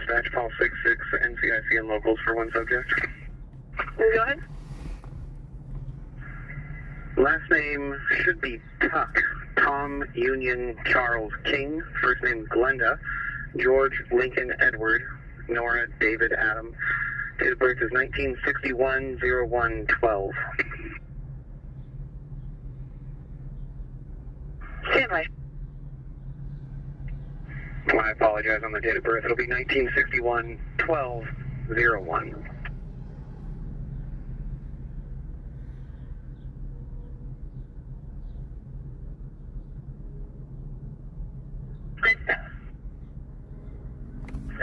dispatch, call 66 NCIC and locals for one subject. Go ahead. Last name should be Tuck. Tom Union Charles King. First name Glenda. George Lincoln Edward. Nora David Adam. Date of birth is 1961-01-12. Stand by. I apologize on the date of birth. It'll be 1961-12-01.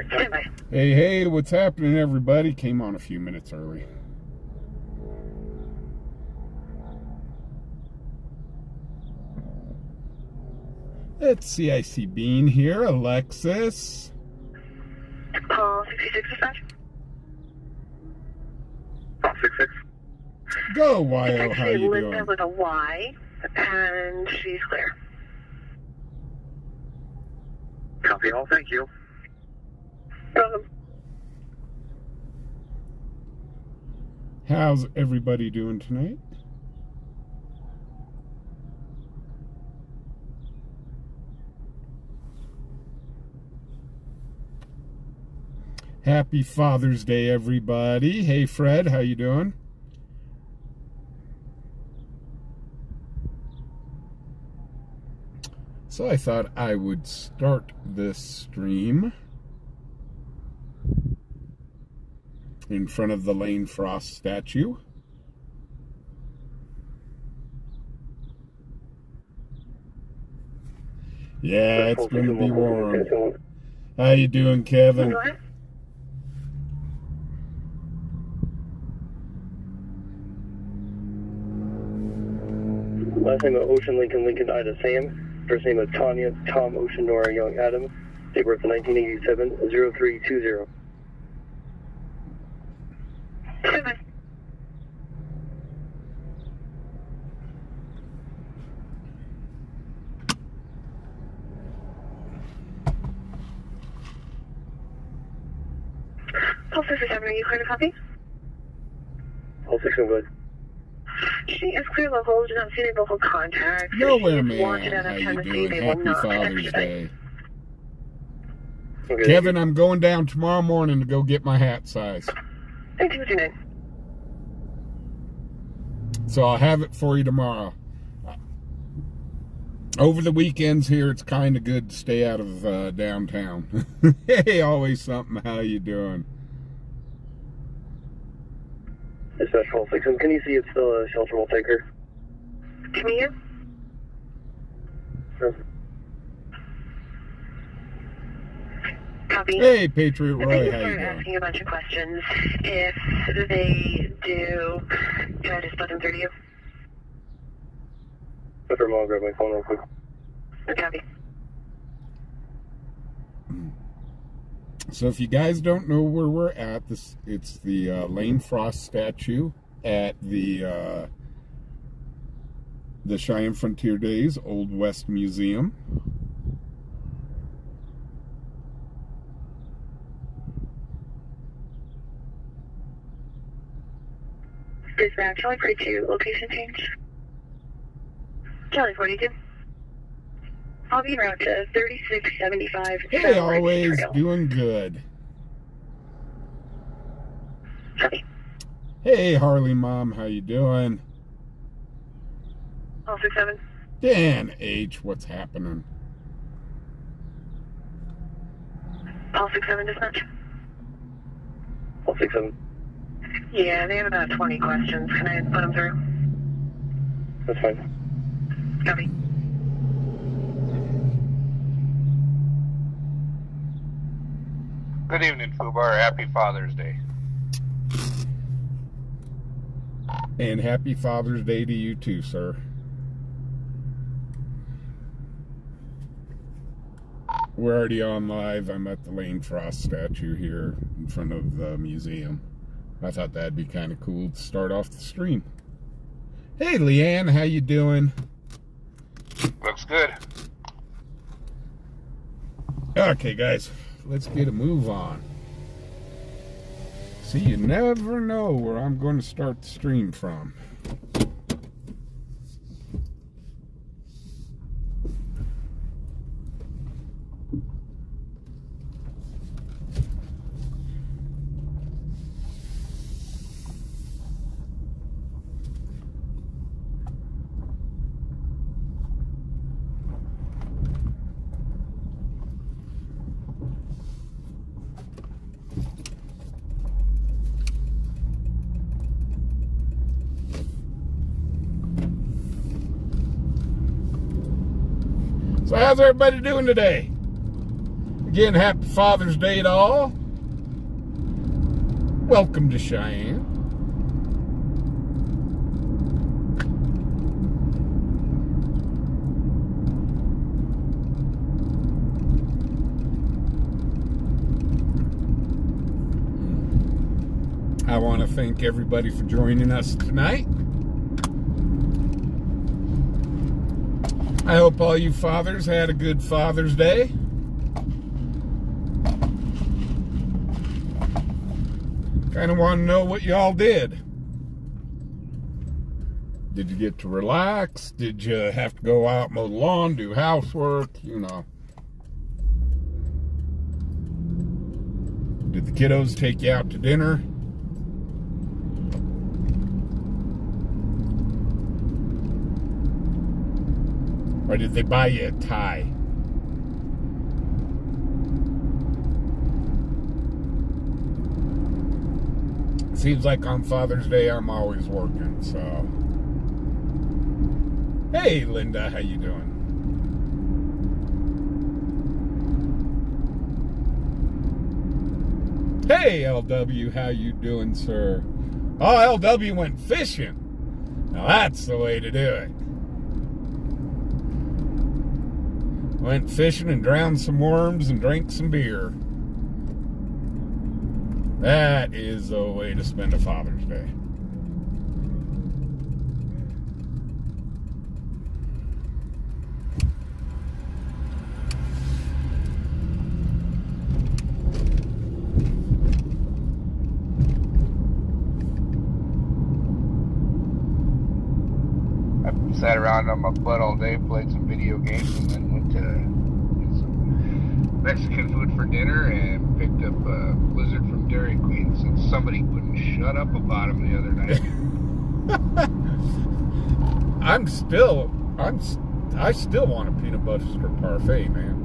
Stand by. Hey, what's happening, everybody? Came on a few minutes early. Let's see, I see Bean here. Alexis. Call 66 dispatch. Call 66. Go, YO. It's How actually you Linda doing? with a Y, and she's clear. Copy all. Thank you. Welcome. How's everybody doing tonight? Happy Father's Day, everybody. Hey, Fred, how you doing? So I thought I would start this stream in front of the Lane Frost statue. Yeah, it's going to be warm. How you doing, Kevin? Go ahead. Last name of Ocean Lincoln Lincoln Ida Sam. First name of Tanya Tom Ocean Nora Young Adam. Date of birth 1987-0320. Stand by. Call 67, are you clear to copy? All 6 and good. She is clear local, do not see any local contact. Nowhere, She is wanted man. out How of you Tennessee. doing? They will Happy not Father's expedite. Day. Okay. Kevin, I'm going down tomorrow morning to go get my hat size. 1929. So I'll have it for you tomorrow. Over the weekends here, it's kind of good to stay out of downtown. Hey, always something. How you doing? Dispatch call 6. Can you see it's still a shelter will take her? Can you hear? Sure. Copy. Hey, Patriot I Roy, think how you we're doing? asking a bunch of questions. If they do, can I just put them through to you? Put I'll grab my phone real quick. Copy. So if you guys don't know where we're at, it's the Lane Frost statue at the Cheyenne Frontier Days Old West Museum. Dispatch, Charlie 42, location change. Charlie 42. I'll be route to 3675. Hey, South Ridge always Trail. doing good. Copy. Hey, Harley Mom, how you doing? All 67. Dan H, what's happening? All 67 dispatch. All 6-7. Yeah, they have about 20 questions. Can I put them through? That's fine. Copy. Good evening, Fubar. Happy Father's Day. And happy Father's Day to you too, sir. We're already on live. I'm at the Lane Frost statue here in front of the museum. I thought that'd be kind of cool to start off the stream. Hey, Leanne, how you doing? Looks good. Okay, guys, let's get a move on. See, you never know where I'm going to start the stream from. So how's everybody doing today? Again, happy Father's Day to all. Welcome to Cheyenne. I want to thank everybody for joining us tonight. I hope all you fathers had a good Father's Day. Kind of want to know what y'all did. Did you get to relax? Did you have to go out, mow the lawn, do housework? You know. Did the kiddos take you out to dinner? Or did they buy you a tie? Seems like on Father's Day I'm always working, so. Hey Linda, how you doing? Hey LW, how you doing, sir? Oh, LW went fishing. Now that's the way to do it. Went fishing and drowned some worms and drank some beer. That is the way to spend a Father's Day. I sat around on my butt all day, played some video games, and then went to get some Mexican food for dinner and picked up a Blizzard from Dairy Queen since somebody wouldn't shut up about him the other night. I still want a peanut butter parfait, man.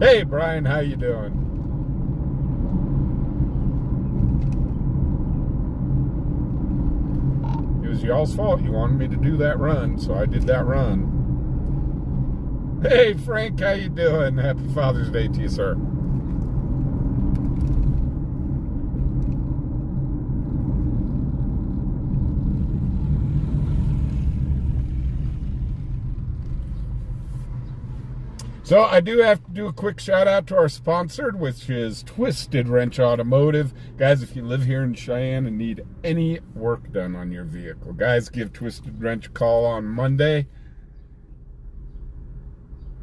Hey Brian, how you doing? It was y'all's fault. You wanted me to do that run, so I did that run. Hey Frank, how you doing? Happy Father's Day to you, sir. So I do have to do a quick shout out to our sponsor, which is Twisted Wrench Automotive. Guys, if you live here in Cheyenne and need any work done on your vehicle, guys, give Twisted Wrench a call on Monday.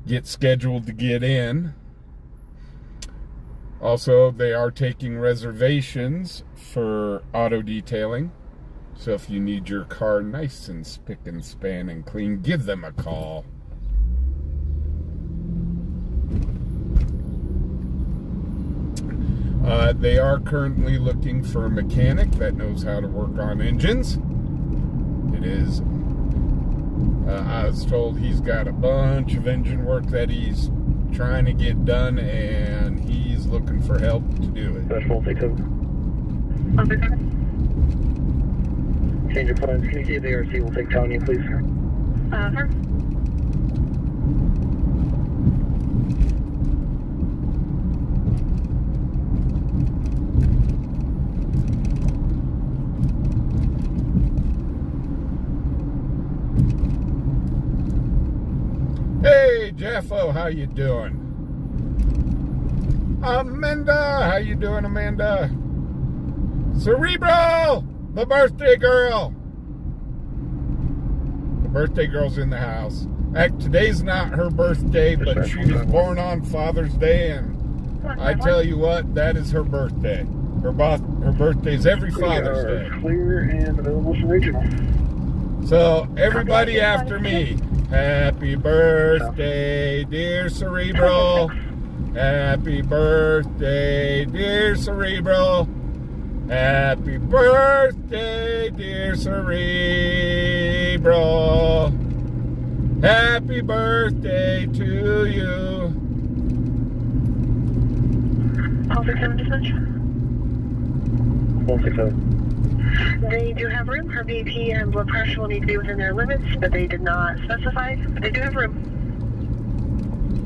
Get scheduled to get in. Also, they are taking reservations for auto detailing. So if you need your car nice and spick and span and clean, give them a call. They are currently looking for a mechanic that knows how to work on engines. It is, I was told he's got a bunch of engine work that he's trying to get done, and he's looking for help to do it. Change of plans. Can you see if the ARC will take Tanya, please? Sir. Hey, Jeffo, how you doing? Amanda, how you doing, Amanda? Cerebral, the birthday girl. The birthday girl's in the house. Today's not her birthday, but she was born on Father's Day, and I tell you what, that is her birthday. Her birthday's every Father's Day. Clear and available for regional. So, everybody after me. Happy birthday, dear Cerebral. Happy birthday, dear Cerebral. Happy birthday, dear Cerebral. Happy birthday to you. All 67 dispatch. 167. They do have room. Her BP and blood pressure will need to be within their limits, but they did not specify. But they do have room.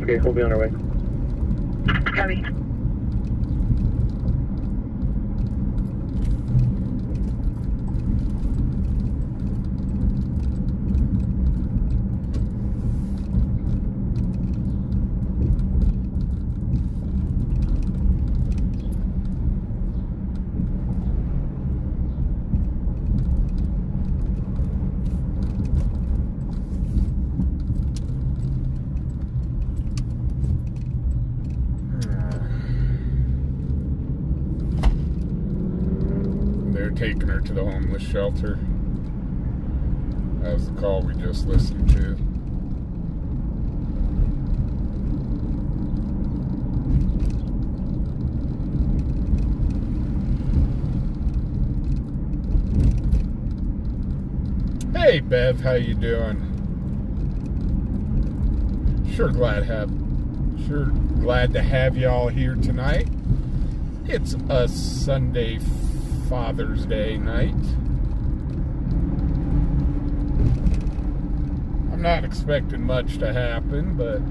Okay, we'll be on our way. Copy. Taking her to the homeless shelter. That was the call we just listened to. Hey Bev, how you doing? Sure glad to have y'all here tonight. It's a Sunday Father's Day night. I'm not expecting much to happen, but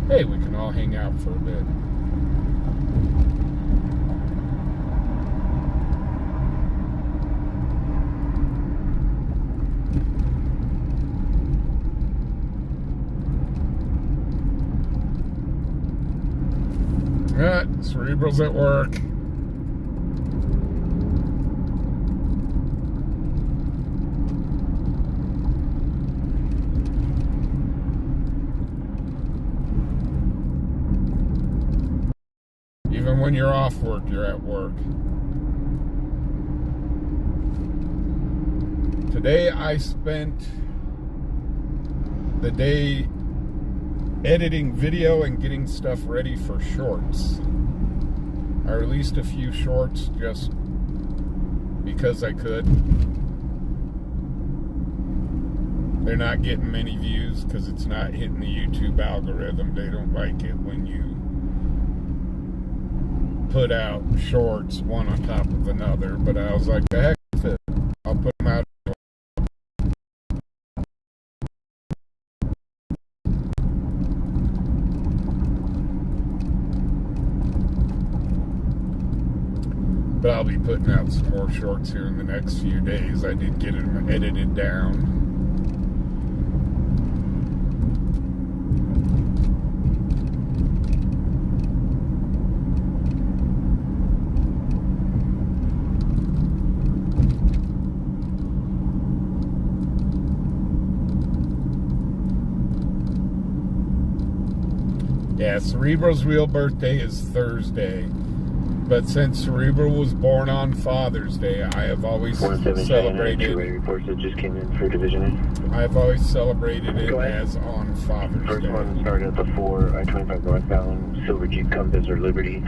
hey, we can all hang out for a bit. Alright, Cerebral's at work. Even when you're off work, you're at work. Today I spent the day editing video and getting stuff ready for shorts. I released a few shorts just because I could. They're not getting many views because it's not hitting the YouTube algorithm. They don't like it when you put out shorts one on top of another, but I was like, the heck with it. I'll put them out. But I'll be putting out some more shorts here in the next few days. I did get them edited down. Yeah, Cerebral's real birthday is Thursday. But since Cerebral was born on Father's Day, I have always celebrated. Reports that just came in for Division A. I've always celebrated it as on Father's First Day. one started at the 4 I-25 northbound, Silver Jeep Compass or Liberty.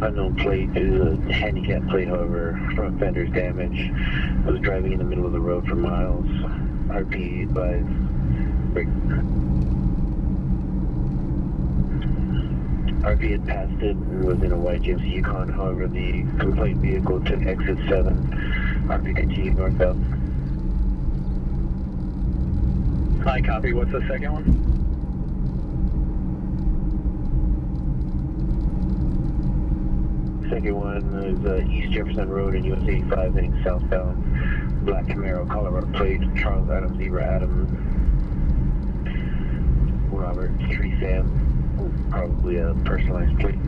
Unknown plate is a handicap plate, however, front fender's damage. Was driving in the middle of the road for miles. RP advised. RV had passed it and was in a white GMC Yukon. However, the complaint vehicle took exit 7. RV continued northbound. Hi, copy. What's the second one? Second one is East Jefferson Road and US 85 heading southbound. Black Camaro, Colorado plate, Charles Adams, Zebra Adams, Robert Tree Sam. Probably a personalized plate,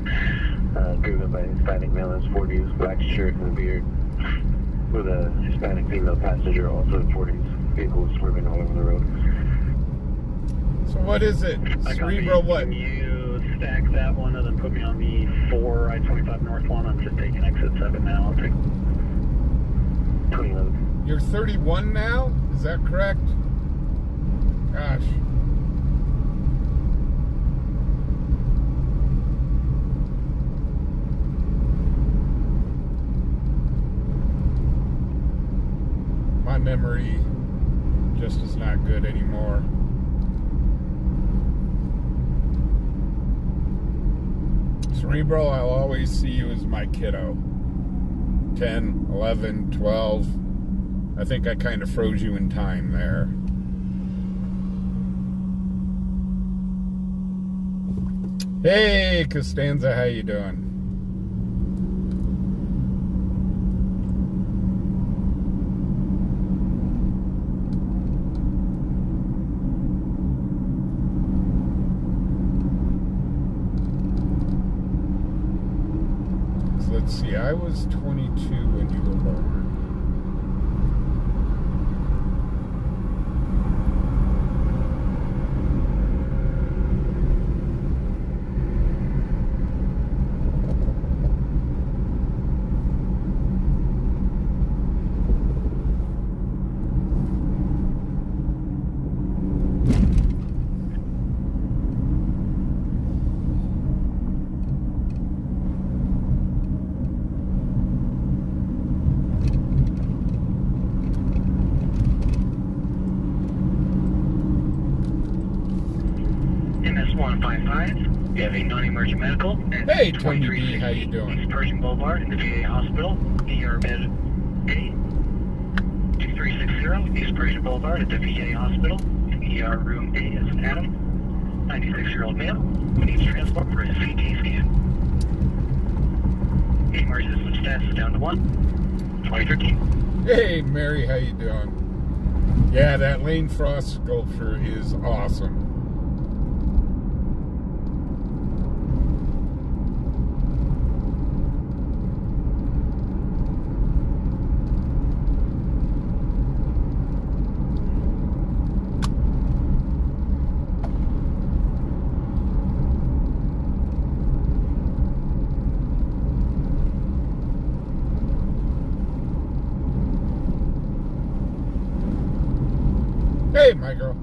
driven by a Hispanic male in his 40s, black shirt and beard, with a Hispanic female passenger also in 40s. Vehicle was swerving all over the road. So what is it? Cerebral what? Can you stack that one and then put me on the 4 I-25 North one? I'm just taking exit 7 now. I'll take 20 load. You're 31 now? Is that correct? Gosh. My memory just is not good anymore. Cerebral, I'll always see you as my kiddo. 10, 11, 12. I think I kind of froze you in time there. Hey, Costanza, how you doing? So let's see, I was 22 when you were born. MS-155, you have a non-emergent medical. Hey, Tony B, how you doing? East Pershing Boulevard in the VA Hospital, ER bed A. 2360, East Pershing Boulevard at the VA Hospital, ER room A is Adam, 96-year-old male, who needs transport for a CT scan. Emergency system status is down to 1, 2013. Hey, Mary, how you doing? Yeah, that Lane Frost sculpture is awesome. Hey, my girl.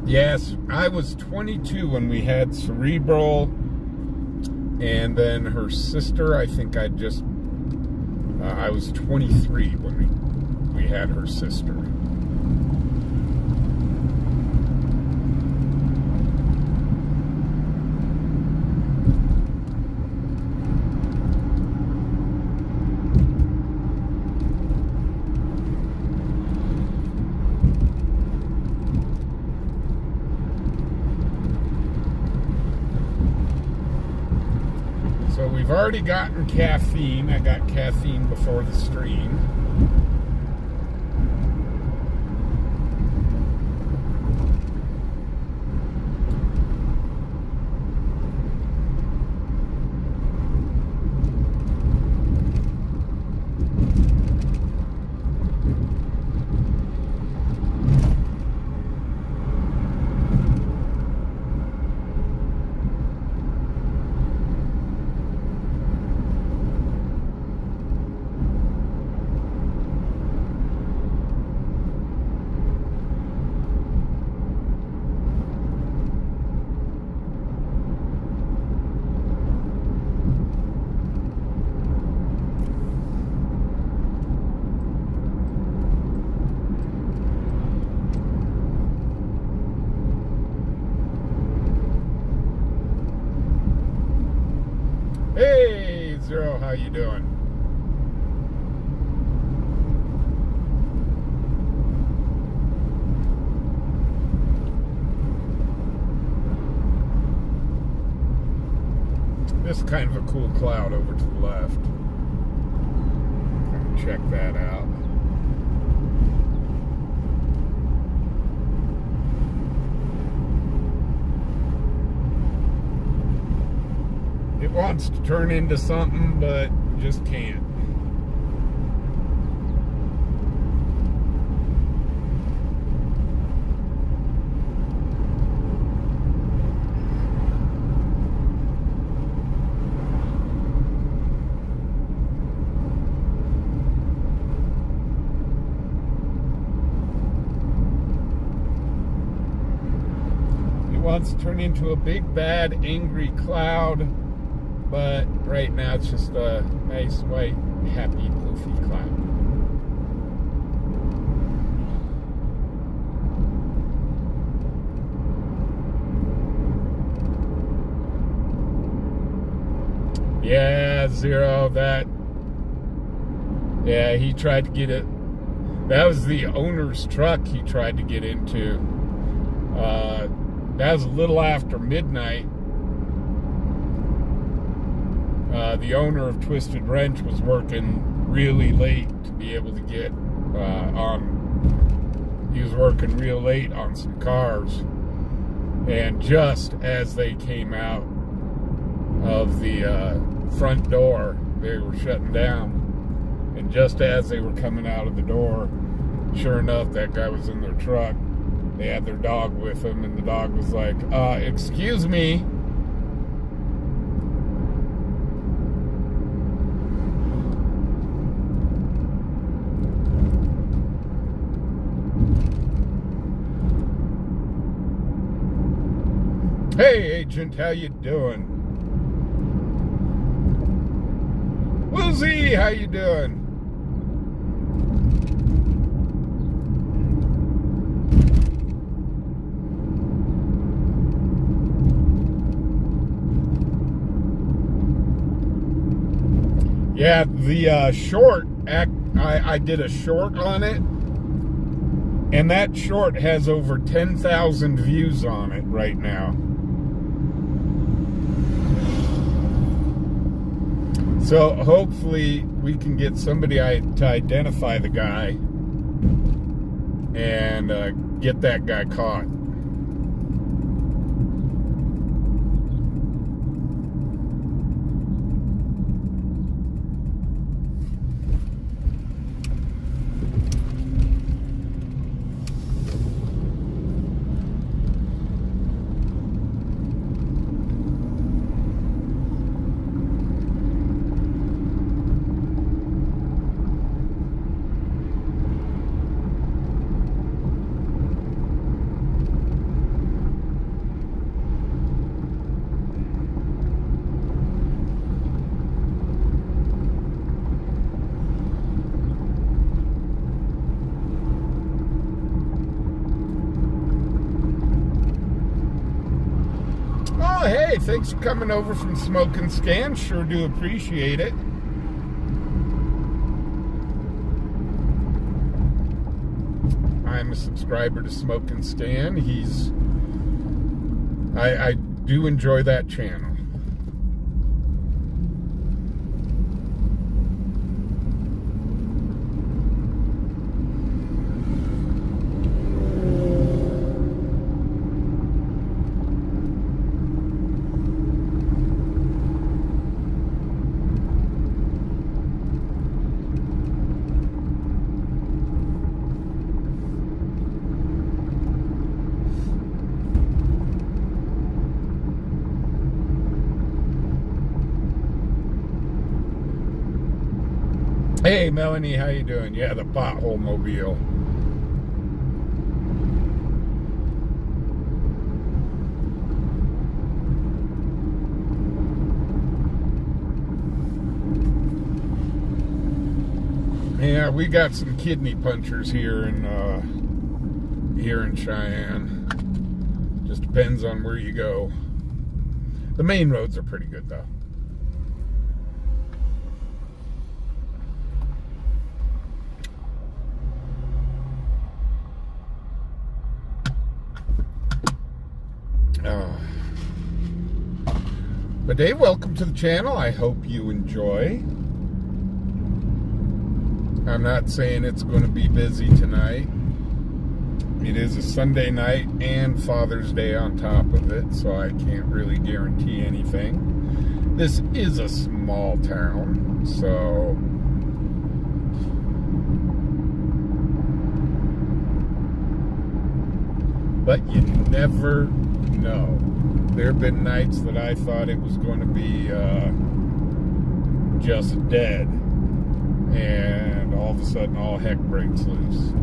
Yes, I was 22 when we had Cerebral, and then her sister, I think I was 23 when we had her sister. So we've already gotten caffeine. I got caffeine before the stream. Hey, Zero, how you doing? This is kind of a cool cloud over to the left. Check that out. It wants to turn into something, but just can't. wants to turn into a big, bad, angry cloud. But right now it's just a nice, white, happy, poofy cloud. Yeah, Zero, yeah, he tried to get it. That was the owner's truck he tried to get into. That was a little after midnight. The owner of Twisted Wrench was working really late to be able to get he was working real late on some cars. And just as they came out of the front door, they were shutting down. And just as they were coming out of the door, sure enough, that guy was in their truck. They had their dog with them, and the dog was like, excuse me. Hey, Agent, how you doing? Woozy, how you doing? Yeah, the short, I did a short on it, and that short has over 10,000 views on it right now. So hopefully we can get somebody to identify the guy and get that guy caught. Hey, thanks for coming over from Smoke and Scan. Sure do appreciate it. I'm a subscriber to Smoke and Scan. I do enjoy that channel. Hey, Melanie, how you doing? Yeah, the pothole mobile. Yeah, we got some kidney punchers here in Cheyenne. Just depends on where you go. The main roads are pretty good though. But Dave, welcome to the channel. I hope you enjoy. I'm not saying it's going to be busy tonight. It is a Sunday night and Father's Day on top of it, so I can't really guarantee anything. This is a small town, so but you never know. There have been nights that I thought it was going to be just dead, and all of a sudden all heck breaks loose.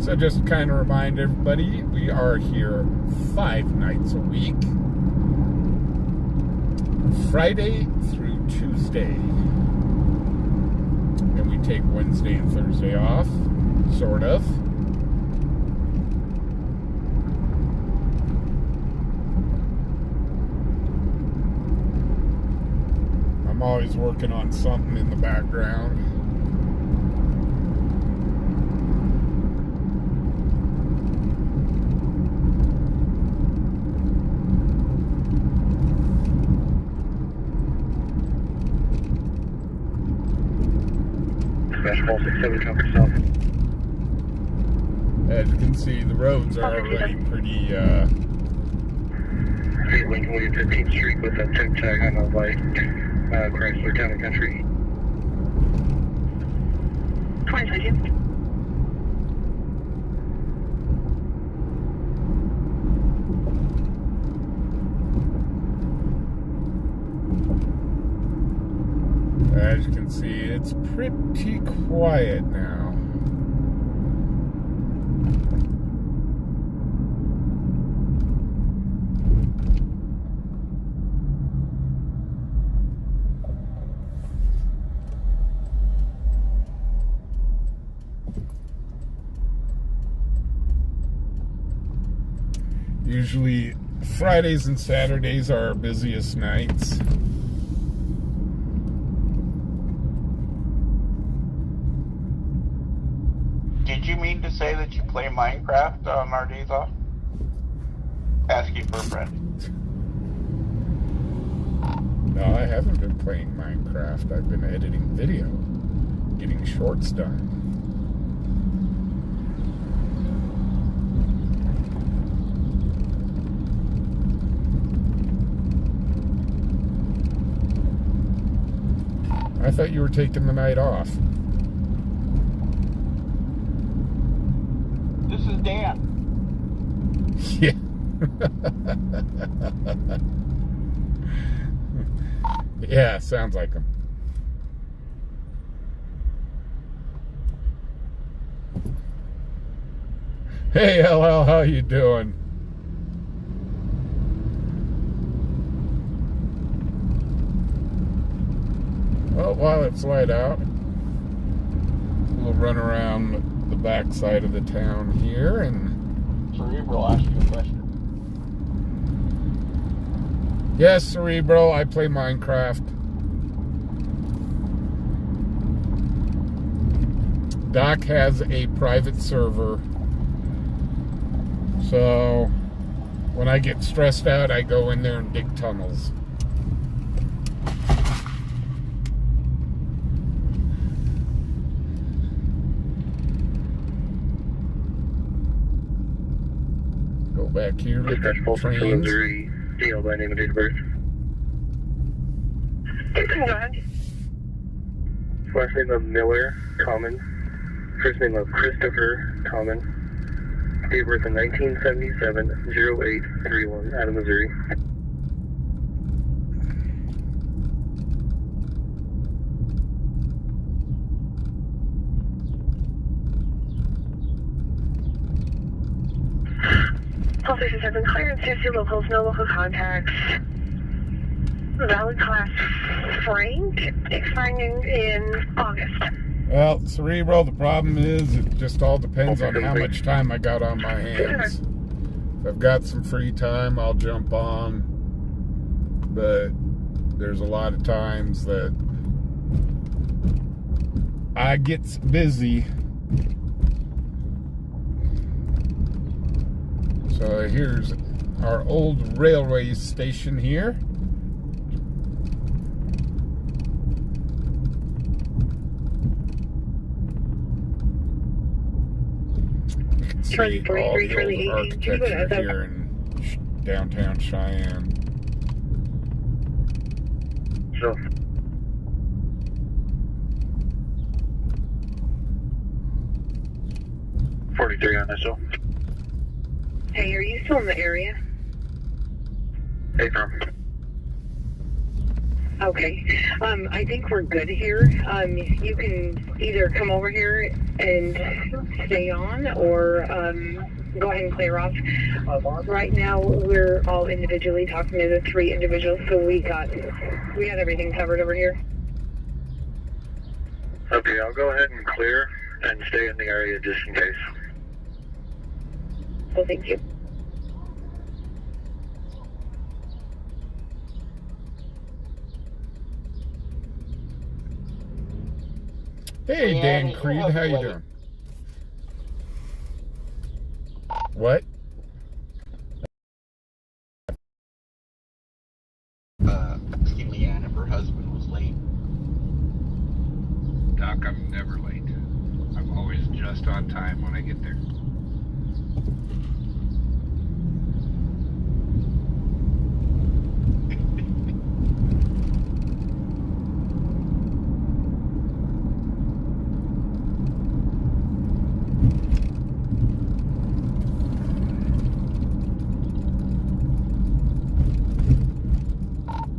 So just to kind of remind everybody, we are here 5 nights a week, Friday through Tuesday, and we take Wednesday and Thursday off, sort of. I'm always working on something in the background. Basketball 67, jump yourself. As you can see, the roads are already pretty, Lincoln William 15th Street with a tip tag on the light, Chrysler Town and Country. 20 seconds. as you can see, it's pretty quiet now. Usually Fridays and Saturdays are our busiest nights. Did you mean to say that you play Minecraft on our days off? Asking for a friend. No, I haven't been playing Minecraft. I've been editing video, getting shorts done. I thought you were taking the night off. This is Dan. Yeah. Yeah, sounds like him. Hey, LL, how you doing? Well, while it's light out, we'll run around the back side of the town here and... Cerebral, ask you a question. Yes, Cerebral, I play Minecraft. Doc has a private server. So, when I get stressed out, I go in there and dig tunnels. Go back here, look at the trains. Missouri, deal by name and date of birth. Go ahead. Last name of Miller, common. First name of Christopher, common. Date of birth in 1977, 0831, out of Missouri. All stations have been cleared. Safety locals, no local contacts. Valid class Frank, expiring in August. Well, Cerebral, the problem is it just all depends on how much time I got on my hands. If I've got some free time, I'll jump on. But there's a lot of times that I get busy. So here's our old railway station here. You can see all the old architecture here in downtown Cheyenne. So, .43 on SO. Hey, are you still in the area? Hey, firm. Okay. I think we're good here. You can either come over here and stay on, or go ahead and clear off. Right now, we're all individually talking to the 3 individuals, so we got everything covered over here. Okay, I'll go ahead and clear and stay in the area just in case. Well, thank you. Hey, Dan Creed, how you doing? What? Asking Leanne if her husband was late. Doc, I'm never late. I'm always just on time when I get there.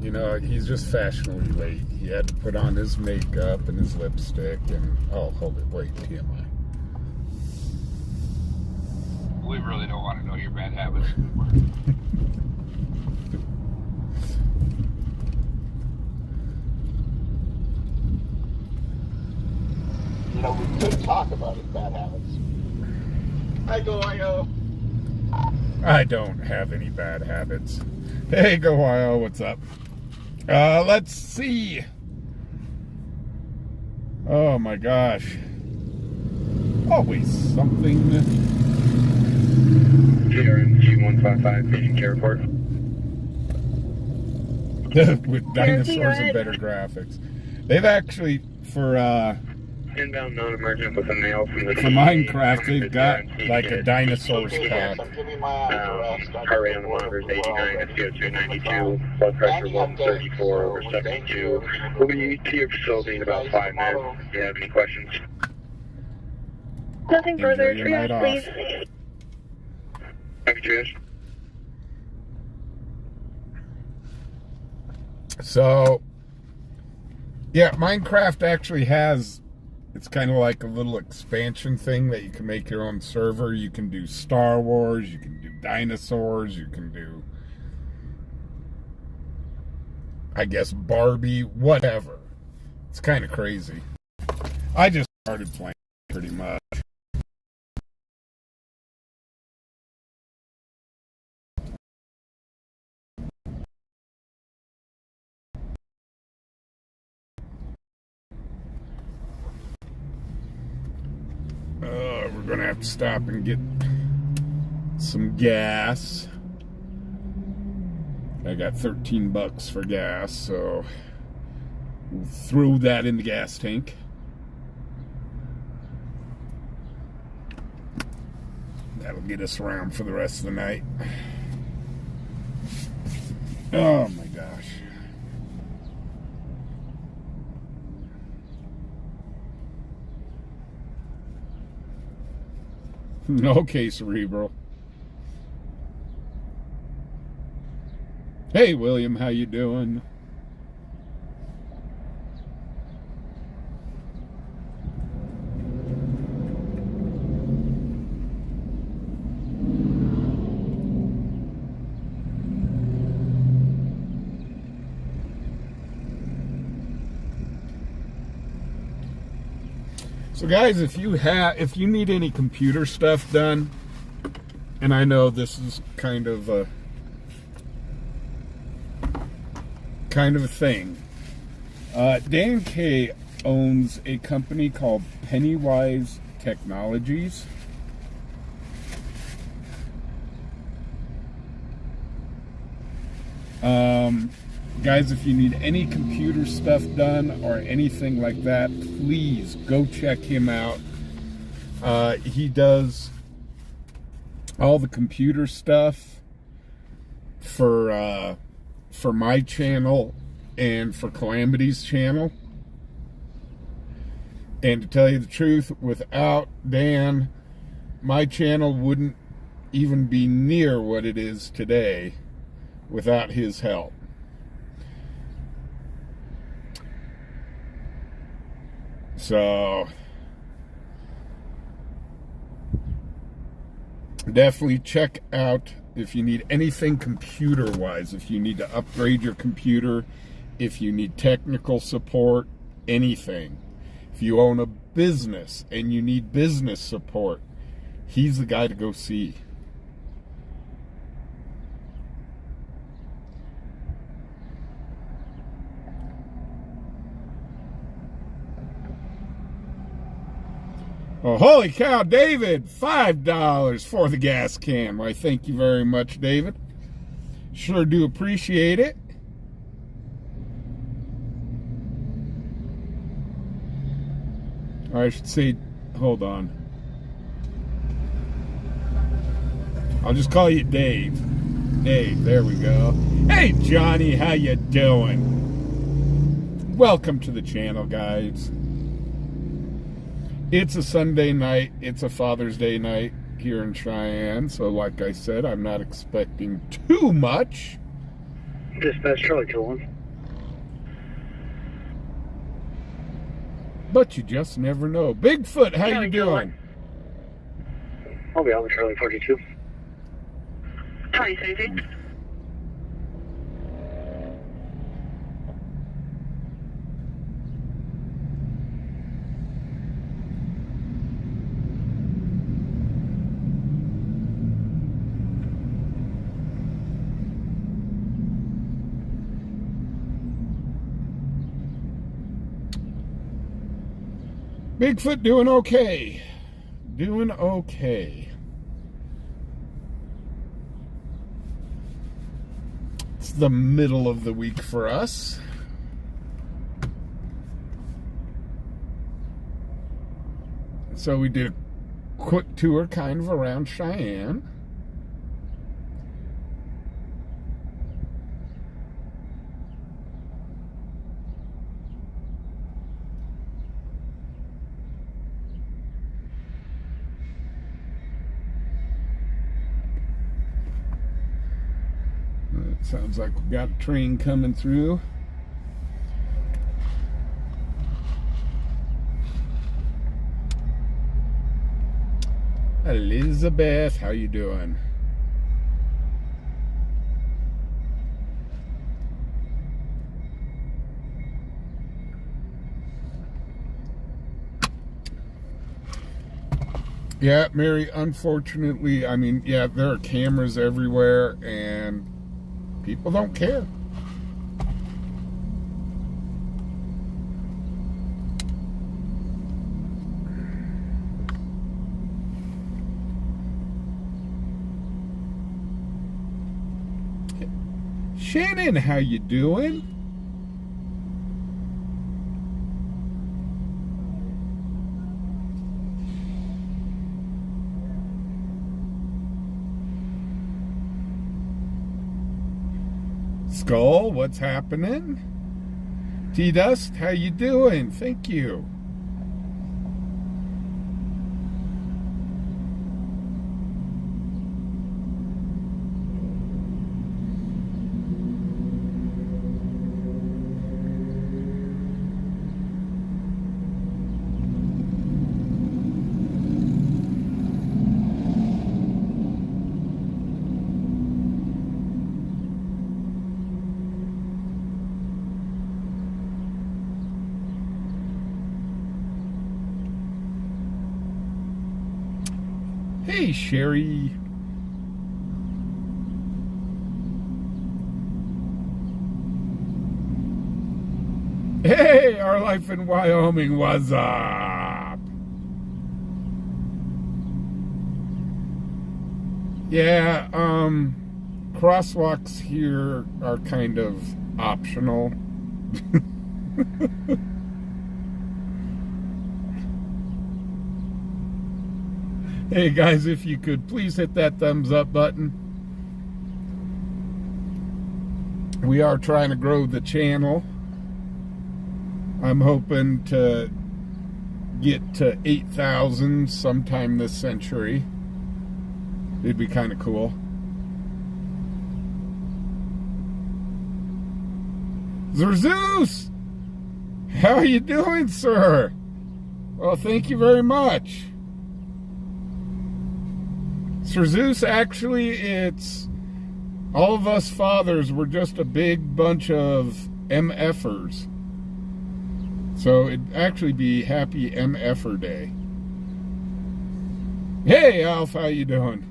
You know, he's just fashionably late. He had to put on his makeup and his lipstick and, oh, hold it, wait, TMI. We really don't want to know your bad habits anymore. You know, we could talk about his bad habits. I go. I don't have any bad habits. Hey, Go Wild, what's up? Let's see. Oh my gosh. Always something. GRN G155, patient care report. With dinosaurs and better graphics. They've actually, for Inbound non-emergent with a male from the for Minecraft, they've got like a dinosaur's cop. Heart rate on the monitor is 89, SpO2 92, blood pressure 134 over 72. We'll be to your facility in about 5 minutes. Do you have any questions? Nothing further. Enjoy your night off. Please. Thank you, Trish. So, yeah, Minecraft actually has, it's kind of like a little expansion thing that you can make your own server. You can do Star Wars, you can do dinosaurs, you can do, I guess, Barbie, whatever. It's kind of crazy. I just started playing pretty much. We're gonna have to stop and get some gas. I got 13 bucks for gas, so we'll throw that in the gas tank. That'll get us around for the rest of the night. Oh my gosh. Okay, Cerebral. Hey, William, how you doing? So guys, if you need any computer stuff done, and I know this is kind of a thing. Dan K owns a company called Pennywise Technologies. Guys, if you need any computer stuff done or anything like that, please go check him out. He does all the computer stuff for my channel and for Calamity's channel. And to tell you the truth, without Dan, my channel wouldn't even be near what it is today without his help. So definitely check out if you need anything computer-wise, if you need to upgrade your computer, if you need technical support, anything. If you own a business and you need business support, he's the guy to go see. Oh, holy cow, David, $5 for the gas can. Why, thank you very much, David. Sure do appreciate it. Or I should say, hold on. I'll just call you Dave. Dave, there we go. Hey, Johnny, how you doing? Welcome to the channel, guys. It's a Sunday night. It's a Father's Day night here in Cheyenne. So like I said, I'm not expecting too much. Dispatch Charlie 2-1. But you just never know. Bigfoot, how you doing? I'll be out with Charlie 42. Charlie 32. Bigfoot doing okay. Doing okay. It's the middle of the week for us. So we did a quick tour kind of around Cheyenne. Sounds like we got a train coming through. Elizabeth, how you doing? Yeah, Mary, unfortunately, I mean, yeah, there are cameras everywhere and people don't care. Shannon, how you doing? Skull, what's happening? T-Dust, how you doing? Thank you. Hey, Sherry. Hey, our life in Wyoming, what's up? Yeah, crosswalks here are kind of optional. Hey guys, if you could please hit that thumbs up button. We are trying to grow the channel. I'm hoping to get to 8,000 sometime this century. It'd be kind of cool. Zerzeus! How are you doing, sir? Well, thank you very much. Sir Zeus, actually, it's all of us fathers were just a big bunch of MFers. So it'd actually be Happy MFer Day. Hey, Alf, how you doing?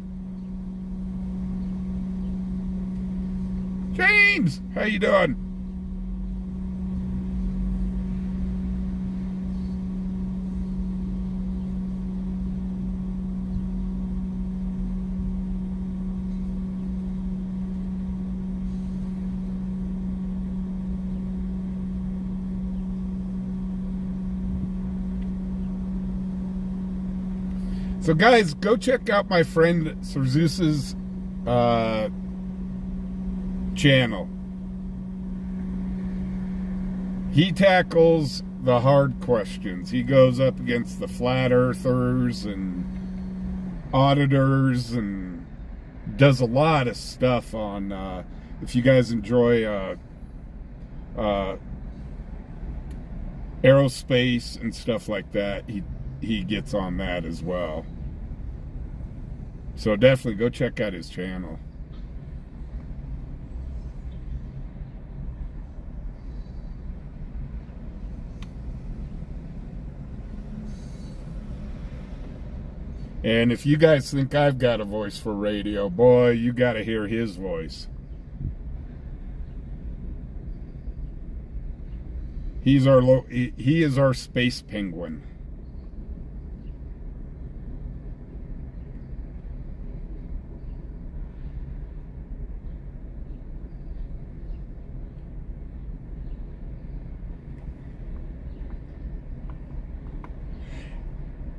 James, how you doing? So guys, go check out my friend Sir Zeus's channel. He tackles the hard questions. He goes up against the flat earthers and auditors and does a lot of stuff on, if you guys enjoy aerospace and stuff like that, he gets on that as well. So definitely go check out his channel. And if you guys think I've got a voice for radio, boy, you got to hear his voice. He is our space penguin.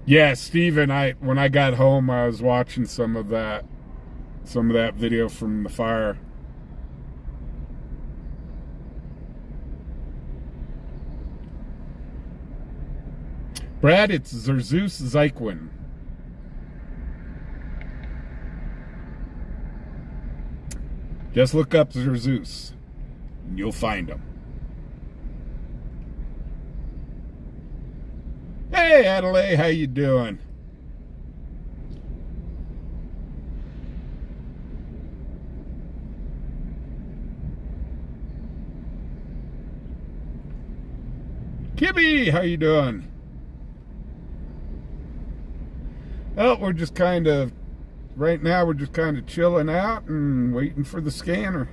Yeah, Steven, when I got home, I was watching some of that video from the fire. Brad, it's Zeus Zyquin. Just look up Zeus, and you'll find him. Hey, Adelaide, how you doing? Kibby, how you doing? Well, we're just kind of, right now we're just kind of chilling out and waiting for the scanner.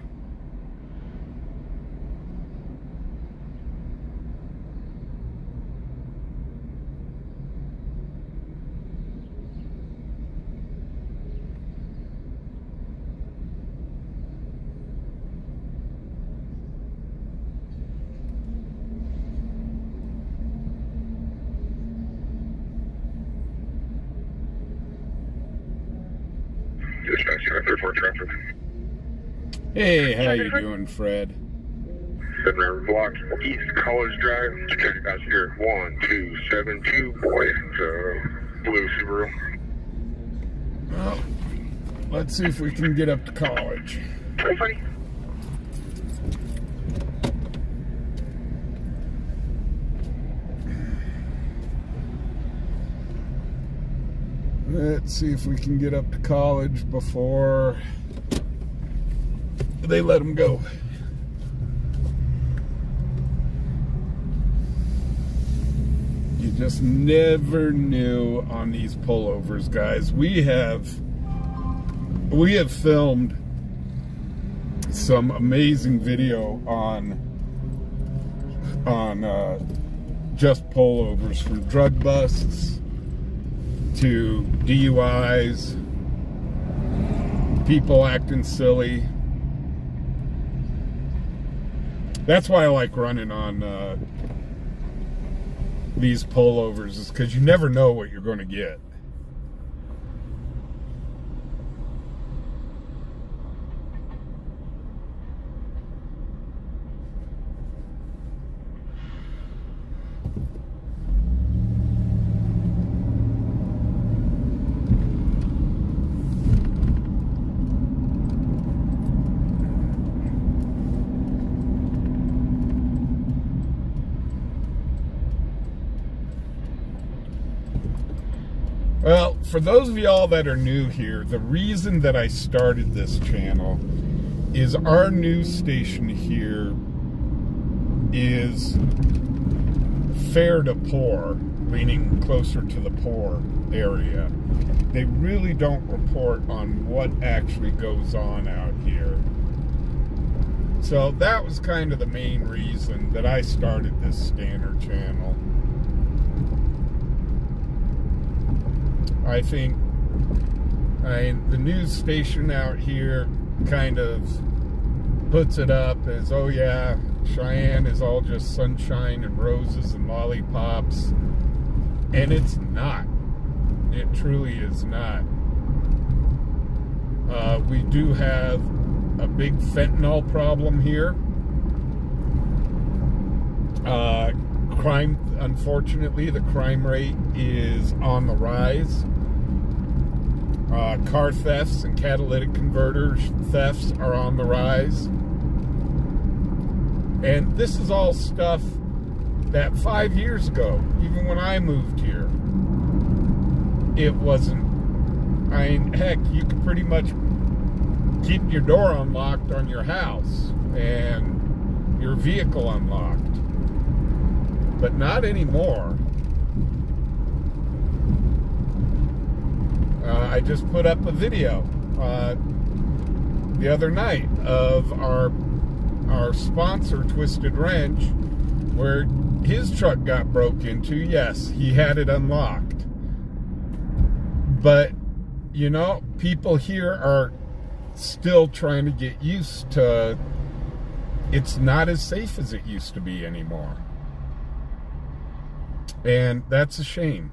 Hey, how you doing, Fred? 7 block East College Drive. Security passenger 1272, boy. Blue Subaru. Well, let's see if we can get up to college. Let's see if we can get up to college before they let them go. You just never knew on these pullovers, guys. We have filmed some amazing video on just pullovers, from drug busts to DUIs, people acting silly. That's why I like running on these pullovers, is because you never know what you're going to get. Well, for those of y'all that are new here, the reason that I started this channel is our news station here is fair to poor, leaning closer to the poor area. They really don't report on what actually goes on out here. So that was kind of the main reason that I started this scanner channel. I think the news station out here kind of puts it up as, oh yeah, Cheyenne is all just sunshine and roses and lollipops. And it's not. It truly is not. We do have a big fentanyl problem here. Crime, unfortunately, the crime rate is on the rise. Car thefts and catalytic converter thefts are on the rise. And this is all stuff that 5 years ago, even when I moved here, it wasn't. I mean, heck, you could pretty much keep your door unlocked on your house and your vehicle unlocked. But not anymore. I just put up a video the other night of our sponsor, Twisted Wrench, where his truck got broke into. Yes, he had it unlocked. But, you know, people here are still trying to get used to it's not as safe as it used to be anymore. And that's a shame.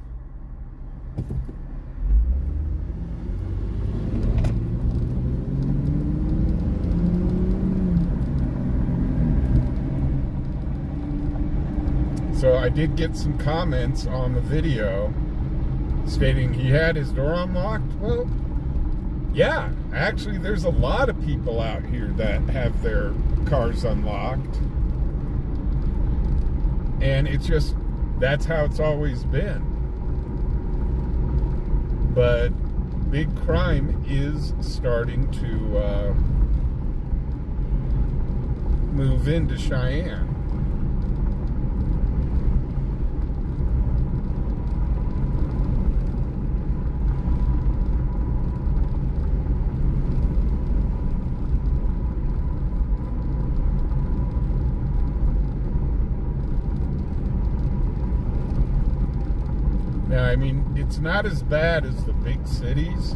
So I did get some comments on the video stating he had his door unlocked. Well, yeah, actually there's a lot of people out here that have their cars unlocked. And it's just, that's how it's always been. But big crime is starting to move into Cheyenne. I mean, it's not as bad as the big cities.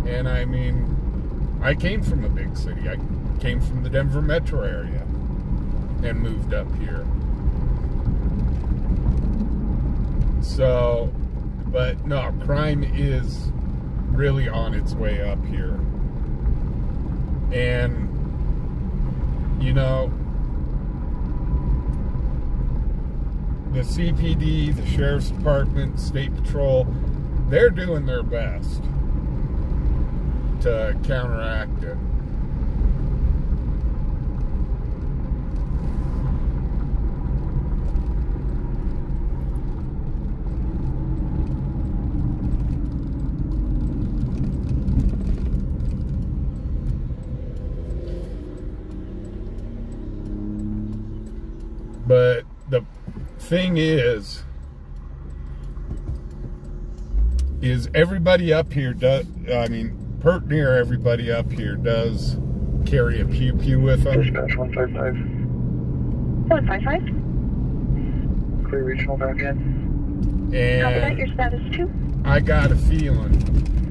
And I mean, I came from a big city. I came from the Denver metro area and moved up here. So, but no, crime is really on its way up here. And, you know, the CPD, the Sheriff's Department, State Patrol, they're doing their best to counteract it. But the thing is everybody up here does, I mean, pert near everybody up here does carry a pew-pew with them. Dispatch 155. 155. Clear regional back in. Copy that, And your status 2. I got a feeling.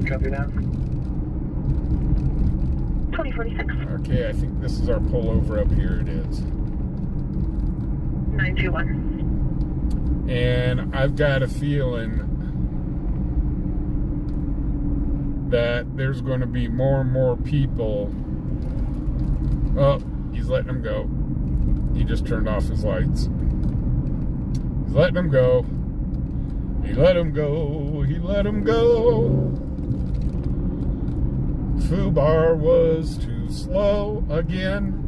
Copy that. 2046. Okay, I think this is our pullover up here. It is. 921. And I've got a feeling that there's going to be more and more people. Oh, he's letting them go. He just turned off his lights. He's letting them go. He let him go. He let him go. Fubar was too slow again.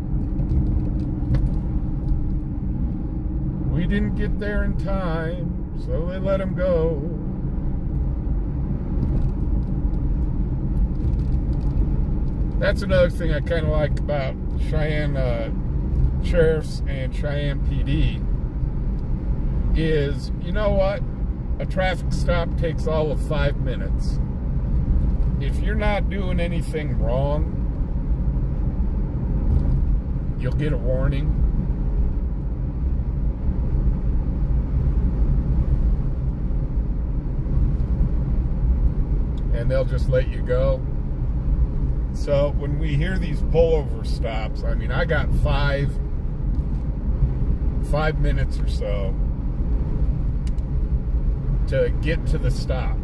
We didn't get there in time, so they let him go. That's another thing I kind of like about Cheyenne Sheriffs and Cheyenne PD is, you know what? A traffic stop takes all of 5 minutes. If you're not doing anything wrong, you'll get a warning. And they'll just let you go. So when we hear these pullover stops, I mean, I got 5 minutes or so to get to the stop.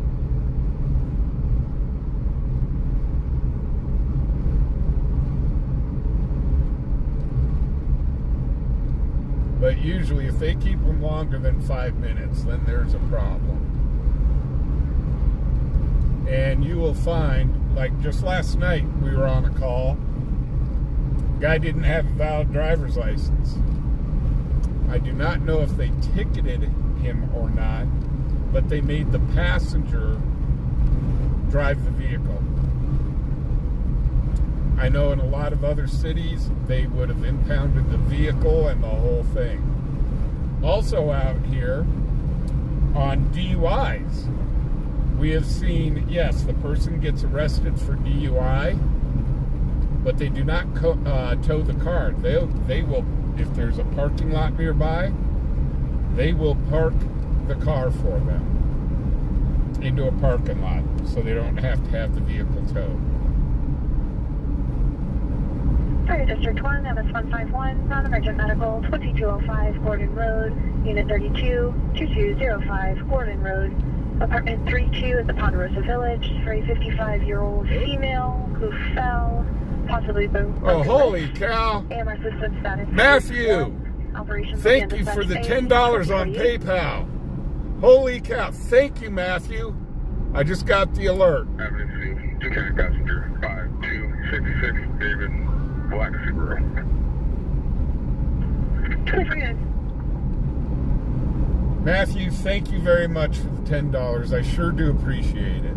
But usually if they keep them longer than 5 minutes, then there's a problem. And you will find, like just last night, we were on a call. Guy didn't have a valid driver's license. I do not know if they ticketed him or not, but they made the passenger drive the vehicle. I know in a lot of other cities, they would have impounded the vehicle and the whole thing. Also out here, on DUIs, we have seen, yes, the person gets arrested for DUI, but they do not tow the car. They will, if there's a parking lot nearby, they will park the car for them into a parking lot so they don't have to have the vehicle towed. Fire District 1, MS151, non-emergent medical, 2205 Gordon Road, Unit 32, 2205 Gordon Road, Apartment 32 at the Ponderosa Village, for a 55-year-old female who fell, possibly broke. Oh, holy cow. AMR system status. Matthew, thank you for the $10 on PayPal. Holy cow. Thank you, Matthew. I just got the alert. Avenue C, 2 county passenger, 5266, David, Black Subaru. 249. Matthew, thank you very much for the $10. I sure do appreciate it.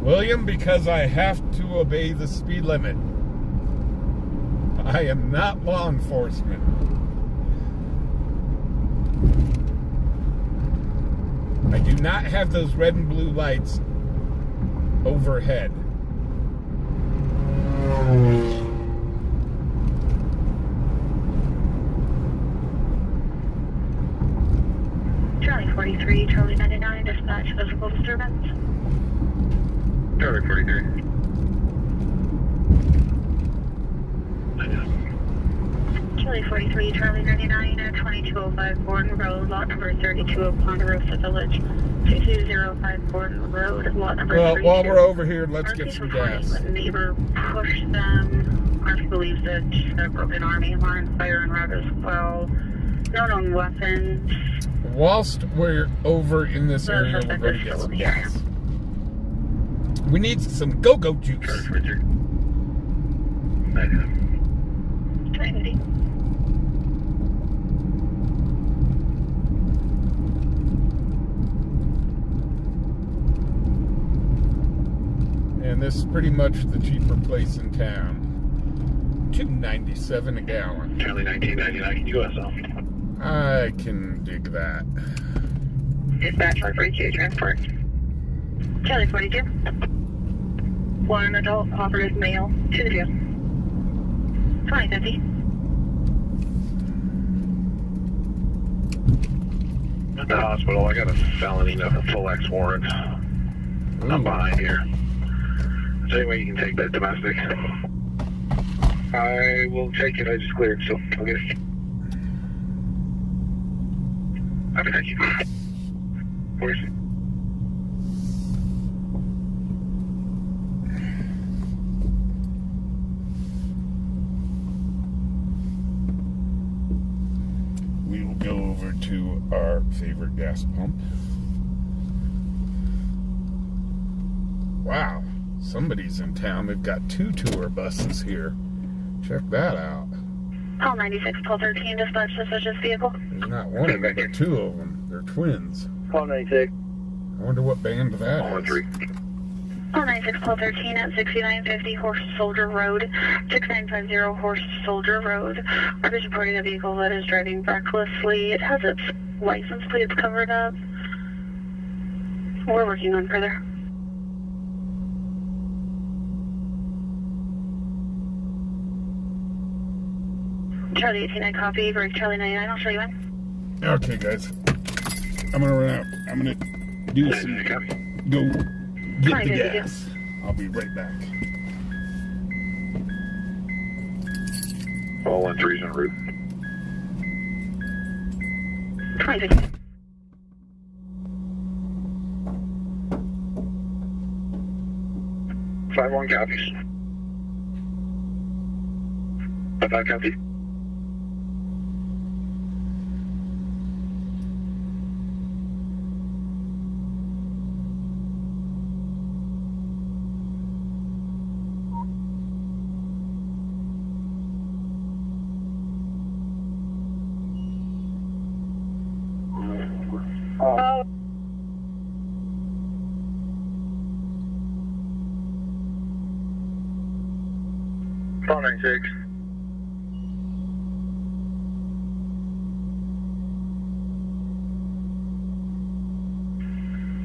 William, because I have to obey the speed limit. I am not law enforcement. I do not have those red and blue lights overhead. Charlie 43, Charlie 99, dispatch physical disturbance. Charlie 43. Charlie 43, Charlie 99, 2205 Gordon Road, lot number 32 of Ponderosa Village, 2205 Gordon Road, lot number 32. Well, while we're over here, let's get some gas. A neighbor pushed them. RP believes that a broken arm, AMR and fire en route as well. No known weapons. Whilst we're over in this area, we're going to get some gas. We need some go-go juice. Charlie 43. And this is pretty much the cheaper place in town. $2.97 a gallon. Charlie 1999, can you go SL? I can dig that. Dispatch 42, transport. Charlie 42. One adult operative male to the jail. 2050. At the hospital, I got a felony, no full X warrant. I'm behind here. Is there any way you can take that domestic? I will take it, I just cleared, so I'll get it. Okay, thank you. Where's it? We will go over to our favorite gas pump. Wow, somebody's in town. They've got 2 tour buses here. Check that out. Call 96, 1213, dispatch the suspicious vehicle. There's not one of them, but 2 of them. They're twins. Call 96. I wonder what band that Call is. 13. Call 96, call 13 at 6950 Horse Soldier Road, 6950 Horse Soldier Road. Officer reporting a vehicle that is driving recklessly. It has its license plates covered up. We're working on further. Charlie 18, I copy. Break Charlie 99, I'll show you in. Okay, guys. I'm gonna run out. I'm gonna do some. Go get the gas. I'll be right back. All 13's en route. 26. Five one copies. 5 copies. Oh. Call 96.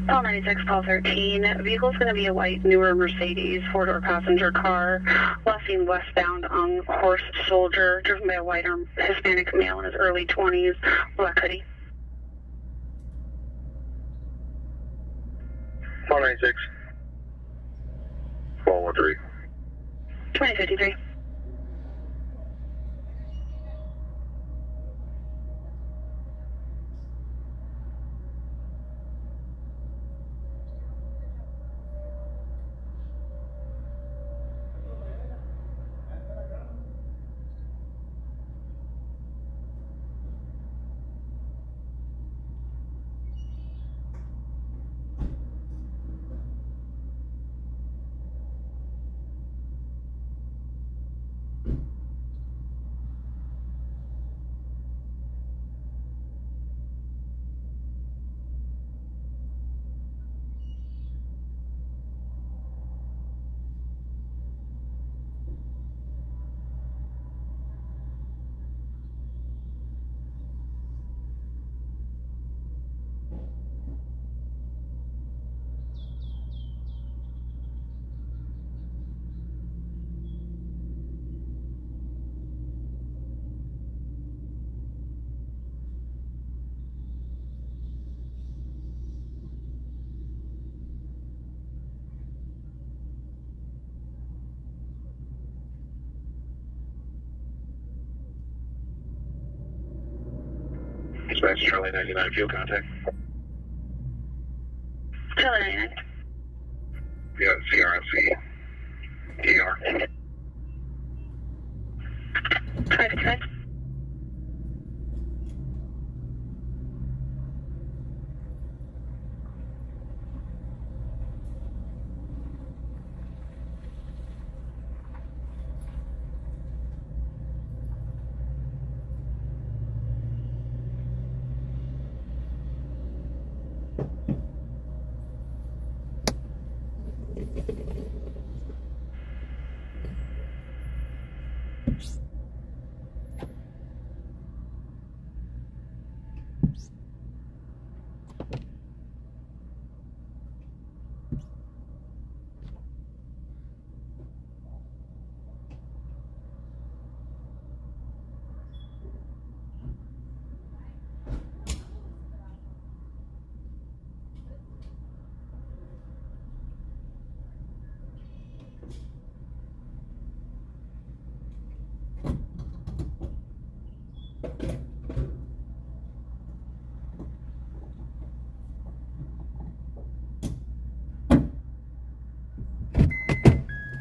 Call 96, call 13. Vehicle's going to be a white, newer Mercedes, four-door passenger car. Last seen westbound on Horse Soldier, driven by a white or Hispanic male in his early 20s, black hoodie. Call 96. Call 13. 2053. Dispatch Charlie 99, field contact. Charlie 99. We got CRFC. DR. 555.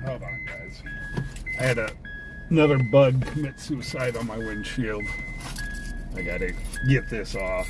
Hold on, guys. I had another bug commit suicide on my windshield. I gotta get this off.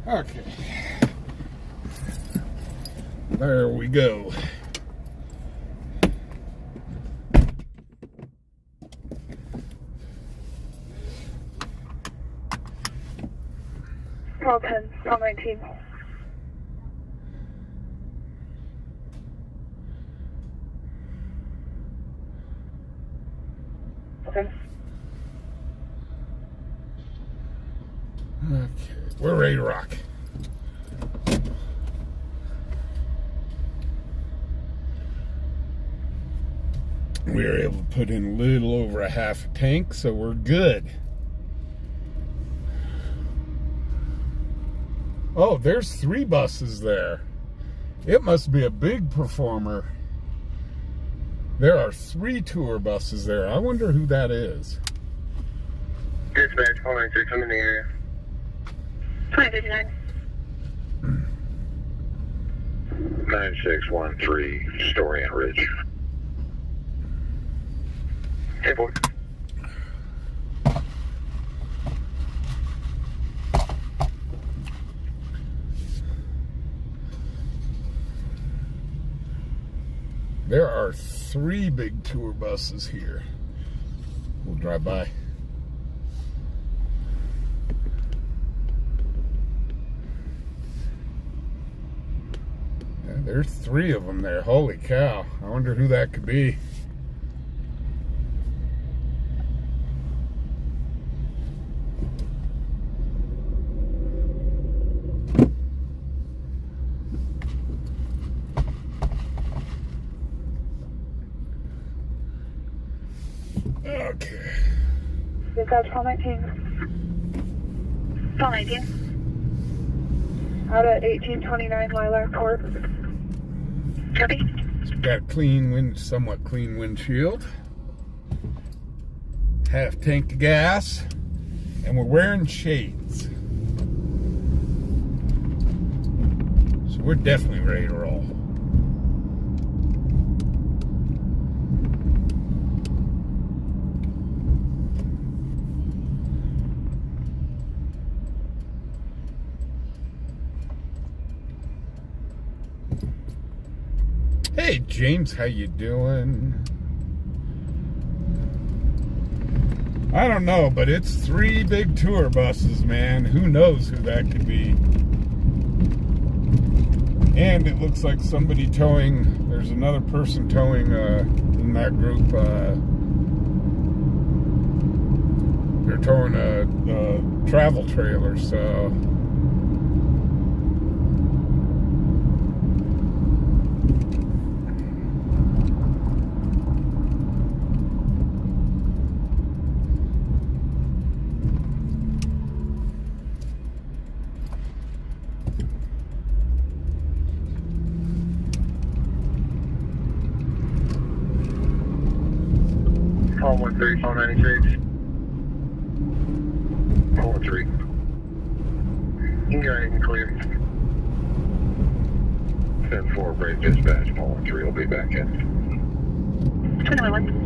Okay. There we go. Call 10, call 19. Okay. Okay, we're ready to rock. We were able to put in a little over a half a tank, so we're good. Oh, there's 3 buses there. It must be a big performer. There are 3 tour buses there. I wonder who that is. Dispatch, 496, I'm in the area. 2059. 9613, Story and Ridge. Hey, boy. There are 3 big tour buses here. We'll drive by. Yeah, there's 3 of them there. Holy cow. I wonder who that could be. Okay. Dispatch, call 19. Call 19. Out at 1829 Lilac Court. Copy. Got a clean wind, somewhat clean windshield. Half tank of gas. And we're wearing shades. So we're definitely ready to roll. Hey James, how you doing? I don't know, but it's 3 big tour buses, man. Who knows who that could be? And it looks like somebody towing, there's another person towing in that group. They're towing a travel trailer, so... Call 13, call 96. 43. You can go ahead and clear. 10-4, break dispatch, 413 will be back in. 21.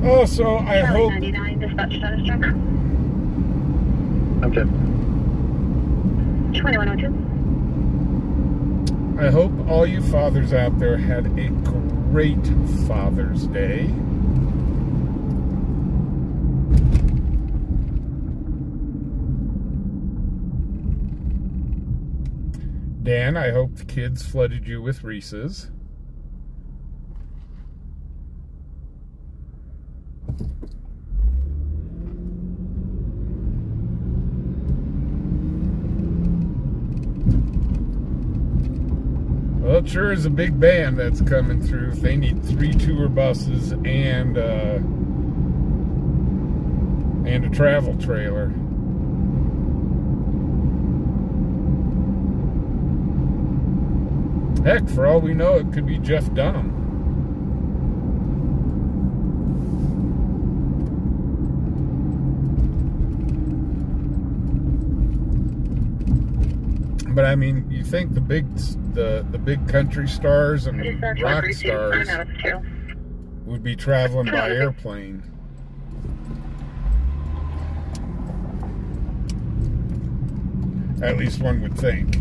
Oh, so I hope... 99, dispatch status check. I'm 10. 2102. I hope all you fathers out there had a great Father's Day. Dan, I hope the kids flooded you with Reese's. Well, it sure is a big band that's coming through. They need 3 tour buses and a travel trailer. Heck, for all we know, it could be Jeff Dunham. But I mean, you think the big country stars and rock stars would be traveling by airplane. At least one would think.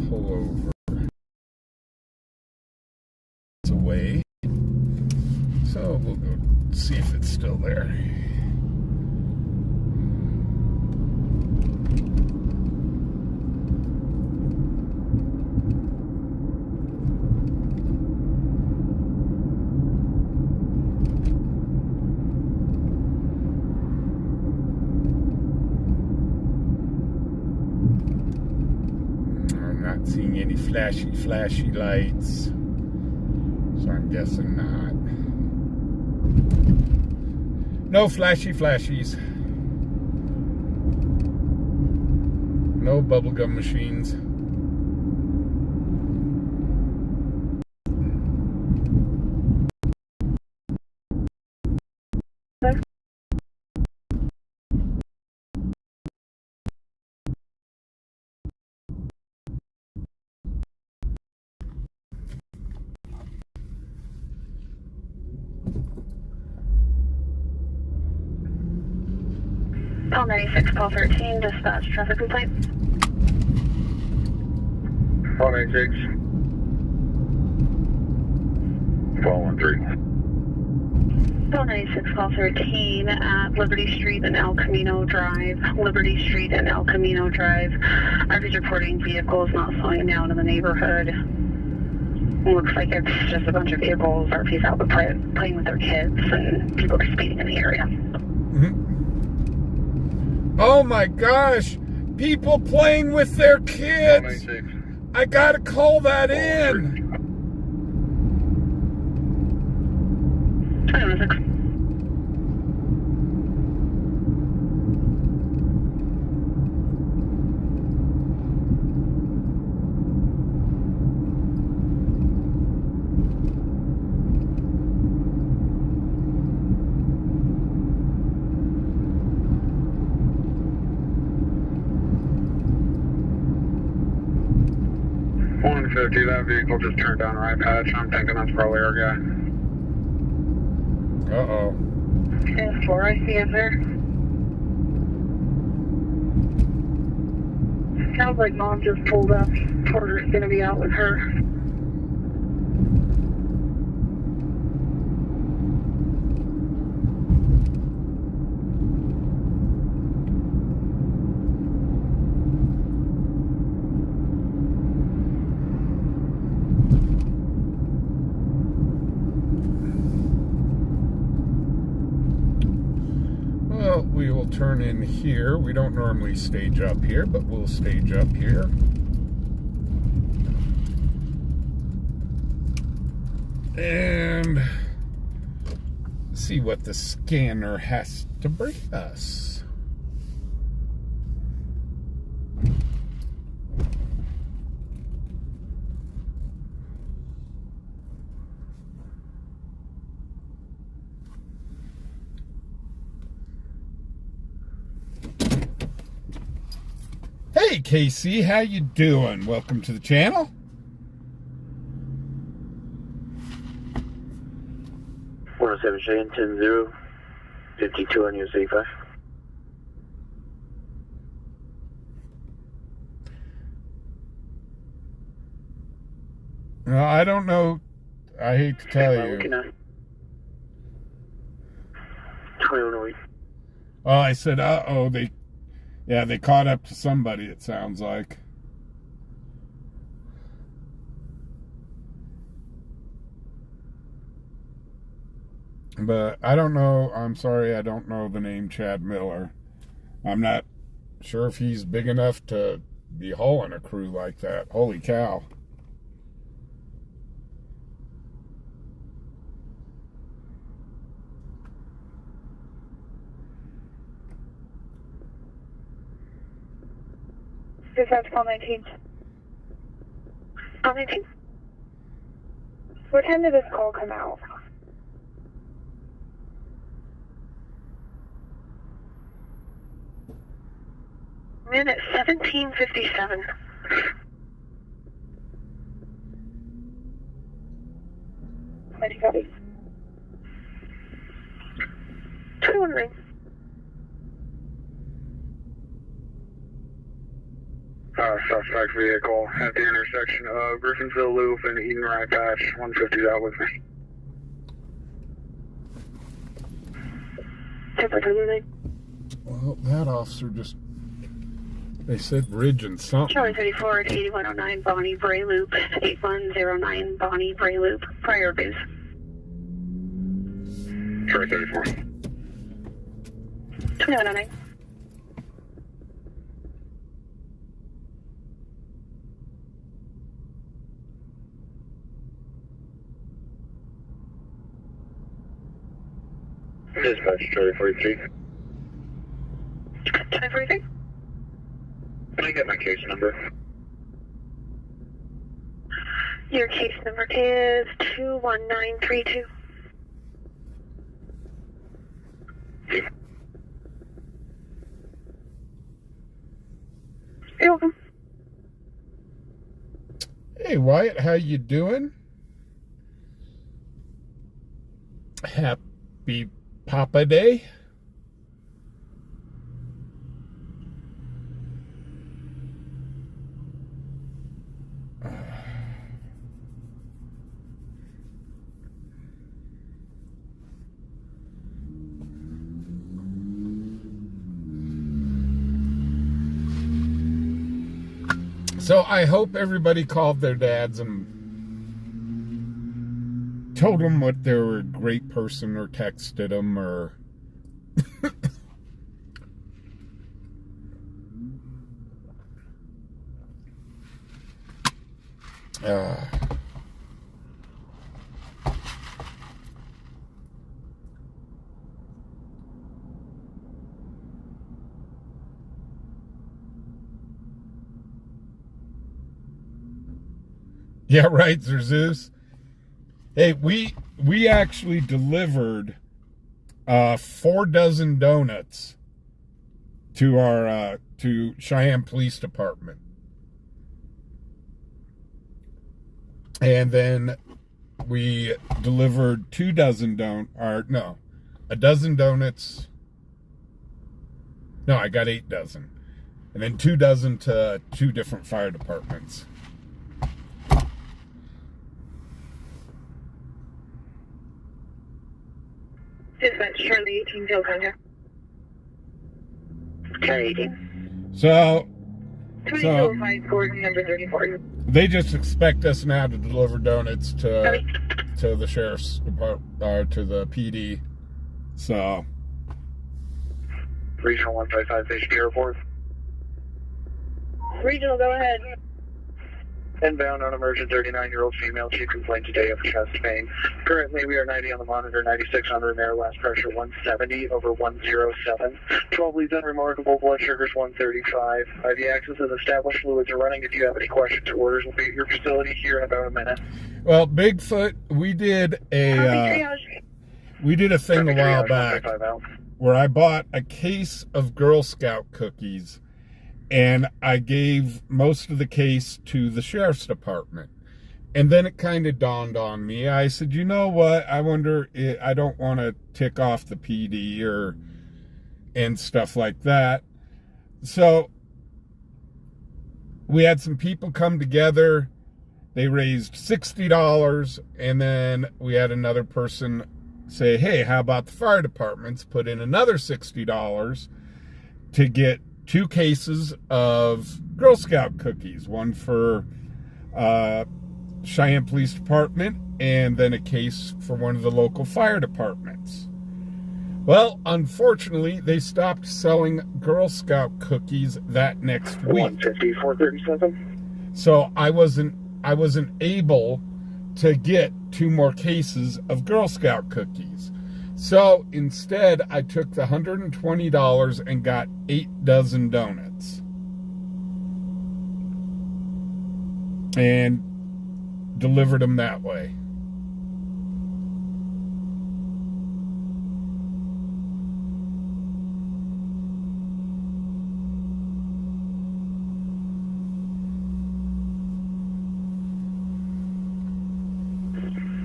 Pull over. It's away. So we'll go see if it's still there. Not seeing any flashy lights, so I'm guessing not. No flashies. No bubblegum machines. Call 96, call 13, dispatch traffic complaint. Call 96. 1213. Call 96, call 13 at Liberty Street and El Camino Drive. Liberty Street and El Camino Drive. RV's reporting vehicles not slowing down in the neighborhood. Looks like it's just a bunch of vehicles. RV's out playing with their kids and people are speeding in the area. Mm-hmm. Oh my gosh! People playing with their kids! I gotta call that in! 2106. That vehicle just turned down right patch. I'm thinking that's probably our guy. Uh-oh. Okay, 4, I see it there. Sounds like Mom just pulled up. Porter's gonna be out with her. We will turn in here. We don't normally stage up here, but we'll stage up here. And see what the scanner has to bring us. Hey KC, how you doing? Welcome to the channel. Cheyenne 10-0, 52 on US 85. No, I don't know. I hate to tell you. 2108. Oh, I said, uh-oh, they caught up to somebody, it sounds like. But I don't know. I'm sorry, I don't know the name Chad Miller. I'm not sure if he's big enough to be hauling a crew like that. Holy cow. Dispatch call 19. Call 19. What time did this call come out? Man, at 17:57. Ready, copy. 21 ring. Suspect vehicle at the intersection of Griffinsville Loop and Eden Rye Patch. 150's out with me. 10.29. Well, that officer just, they said bridge and something. Charlie 34 at 8109 Bonnie Bray Loop, 8109 Bonnie Bray Loop. Prior booth. Charlie 34. 2109. Dispatch, Charlie 43. 1043. Can I get my case number? Your case number is 21932. You're welcome. Hey Wyatt, how you doing? Happy Papa Day. So I hope everybody called their dads and told them what they were a great person, or texted them, or yeah, right, Zeus. Hey, we actually delivered 4 dozen donuts to our to Cheyenne Police Department, and then we delivered 2 dozen a dozen donuts. No, I got 8 dozen, and then 2 dozen to 2 different fire departments. Dispatch Charlie 18 Bill contact. Charlie 18. So 2205 Gordon number 34. they just expect us now to deliver donuts to the sheriff's department, to the PD. So Regional 155 HP report. Regional, go ahead. Inbound on emergent 39-year-old female. Chief complaint today of chest pain. Currently, we are 90 on the monitor, 96 on room air, last pressure 170 over 107. 12 leads unremarkable, blood sugars 135. IV access is established, fluids are running. If you have any questions or orders, we'll be at your facility here in about a minute. well, Bigfoot, we did a thing a while back where I bought a case of Girl Scout cookies, and I gave most of the case to the sheriff's department. And then it kind of dawned on me. I said, you know what? I wonder, I don't want to tick off the PD and stuff like that. So we had some people come together. They raised $60, and then we had another person say, hey, how about the fire departments put in another $60 to get 2 cases of Girl Scout cookies, one for Cheyenne Police Department and then a case for one of the local fire departments. Well, unfortunately, they stopped selling Girl Scout cookies that next week. 150, 437. So I wasn't able to get 2 more cases of Girl Scout cookies. So instead, I took the $120 and got 8 dozen donuts. And delivered them that way.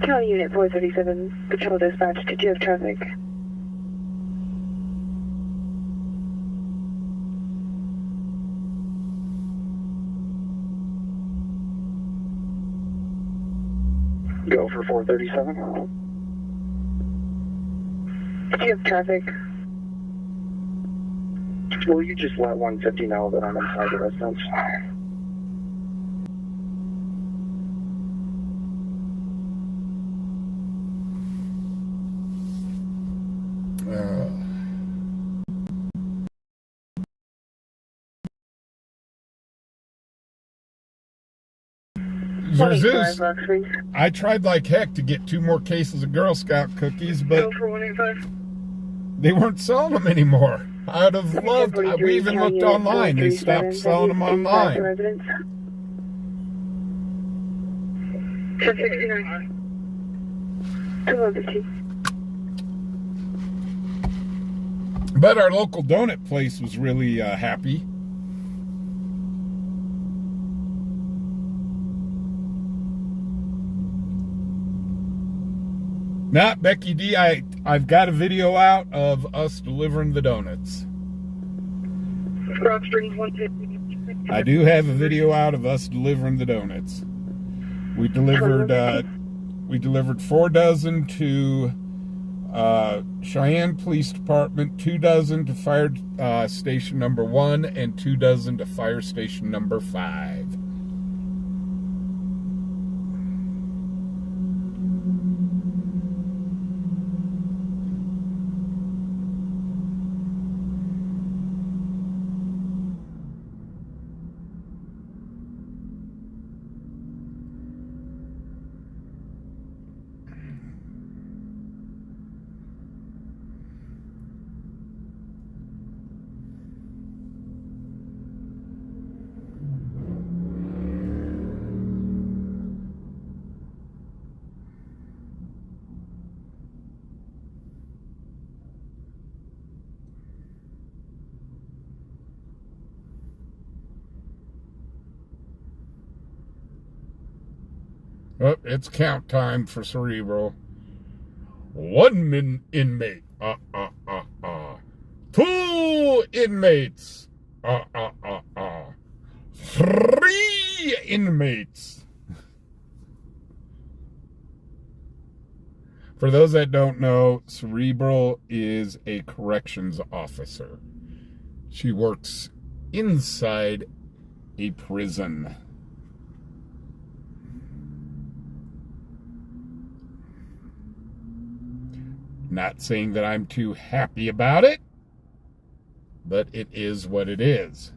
County Unit 437, Patrol Dispatch, did you have traffic? Go for 437. Did you have traffic? Will you just let 150 know that I'm inside the residence? Zeus, I tried like heck to get 2 more cases of Girl Scout cookies, but Go for 185. they weren't selling them anymore. I'd have loved, we even looked online, they stopped selling them online. 1069. 250. But our local donut place was really happy. Now, Becky D, I've got a video out of us delivering the donuts. Rock Springs 150. I do have a video out of us delivering the donuts. We delivered 4 dozen to Cheyenne Police Department, 2 dozen to Fire Station number 1, and 2 dozen to Fire Station number 5. Oh, it's count time for Cerebral. 1 inmate. 2 inmates. 3 inmates. For those that don't know, Cerebral is a corrections officer. She works inside a prison. Not saying that I'm too happy about it, but it is what it is.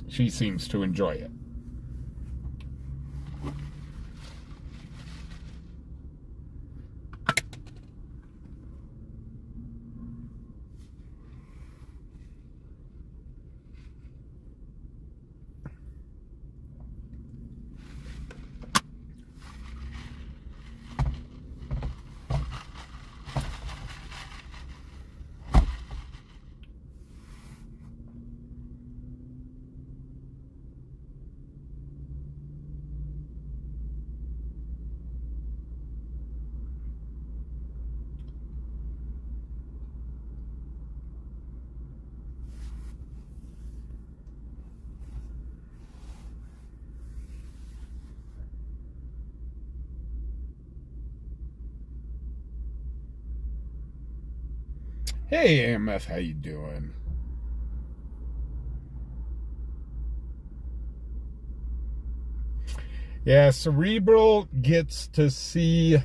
She seems to enjoy it. Hey, AMF, how you doing? Yeah, Cerebral gets to see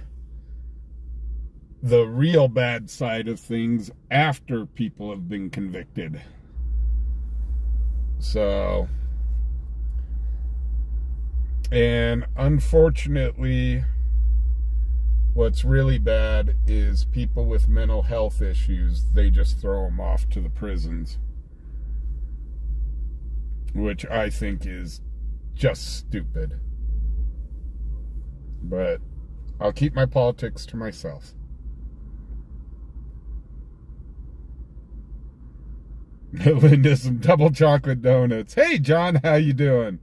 the real bad side of things after people have been convicted. So, and unfortunately, what's really bad is people with mental health issues, they just throw them off to the prisons, which I think is just stupid. But I'll keep my politics to myself. Linda, some double chocolate donuts. Hey, John, how you doing?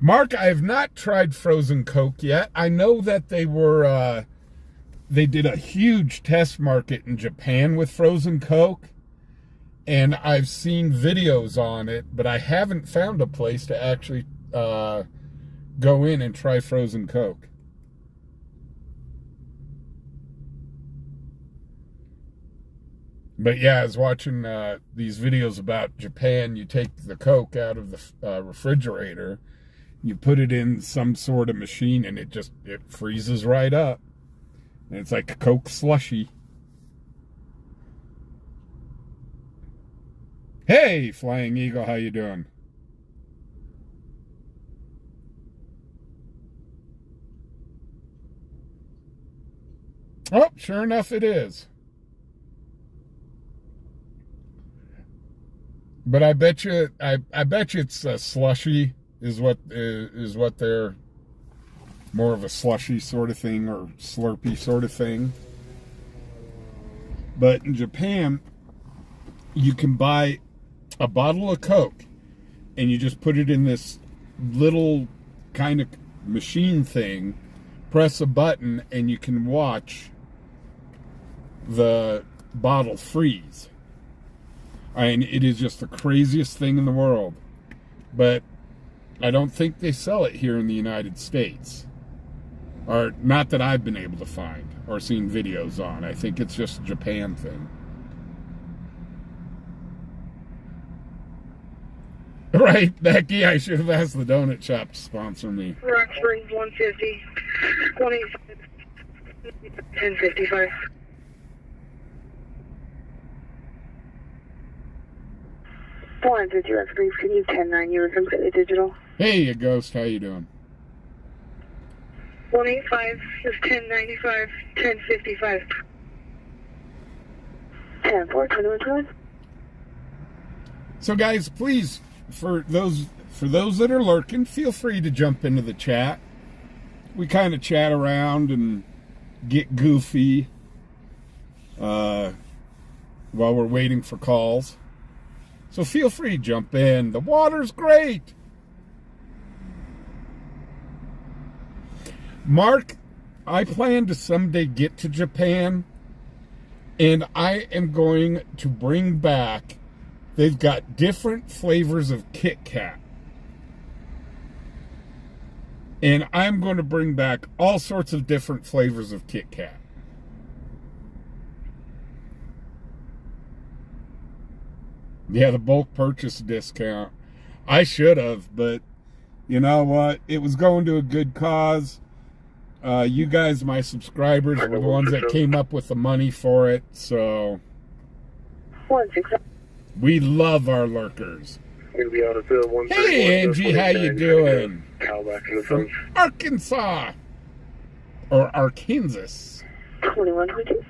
Mark, I have not tried frozen Coke yet. I know that they did a huge test market in Japan with frozen Coke, and I've seen videos on it, but I haven't found a place to actually go in and try frozen Coke. But yeah, I was watching these videos about Japan. You take the Coke out of the refrigerator, you put it in some sort of machine, and it freezes right up. And it's like a Coke slushy. Hey, Flying Eagle, how you doing? Oh, sure enough it is. But I bet you it's a slushy. Is what they're more of a slushy sort of thing or slurpy sort of thing. But in Japan, you can buy a bottle of Coke and you just put it in this little kind of machine thing, press a button, and you can watch the bottle freeze. And it is just the craziest thing in the world. But I don't think they sell it here in the United States. Or not that I've been able to find or seen videos on. I think it's just a Japan thing. Right, Becky, I should have asked the donut shop to sponsor me. Rock Springs 150, 185, 1055. Rock Springs, can you 10-9? You were completely digital. Hey, you ghost, how you doing? 185 is 1095, 1055. 10-4, 2121. So guys, please, for those that are lurking, feel free to jump into the chat. We kind of chat around and get goofy while we're waiting for calls. So feel free to jump in. The water's great. Mark, I plan to someday get to Japan, and I am going to bring back, they've got different flavors of Kit Kat. And I'm going to bring back all sorts of different flavors of Kit Kat. Yeah, the bulk purchase discount. I should have, but you know what? It was going to a good cause. You guys, my subscribers, were the ones that came up with the money for it, so we love our lurkers. Hey, Angie, how you doing? From Arkansas. Or Arkansas. 2122.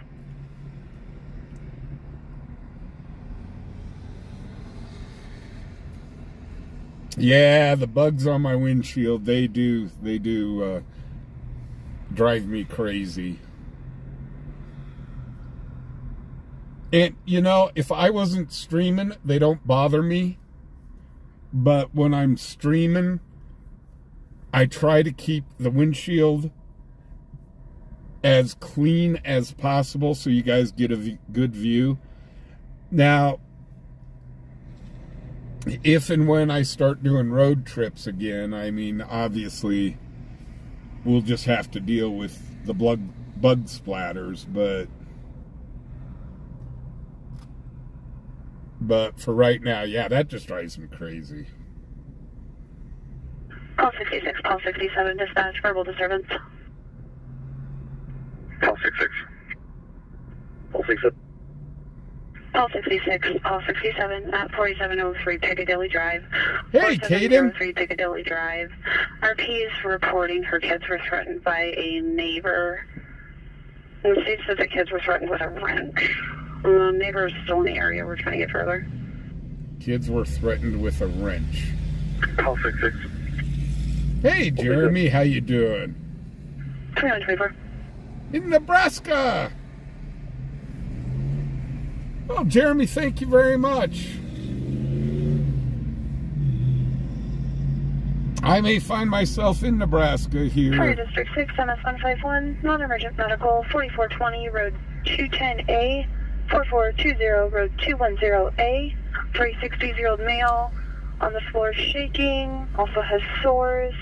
Yeah, the bugs on my windshield, they do drive me crazy. And, you know, if I wasn't streaming, they don't bother me. But when I'm streaming, I try to keep the windshield as clean as possible so you guys get a good view. Now, if and when I start doing road trips again, I mean, obviously, we'll just have to deal with the bug splatters, but for right now, yeah, that just drives me crazy. Call 66, call 67, dispatch, verbal disturbance. Call 66. Call 67. Call 66, call 67 at 4703 Piccadilly Drive. Hey, Caden. 4703 Piccadilly Drive. RP is reporting her kids were threatened by a neighbor. And she said the kids were threatened with a wrench. The neighbor is still in the area. We're trying to get further. Kids were threatened with a wrench. Call 66. Hey, Jeremy, how you doing? 2124. In Nebraska. Oh, Jeremy, thank you very much. I may find myself in Nebraska here. Fire District 6, MS-151, non-emergent medical, 4420, road 210A, 4420, road 210A, 360-year-old male, on the floor shaking, also has sores.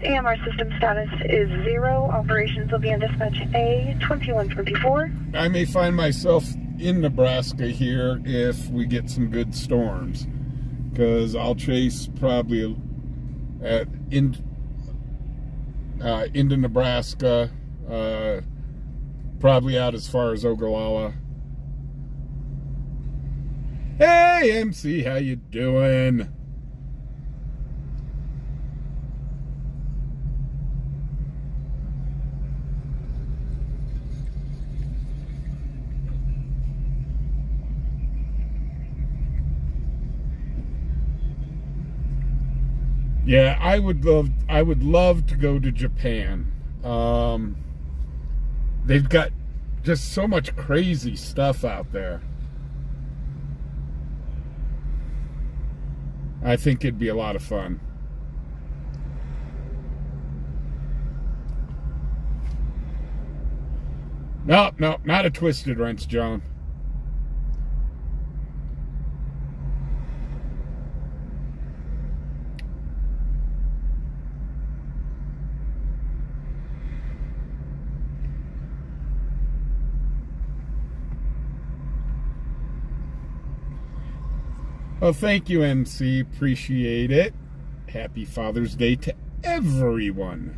AMR system status is 0. Operations will be on dispatch A, 2124. I may find myself in Nebraska here if we get some good storms, because I'll chase probably into Nebraska, probably out as far as Ogallala. Hey, MC, how you doing? Yeah, I would love to go to Japan. They've got just so much crazy stuff out there. I think it'd be a lot of fun. No, not a twisted wrench, Joan. Well, thank you, MC. Appreciate it. Happy Father's Day to everyone.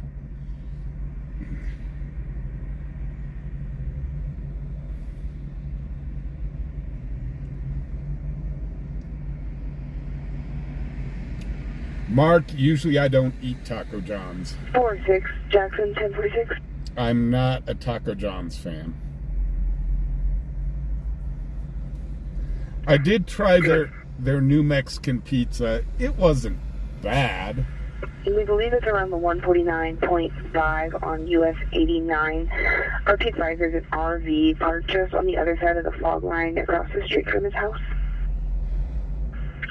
Mark, usually I don't eat Taco John's. 46, Jackson, 1046. I'm not a Taco John's fan. I did try their new Mexican pizza. It wasn't bad. We believe it's around the 149.5 on US 89. Our pizza advisor is an RV parked just on the other side of the fog line across the street from his house.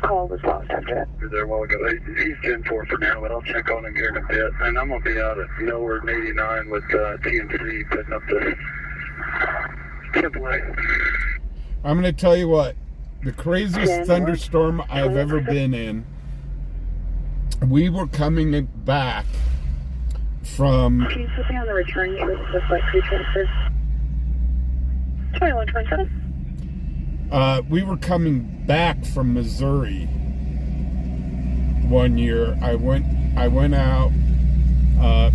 Call was lost after that. There a while ago. He's 10-4 for now, but I'll check on him here in a bit. And I'm going to be out at Nowhere 89 with TNC putting up the AAA. I'm going to tell you what. The craziest thunderstorm I've ever been in. We were coming back from. Can you put me on the return? It was just like 2127. We were coming back from Missouri one year. I went out.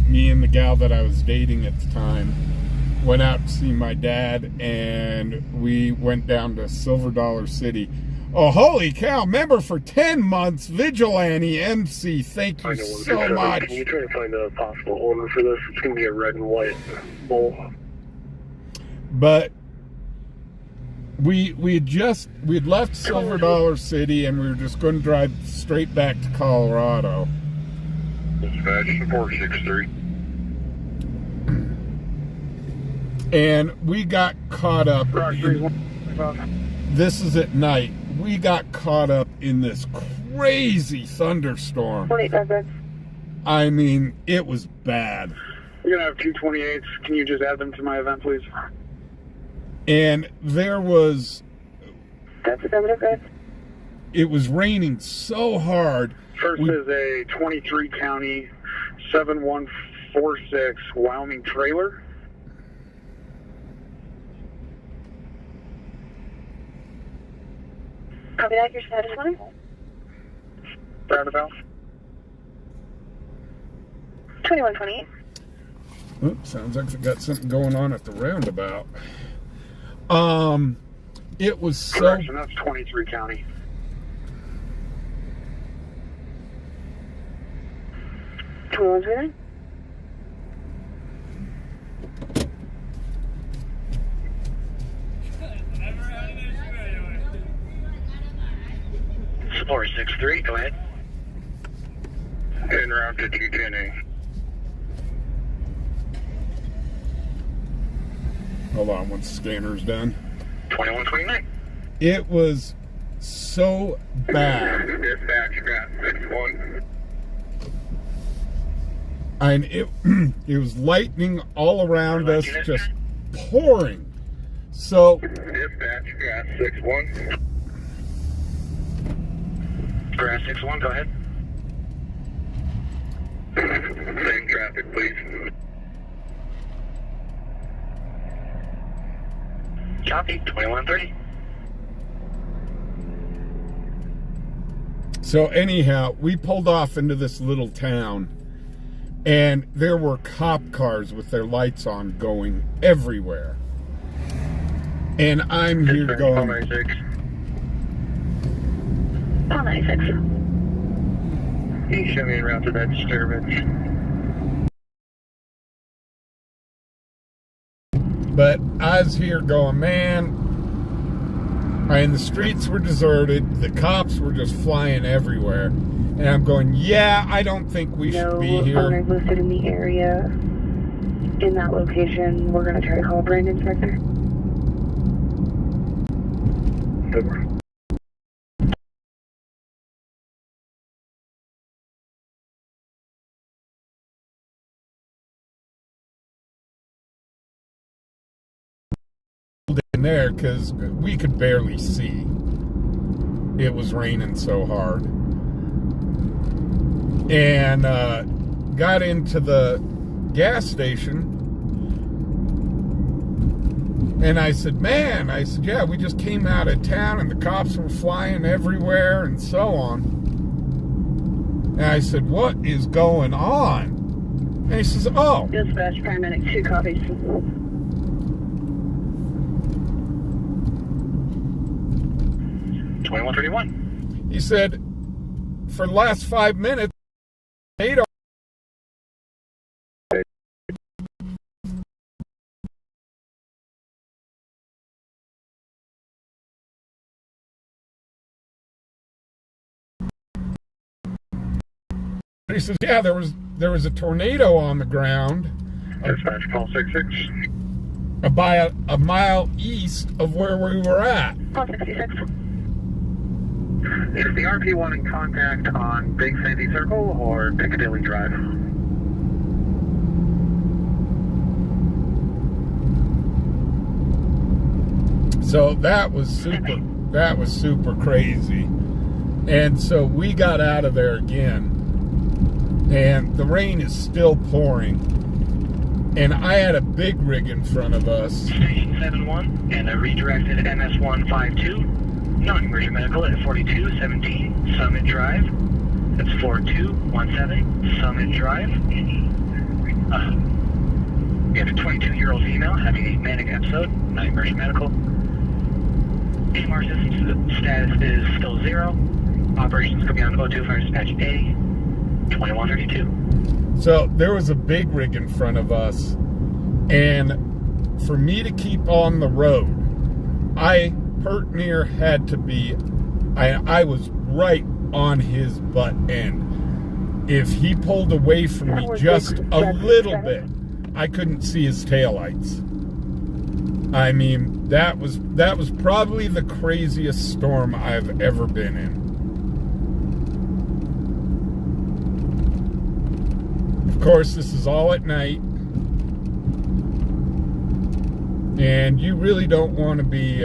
Me and the gal that I was dating at the time went out to see my dad, and we went down to Silver Dollar City. Oh, holy cow, member for 10 months, Vigilante MC, thank you so much. Can you try to find a possible order for this? It's going to be a red and white bowl. But we had left Silver Dollar City, and we were just going to drive straight back to Colorado. Dispatch 463. And we got caught up. This is at night. We got caught up in this crazy thunderstorm. I mean, it was bad. We're going to have 228s. Can you just add them to my event, please? And there was... That's affirmative, guys. it was raining so hard. First is a 23 county 7146 Wyoming trailer. Copy that, your status one. Roundabout. 2128. Oops, sounds like we got something going on at the roundabout. It was so... Correction, that's 23 county. Support 6-3, go ahead. En route to 210A. Hold on, once the scanner's done. 2129. It was so bad. Dispatch, got 6-1. And it was lightning all around us, just pouring. So Dispatch, got 6-1. Grass 6-1, go ahead. Same traffic, please. Copy, 2130. So anyhow, we pulled off into this little town, and there were cop cars with their lights on going everywhere. And I'm here going, 96. 96. You show me en route to that disturbance. but I was here going, man, and the streets were deserted, the cops were just flying everywhere, and I'm going, yeah, I don't think we should be here. No owners listed in the area in that location. We're going to try to call a brand inspector. Over. In there because we could barely see. It was raining so hard. And got into the gas station, and I said, yeah, we just came out of town and the cops were flying everywhere and so on. And I said, what is going on? And he says, oh. Dispatch, paramedic, 2 copies. He said, for the last 5 minutes, tornado. He says, yeah, there was a tornado on the ground. Dispatch call 66. About a mile east of where we were at. Call 66. Is the RP1 in contact on Big Sandy Circle or Piccadilly Drive? So that was super crazy. And so we got out of there again, and the rain is still pouring, and I had a big rig in front of us. Station 71 and a redirected MS152. Non-emergent medical at 4217 Summit Drive. That's 4217 Summit Drive. We have a 22-year-old female having a manic episode. Non-emergent medical. AMR system status is still 0. Operations could be on O2 Fire Dispatch A. 2132. So there was a big rig in front of us, and for me to keep on the road, I pert near had to be, I was right on his butt end. If he pulled away from me just a little bit, I couldn't see his taillights. I mean, that was probably the craziest storm I've ever been in. Of course, this is all at night, and you really don't want to be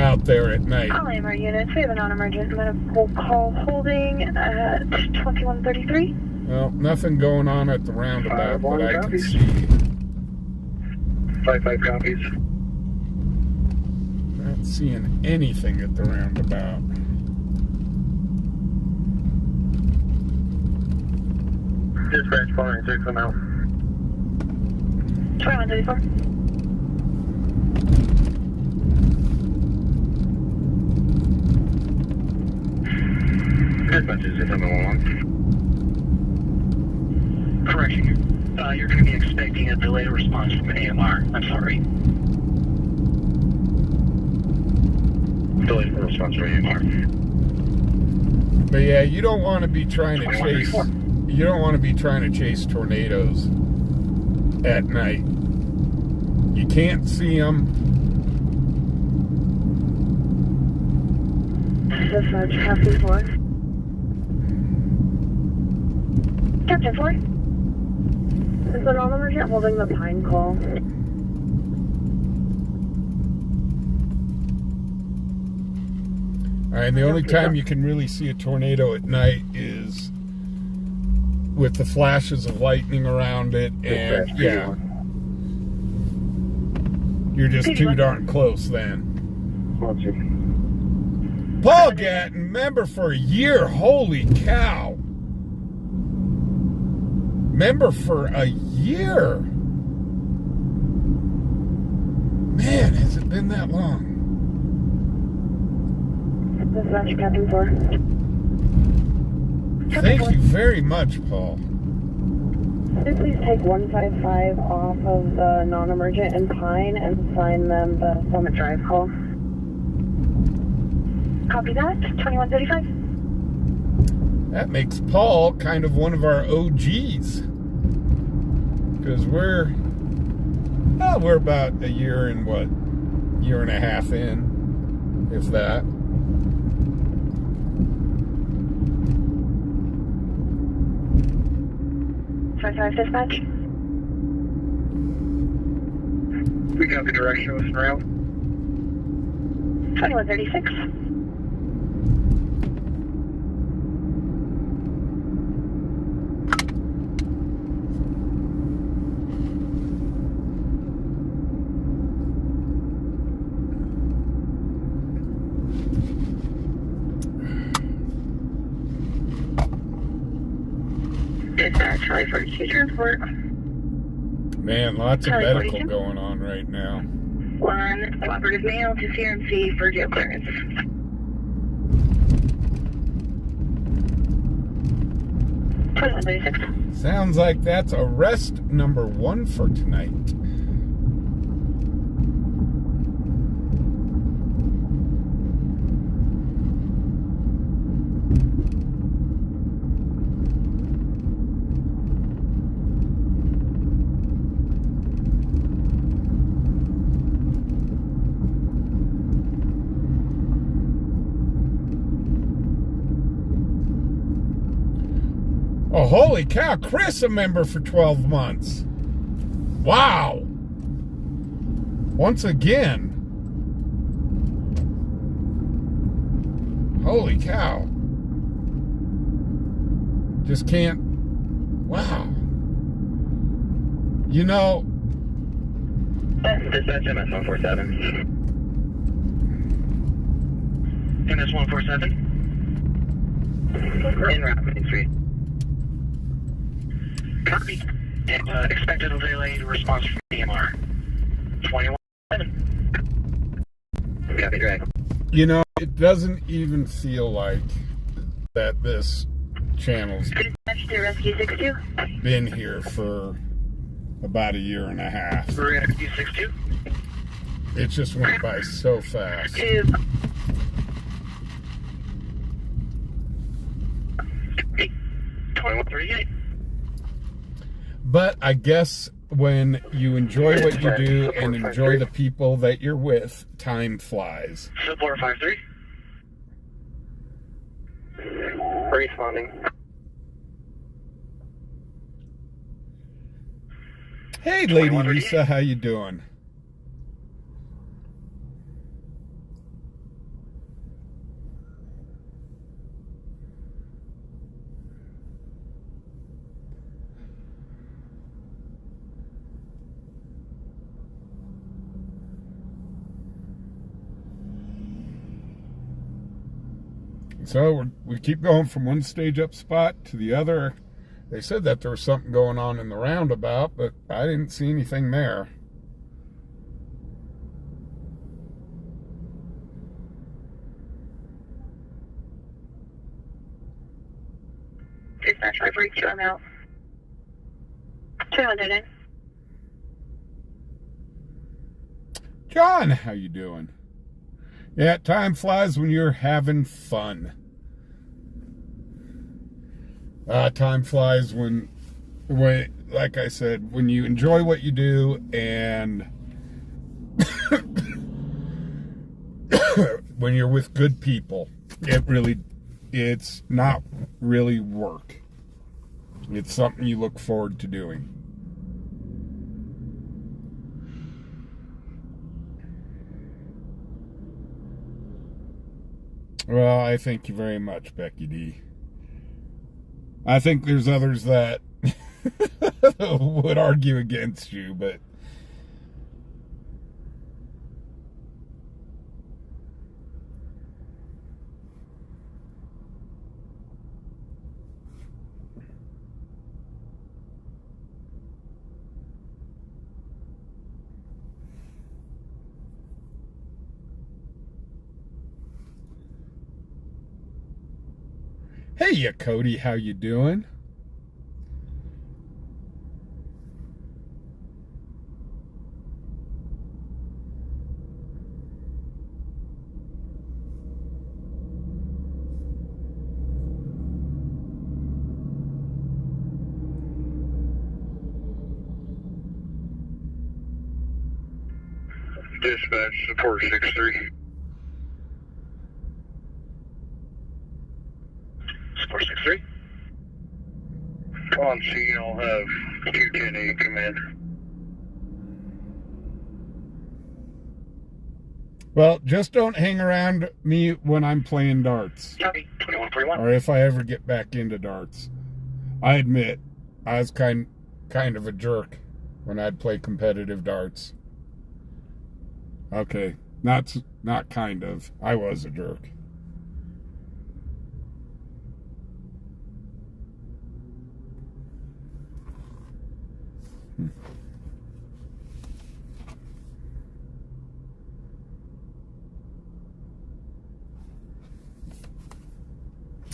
out there at night. All AMR units, we have a non-emergent medical call holding at 2133. Well, nothing going on at the roundabout that I can see. 5-5 copies. Not seeing anything at the roundabout. Dispatch 496, I'm out. 2134. Dispatch is 711. Correction. You're going to be expecting a delayed response from AMR. I'm sorry. Delayed response from AMR. But yeah, you don't want to be trying to chase. You don't want to be trying to chase tornadoes at night. You can't see them. Dispatch, Captain 4. Captain 4. Is the non-emergent holding the pine call? All right, and the only time you can really see a tornado at night is with the flashes of lightning around it, and yeah, you're just too darn close then. Paul Gatton, member for a year. Holy cow. Member for a year. Man, has it been that long? Dispatch, Captain 4. Thank you very much, Paul. Could you please take 155 off of the non-emergent and Pine and sign them the Summit Drive call? Copy that. 2135. That makes Paul kind of one of our OGs. Because we're about a year and year and a half in, if that. Five dispatch. We got the directionless route. 2136. Dispatch, 542 transport. Man, lots of medical going on right now. One cooperative mail to CRMC for jail clearance. Sounds like that's arrest number 1 for tonight. Oh, holy cow, Chris, a member for 12 months. Wow. Once again. Holy cow. Just can't. Wow. You know. Dispatch MS-147. MS-147. En route, Main Street. Copy. And expected a delayed response from AMR. 21. Copy, drag. You know, it doesn't even feel like that this channel's Dispatch to Rescue 62. been here for about a year and a half. Rescue 62. It just went by so fast. 2138. But I guess when you enjoy what you do and enjoy the people that you're with, time flies. 453. Responding. Hey, Lady Lisa, how you doing? So we keep going from one stage up spot to the other. They said that there was something going on in the roundabout, but I didn't see anything there. Dispatch, I've reached you. I'm out. 209. John, how you doing? Yeah, time flies when you're having fun. Time flies when, like I said, when you enjoy what you do and when you're with good people. It's not really work. It's something you look forward to doing. Well, I thank you very much, Becky D. I think there's others that would argue against you, but hey, ya Cody, how you doing? Dispatch, support 6-3. Support 6-3. On scene, I'll have 210A command. Well, just don't hang around me when I'm playing darts. Copy, 2141. Or if I ever get back into darts. I admit, I was kind of a jerk when I'd play competitive darts. Okay, not kind of. I was a jerk.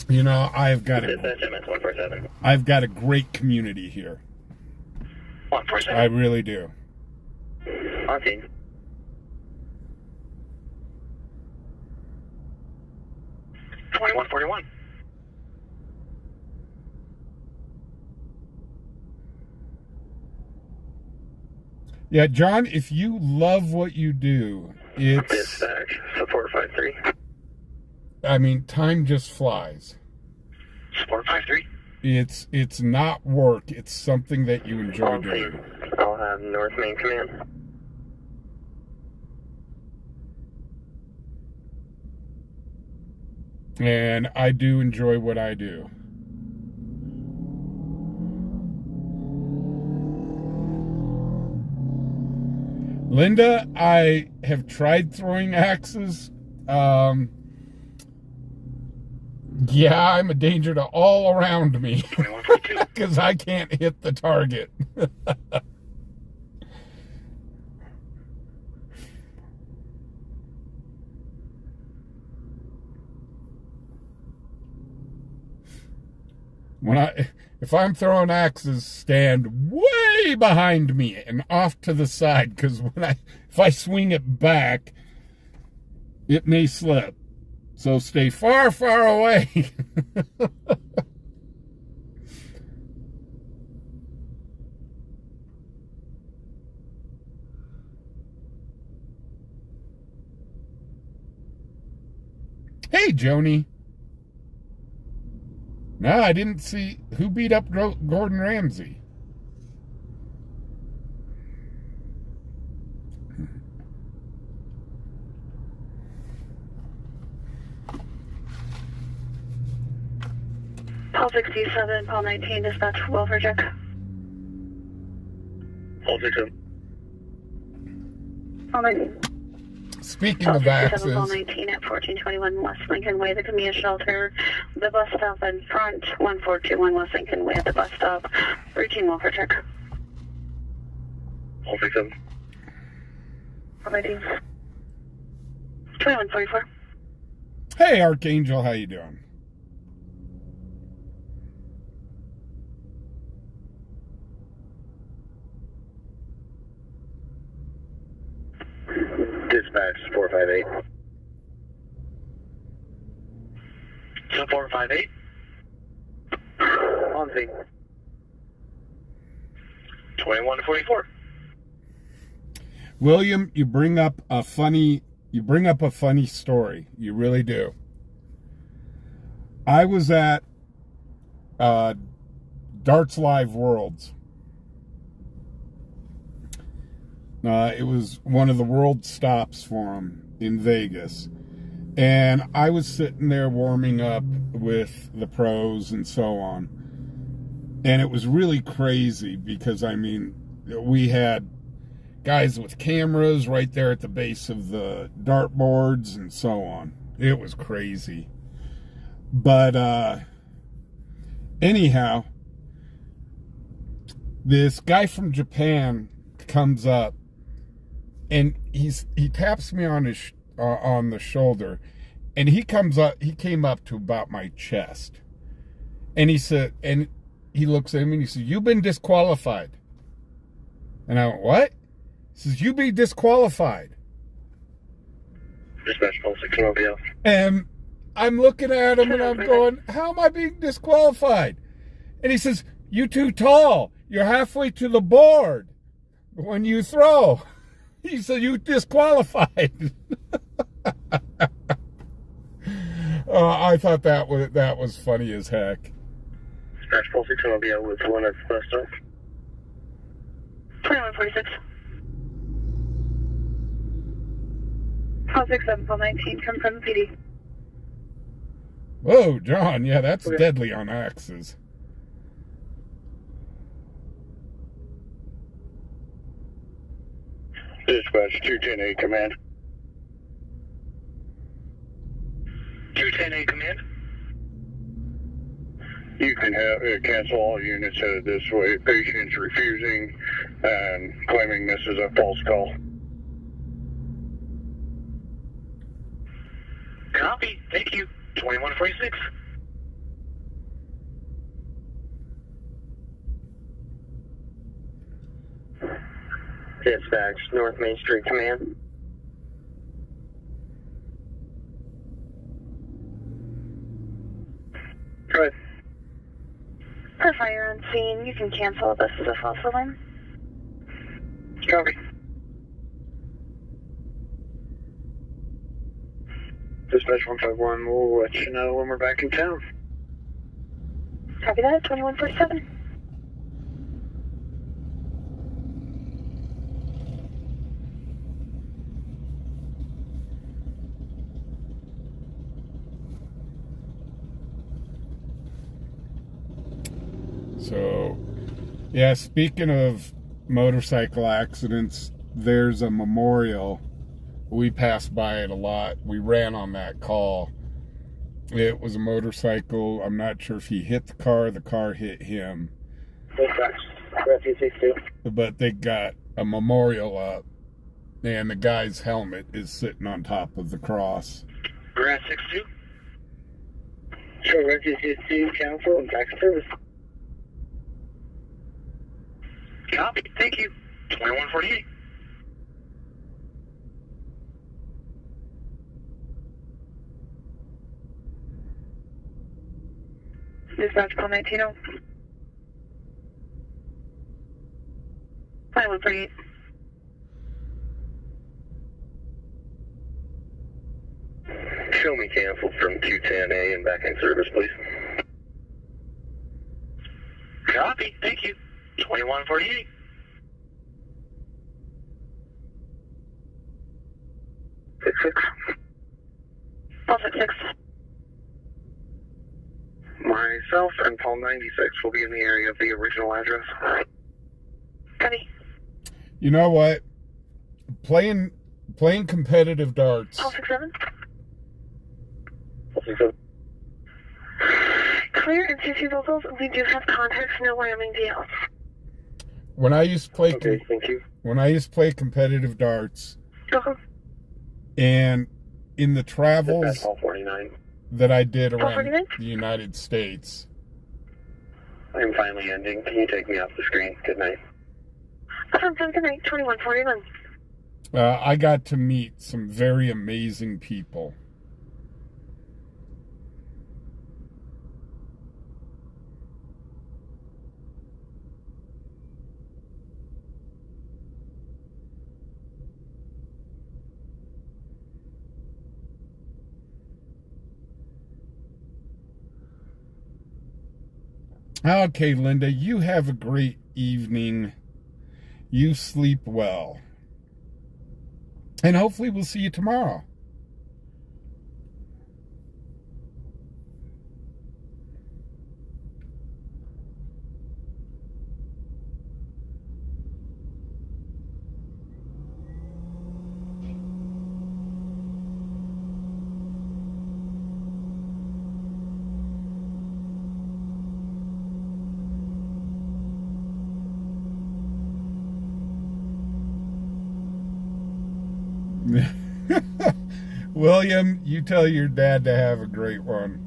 You know, I've got a great community here. 147. I really do. On scene. $21.41. Yeah, John, if you love what you do, it's... Dispatch, support 53. I mean, time just flies. Support 53. It's not work. It's something that you enjoy doing. I'll have North Main Command. And I do enjoy what I do. Linda, I have tried throwing axes. Yeah, I'm a danger to all around me because I can't hit the target. If I'm throwing axes, stand way behind me and off to the side, because if I swing it back, it may slip. So stay far, far away. Hey, Joni. No, I didn't see who beat up Gordon Ramsay. Paul 67, Paul 19, dispatch, welfare check. Hold 67. Paul 19. Speaking of axes, 19 at 1421 West Lincoln Way, the community shelter, the bus stop in front, 1421 West Lincoln Way at the bus stop, routine welfare check. All 67. 2144. hey Archangel, how you doing? Dispatch 458. So 458. On scene. 2144. William, you bring up a funny story. You really do. I was at Darts Live Worlds. It was one of the world stops for him in Vegas. And I was sitting there warming up with the pros and so on. And it was really crazy because, I mean, we had guys with cameras right there at the base of the dartboards and so on. It was crazy. But anyhow, this guy from Japan comes up and he taps me on his on the shoulder, and he came up to about my chest, and he said, and he looks at me and he said, "You've been disqualified." And I went, "What?" He says, "You be disqualified." Dispatch 460. And I'm looking at him and I'm going, "How am I being disqualified?" And he says, "You too tall. You're halfway to the board when you throw." He said, "You disqualified." I thought that was funny as heck. Dispatch 460 with one at the bus stop. 2146. Call 6719, come from the PD. Whoa, John, yeah, that's deadly on axes. Dispatch 210A command. 210A command. You can cancel all units headed this way. Patients refusing and claiming this is a false call. Copy. Thank you. 2146. Dispatch North Main Street command. Go ahead. Per fire on scene, you can cancel. This is a false alarm. Copy. Dispatch 151, we'll let you know when we're back in town. Copy that, 2147. So, yeah, speaking of motorcycle accidents, there's a memorial. We passed by it a lot. We ran on that call. It was a motorcycle. I'm not sure if he hit the car hit him. But they got a memorial up, and the guy's helmet is sitting on top of the cross. Grass 62. Show Rescue 62, council, and back to service. Copy. Thank you. 2148. Dispatch call 19. 2148. Show me canceled from 210A and back in service, please. Copy. Thank you. 2148. Six. Call 66. Myself and Paul 96 will be in the area of the original address. Copy. You know what? Playing Playing competitive darts. 1267. 1267. Clear and CC vocals. We do have contacts, no Wyoming DL. When I used to play, Okay, thank you. when I used to play competitive darts, Uh-huh. and in the travels Dispatch call 49. that I did around 49? the United States, I'm finally ending. Can you take me off the screen? Good night. Good night, 2149. I got to meet some very amazing people. Okay, Linda, you have a great evening. You sleep well. And hopefully we'll see you tomorrow. William, you tell your dad to have a great one.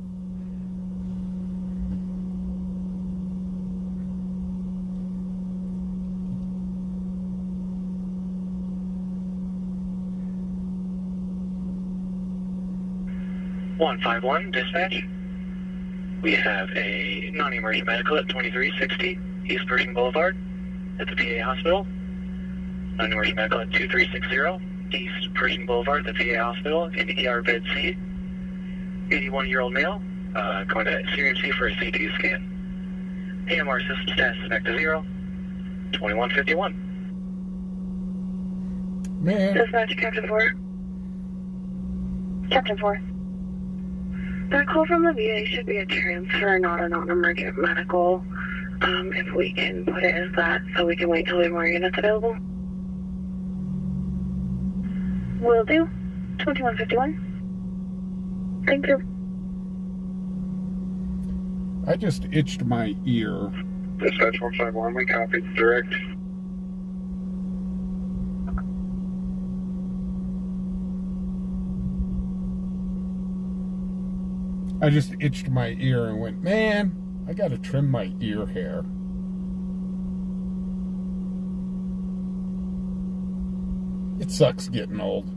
One 151, dispatch. We have a non-emergent medical at 2360 East Pershing Boulevard at the PA Hospital. Non-emergent medical at 2360 East Pershing Boulevard at the PA Hospital in ER bed C. 81-year-old male, going to CRMC for a CT scan. AMR system status is back to 0. 2151. Man, Dispatch, Captain 4. Captain 4. That call from the VA should be a transfer, not a non-emergent medical. If we can put it as that, so we can wait till we have more units available. Will do. 2151. Thank you. I just itched my ear. Dispatch 151, we copy. Direct. I just itched my ear and went, man, I gotta trim my ear hair. It sucks getting old.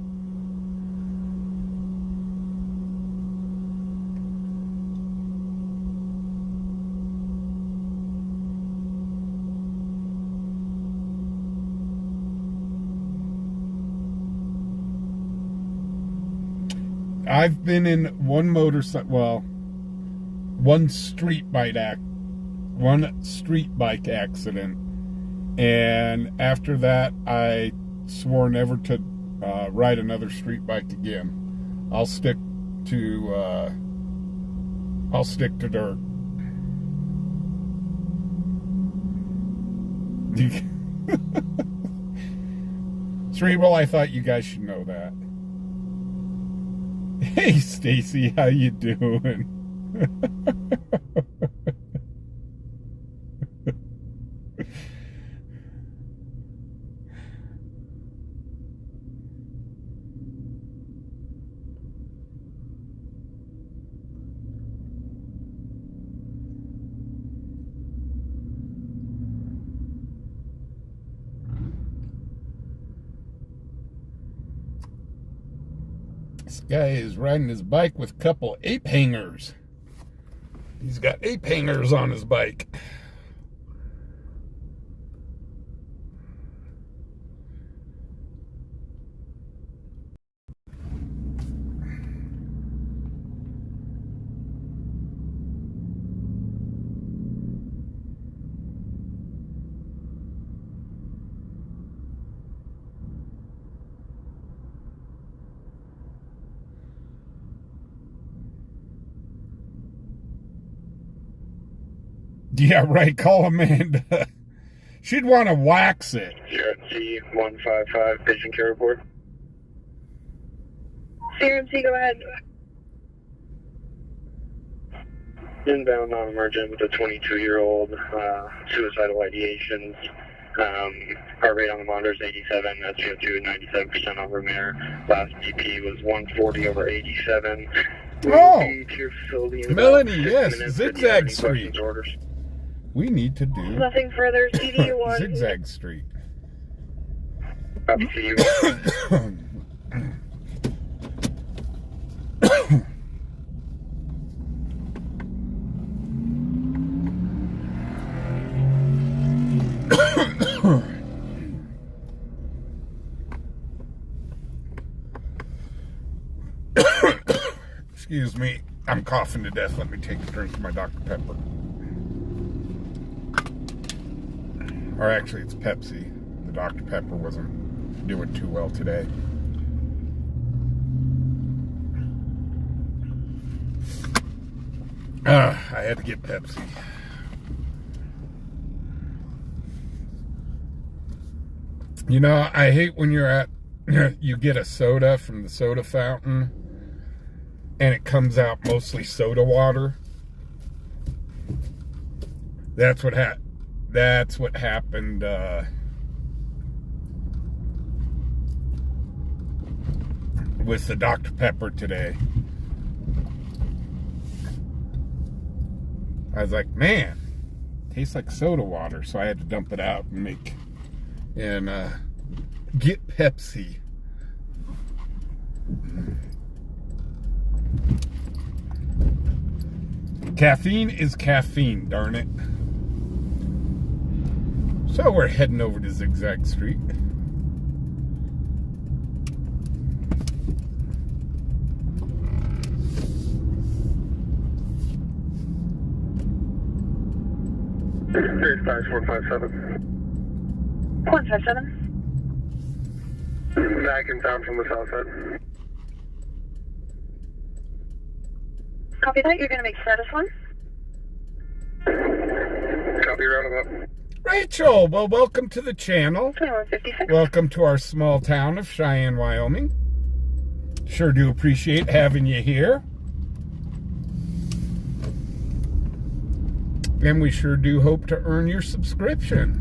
I've been in one street bike accident, and after that I swore never to ride another street bike again. I'll stick to dirt. Cerebral, I thought you guys should know that. Hey, Stacy, how you doing? This guy is riding his bike with a couple ape hangers. He's got ape hangers on his bike. Yeah, right. Call Amanda. She'd want to wax it. You're at C155, patient care report. CRMC, go ahead. Inbound non-emergent with a 22-year-old, suicidal ideations. Heart rate on the monitor is 87, SpO2 at 97% on room air. Last BP was 140 over 87. Oh, To your facility in Melanie, about 6 yes, minutes. Zigzag Any Street. questions or orders? We need to do Nothing further. CD1. Zigzag Street. Up to you. Excuse me, I'm coughing to death. Let me take a drink of my Dr. Pepper. Or actually, it's Pepsi. The Dr. Pepper wasn't doing too well today. I had to get Pepsi. You know, I hate when you're at, you get a soda from the soda fountain and it comes out mostly soda water. That's what happened with the Dr. Pepper today. I was like, man, tastes like soda water, so I had to dump it out and get Pepsi. Caffeine is caffeine, darn it. So we're heading over to Zigzag Street. Here's 5457. 157. Back in town from the south side. Copy that. You're going to make status 1. Copy, roundabout. Rachel, well, welcome to the channel. 2156. Welcome to our small town of Cheyenne, Wyoming. Sure do appreciate having you here. And we sure do hope to earn your subscription.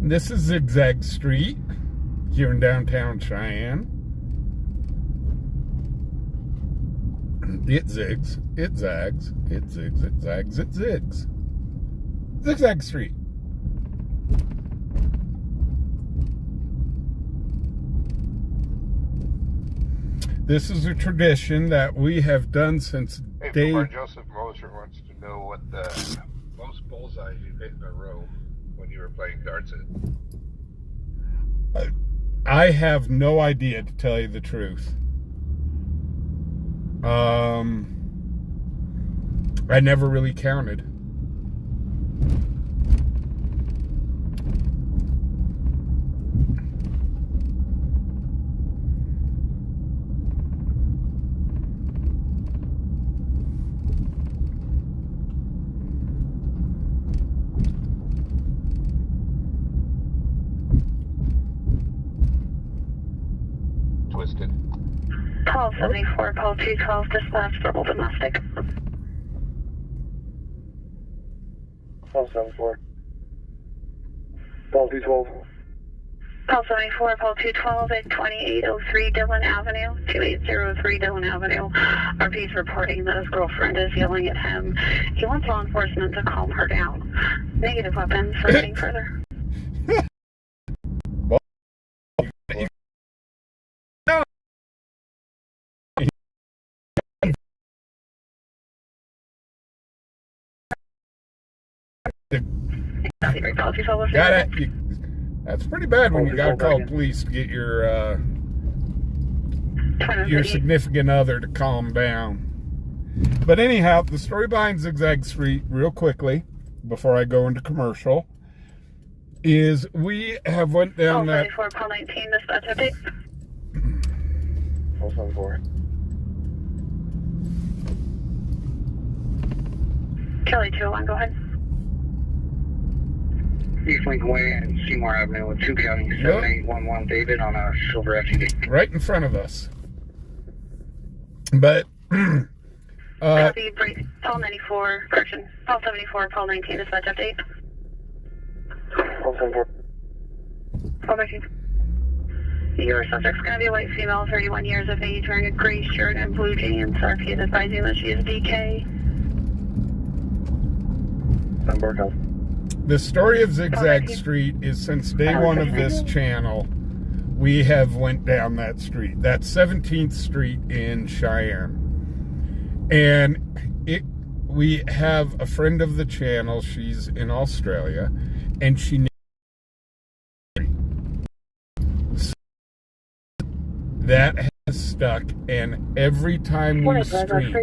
This is Zigzag Street here in downtown Cheyenne. It zigs, it zags, it zigs, it zags, it zigs. Zigzag Street. This is a tradition that we have done since day. Hey, Joseph Moser wants to know what the most bullseyes you've hit in a row when you were playing darts at. I have no idea, to tell you the truth. I never really counted. Twisted. Call 74, call 212, dispatch, verbal domestic. Call 74. Call 212. Call 74, call 212 at 2803 Dillon Avenue, 2803 Dillon Avenue. RP's reporting that his girlfriend is yelling at him. He wants law enforcement to calm her down. Negative weapons for anything further. Got it. That's pretty bad when you gotta call police to get your significant other to calm down. But anyhow, the story behind Zigzag Street, real quickly, before I go into commercial, is we have went down that. Call 34, call 19, dispatch update. Call 74. Kelly 201, go ahead. East Lincoln Way and Seymour Avenue with 2 County, 7811 David on a silver FTD. Right in front of us. But, Copy, break, Paul 94, correction, Paul 74, Paul 19, dispatch update. Paul 74. Paul 19. Your subject's going to be a white female, 31 years of age, wearing a gray shirt and blue jeans. RP is advising that she is DK. the story of Zigzag Street is since day one of this channel, we have went down that street. That's 17th Street in Cheyenne. And we have a friend of the channel, she's in Australia, and she that has stuck, and every time we stream,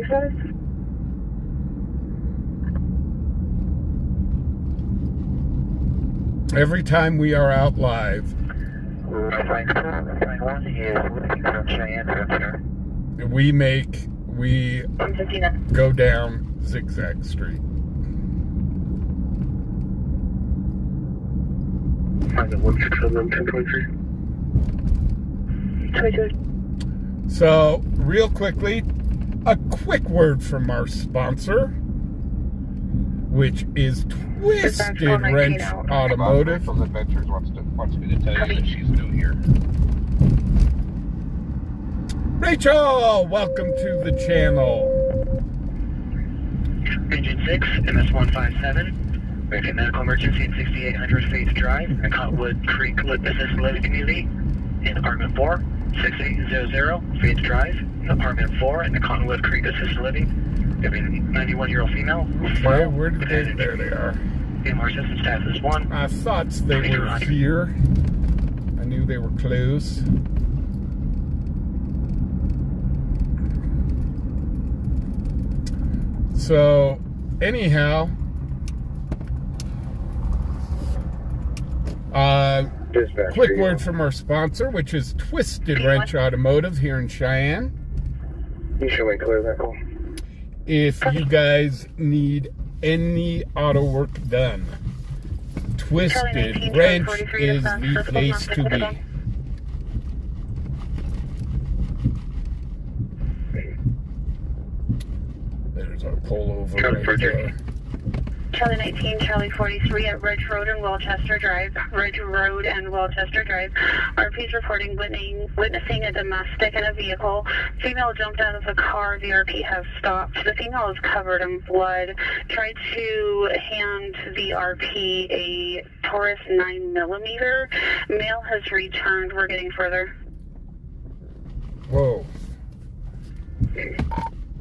every time we are out live, we go down Zigzag Street. So, real quickly, a quick word from our sponsor, which is Twisted Wrench Automotive. From Adventures wants me to tell you that she's new here. Rachel, welcome to the channel. Engine 6, MS-157. We have a medical emergency at 6800 Faith Drive in Cottonwood Creek Assisted Living Community in Apartment 4, 6800 Faith Drive, Apartment 4 in the Cottonwood Creek Assisted Living. We have a 91-year-old female. Okay, where did they? There they are. EMR system status is 1. I thought they were here. I knew they were close. So, anyhow, quick word from our sponsor, which is Twisted Wrench Automotive here in Cheyenne. You should wait clear that call. If you guys need any auto work done, Twisted Wrench is the place to be. There's our pullover right there. Charlie 19, Charlie 43 at Ridge Road and Welchester Drive. Ridge Road and Welchester Drive. RP's reporting witnessing a domestic in a vehicle. Female jumped out of the car. The RP has stopped. The female is covered in blood. Tried to hand the RP a Taurus 9mm. Male has returned. We're getting further. Whoa.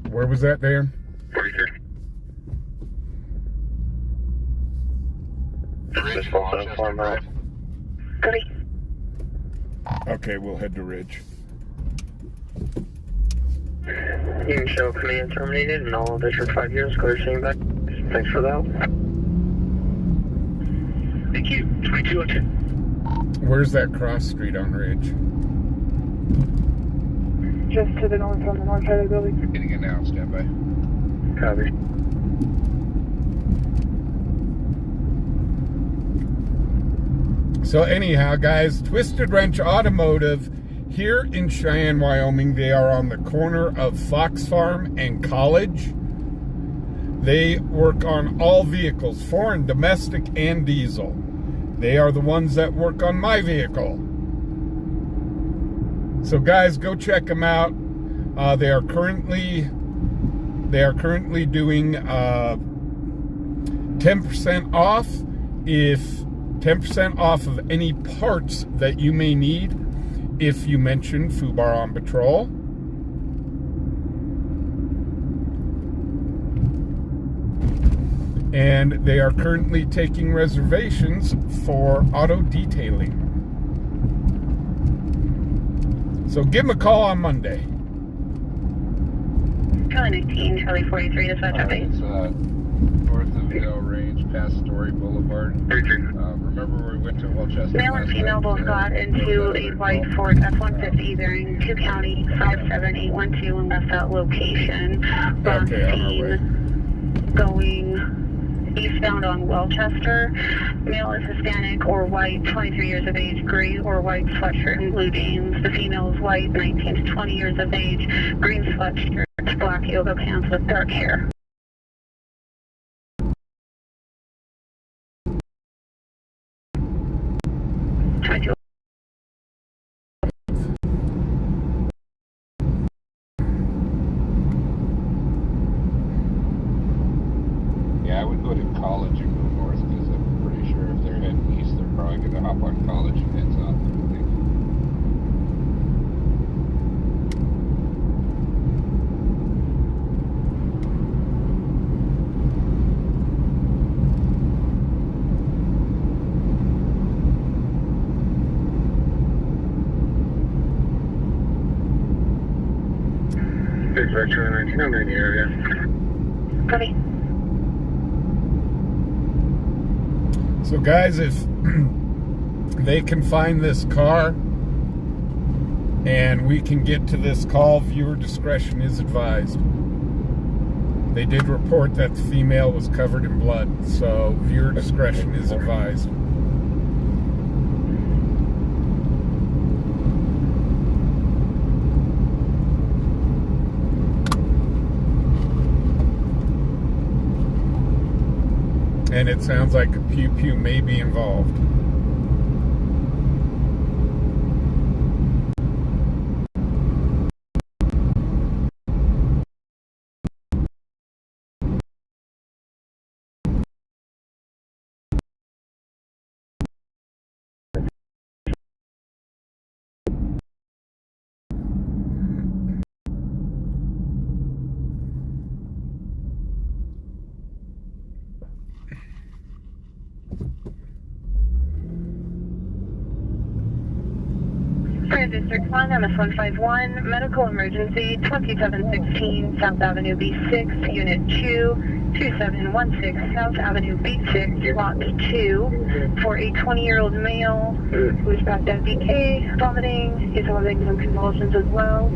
Where was that, Dan? 43. Okay, we'll head to Ridge. Unit show command terminated and all District 5 units clear same back. Thanks for that. Thank you. 2202. Where's that cross street on Ridge? Just to the north on the north side of the building. You're getting it now, stand by. Copy. So anyhow, guys, Twisted Wrench Automotive here in Cheyenne, Wyoming. They are on the corner of Fox Farm and College. They work on all vehicles, foreign, domestic, and diesel. They are the ones that work on my vehicle. So guys, go check them out. They are currently doing 10% off 10% off of any parts that you may need if you mention fubarOnPatrol. And they are currently taking reservations for auto detailing. So give them a call on Monday. Charlie 19, Charlie 43, dispatch update. It's north of Dale Range, past Story Boulevard. Remember where we went to Welchester? Male and female both got into a white Ford F-150 bearing 2 County 57812 and left that location. Okay, on our way. Going eastbound on Welchester. Male is Hispanic or white, 23 years of age, gray or white sweatshirt and blue jeans. The female is white, 19 to 20 years of age, green sweatshirt, black yoga pants with dark hair. Yeah, I would go to College and go north because I'm pretty sure if they're heading east, they're probably going to hop on College and head south. I think. Big Vector 1909 area. Copy. So guys, if they can find this car and we can get to this call, viewer discretion is advised. They did report that the female was covered in blood, so viewer discretion is advised. And it sounds like a pew-pew may be involved. District 1, MS151, medical emergency, 2716 South Avenue B6, Unit 2, 2716 South Avenue B6, Lot 2, for a 20-year-old male who's back at BK, vomiting. He's having some convulsions as well.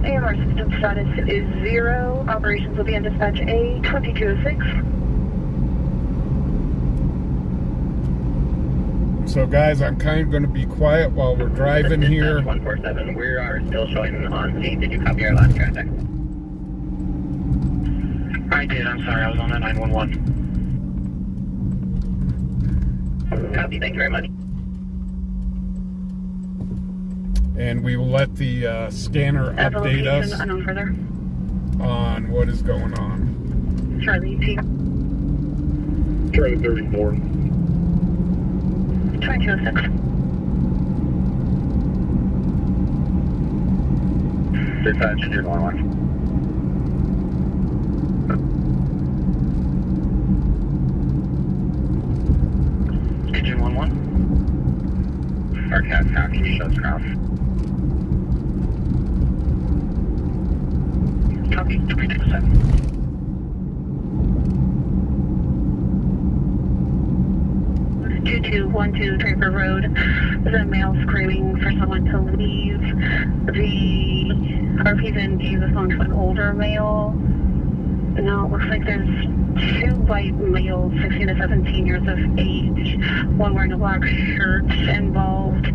AMR system status is 0. Operations will be in dispatch A, 2206. So guys, I'm kind of going to be quiet while we're driving here. 147, we are still showing on scene. Did you copy our last contact? I did, I'm sorry, I was on the 911. Copy, thank you very much. And we will let the scanner update us on what is going on. Charlie, T. Charlie 34. 2206. Dispatch, engine 11. Engine 11. Our cat package shows cross. Copy, 327. 2212 Draper Road. There's a male screaming for someone to leave. The RP then gave the phone to an older male. Now it looks like there's two white males, 16 to 17 years of age, one wearing a black shirt involved.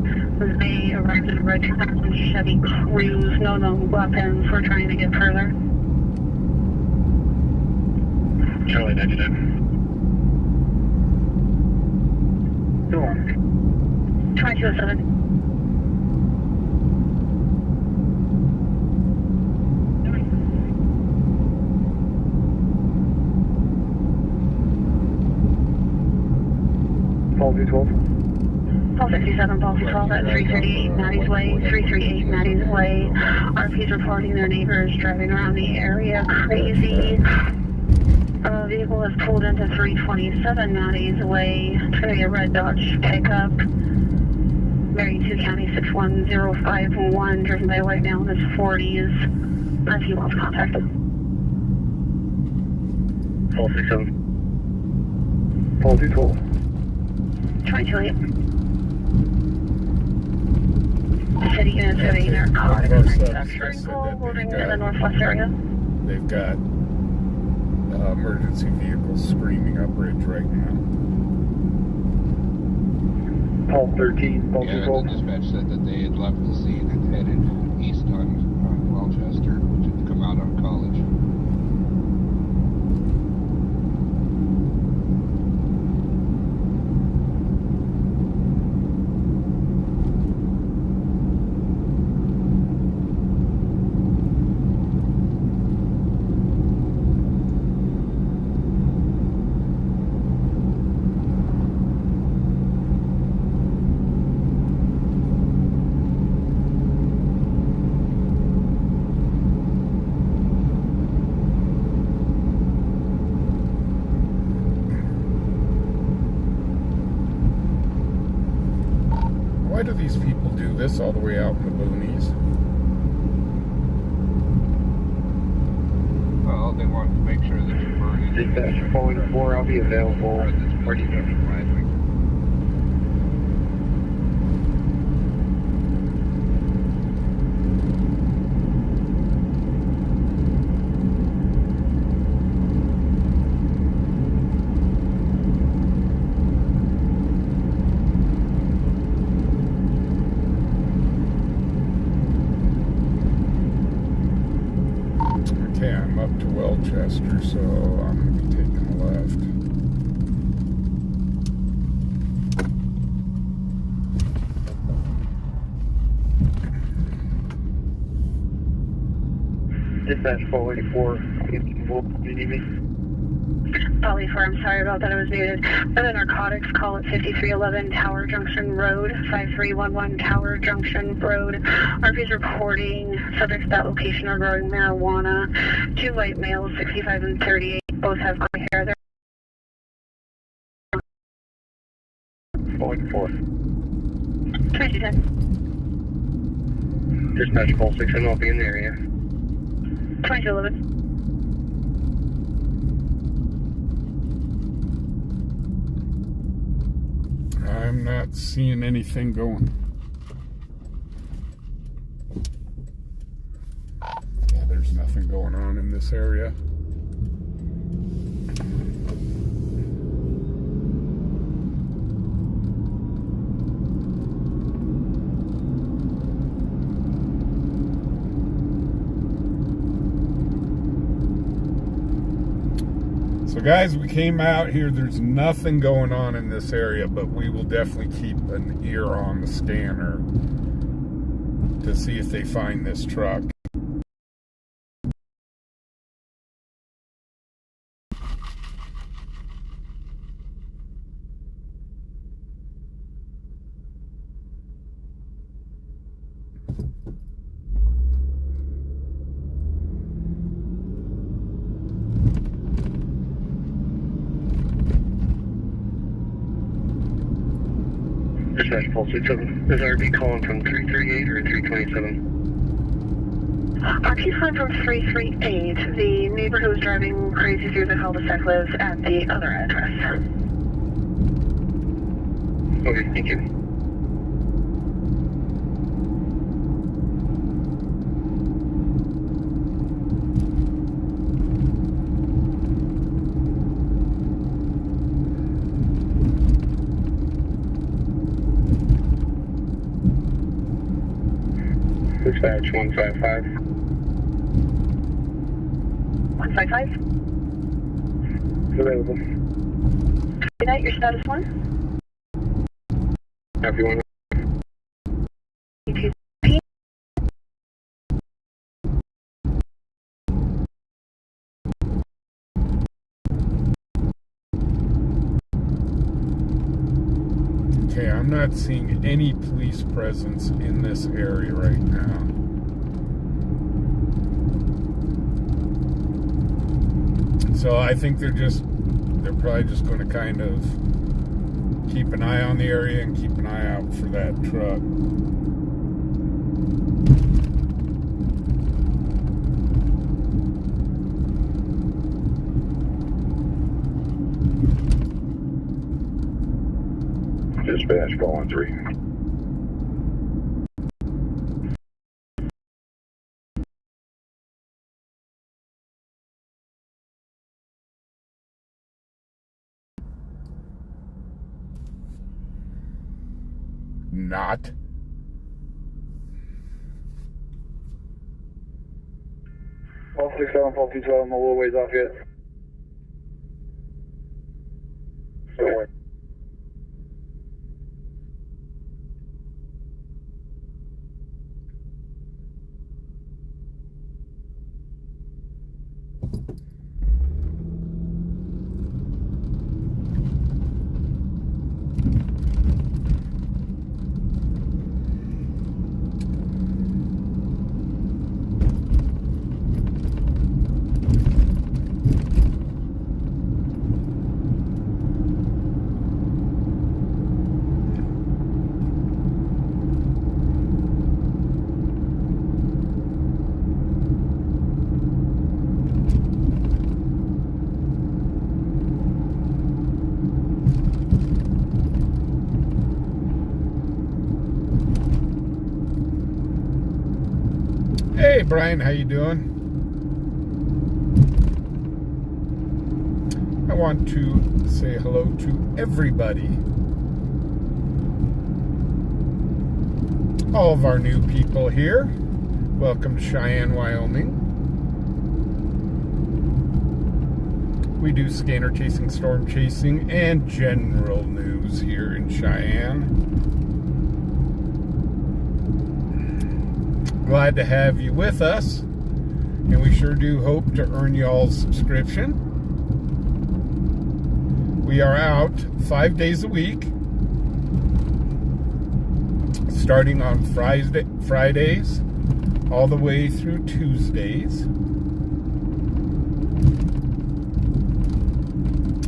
They arrived at a red Chevy Cruze, no known weapons. We're trying to get further. Charlie negative. 2207. Policy 12. Paul 67, Policy 12 at 338 Maddie's Way, 338 Maddie's Way. RP's reporting their neighbors driving around the area crazy. Vehicle is pulled into 327 Maddie's Way, turning a red Dodge pickup. Bearing 2 County 61051, driven by a white male in his 40s. RP lost contact. Policy 7. Policy 12. 228. City units have a narcotic manufacturing call moving to the northwest area. They've got emergency vehicles screaming up ridge right now. Paul 13, Paul Yeah, 12. the dispatch said that they had left the scene and headed east on Welchester, which had come out on College. Why do these people do this all the way out in the boonies? Well, they wanted to make sure that you burn it. Dispatch, Pauling 4, I'll be available. Where do you go? Okay, I'm up to Welchester, so I'm going to be taking a left. Dispatch, Pauling 4, do you need me? Polly 4, I'm sorry about that, I was muted. For the narcotics, call at 5311 Tower Junction Road, 5311 Tower Junction Road. RP's reporting subjects at that location are growing marijuana. 2 white males, 65 and 38, both have gray hair. They're Pauling 4. 2210. Dispatch, Paul 6, I'll be in the area. 2211. I'm not seeing anything going. Yeah, there's nothing going on in this area. So guys, we came out here, there's nothing going on in this area, but we will definitely keep an ear on the scanner to see if they find this truck. Dispatch, Paul 6, is RP calling from 338 or 327? RP's calling from 338. The neighbor who was driving crazy through the cul-de-sac lives at the other address. Okay, thank you. Dispatch 155. 155? Available. Good night, your status 1? Happy one. Okay, I'm not seeing any police presence in this area right now. So I think they're probably just going to kind of keep an eye on the area and keep an eye out for that truck. Dispatch, calling 3. not. Well, 67, 12, I'm a little ways off yet. So, Hey, Brian, how you doing? I want to say hello to everybody. All of our new people here. Welcome to Cheyenne, Wyoming. We do scanner chasing, storm chasing, and general news here in Cheyenne. Glad to have you with us, and we sure do hope to earn y'all's subscription. We are out 5 days a week, starting on Fridays all the way through Tuesdays.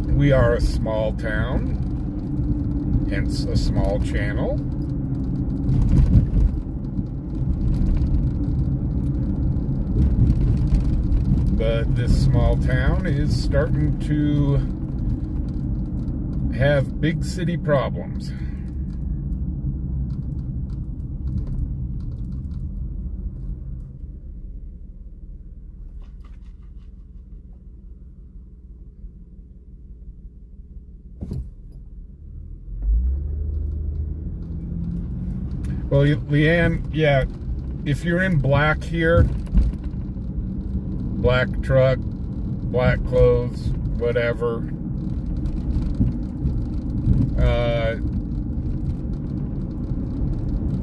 We are a small town, hence a small channel. But this small town is starting to have big city problems. Well, Leanne, yeah, if you're in black here, black truck, black clothes, whatever,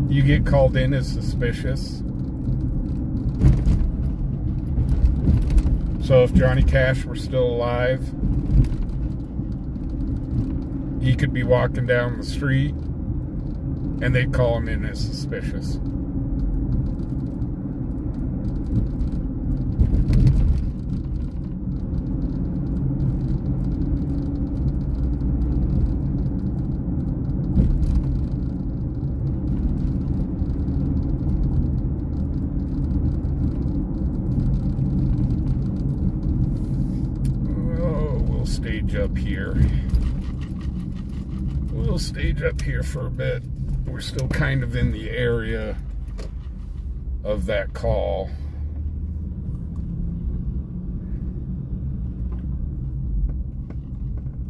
you get called in as suspicious. So if Johnny Cash were still alive, he could be walking down the street and they'd call him in as suspicious. Stage up here. We'll stage up here for a bit. We're still kind of in the area of that call.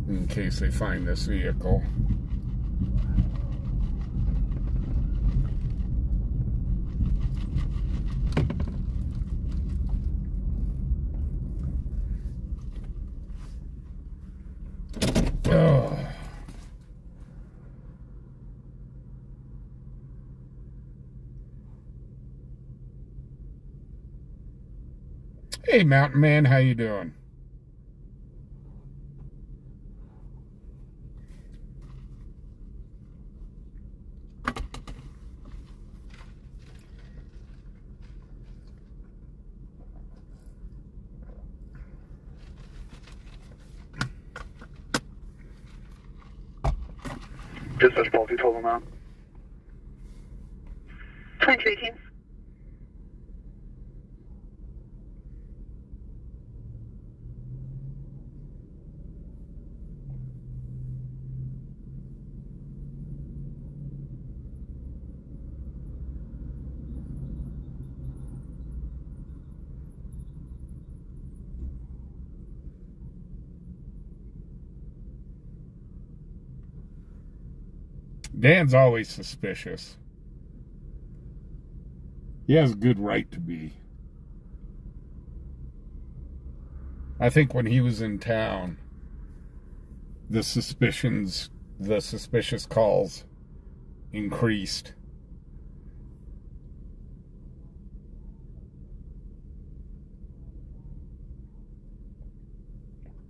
In case they find this vehicle. Oh. Hey, Mountain Man, how you doing? Dispatch Paul, 212 now. 2218. Dan's always suspicious. He has a good right to be. I think when he was in town, the suspicious calls increased.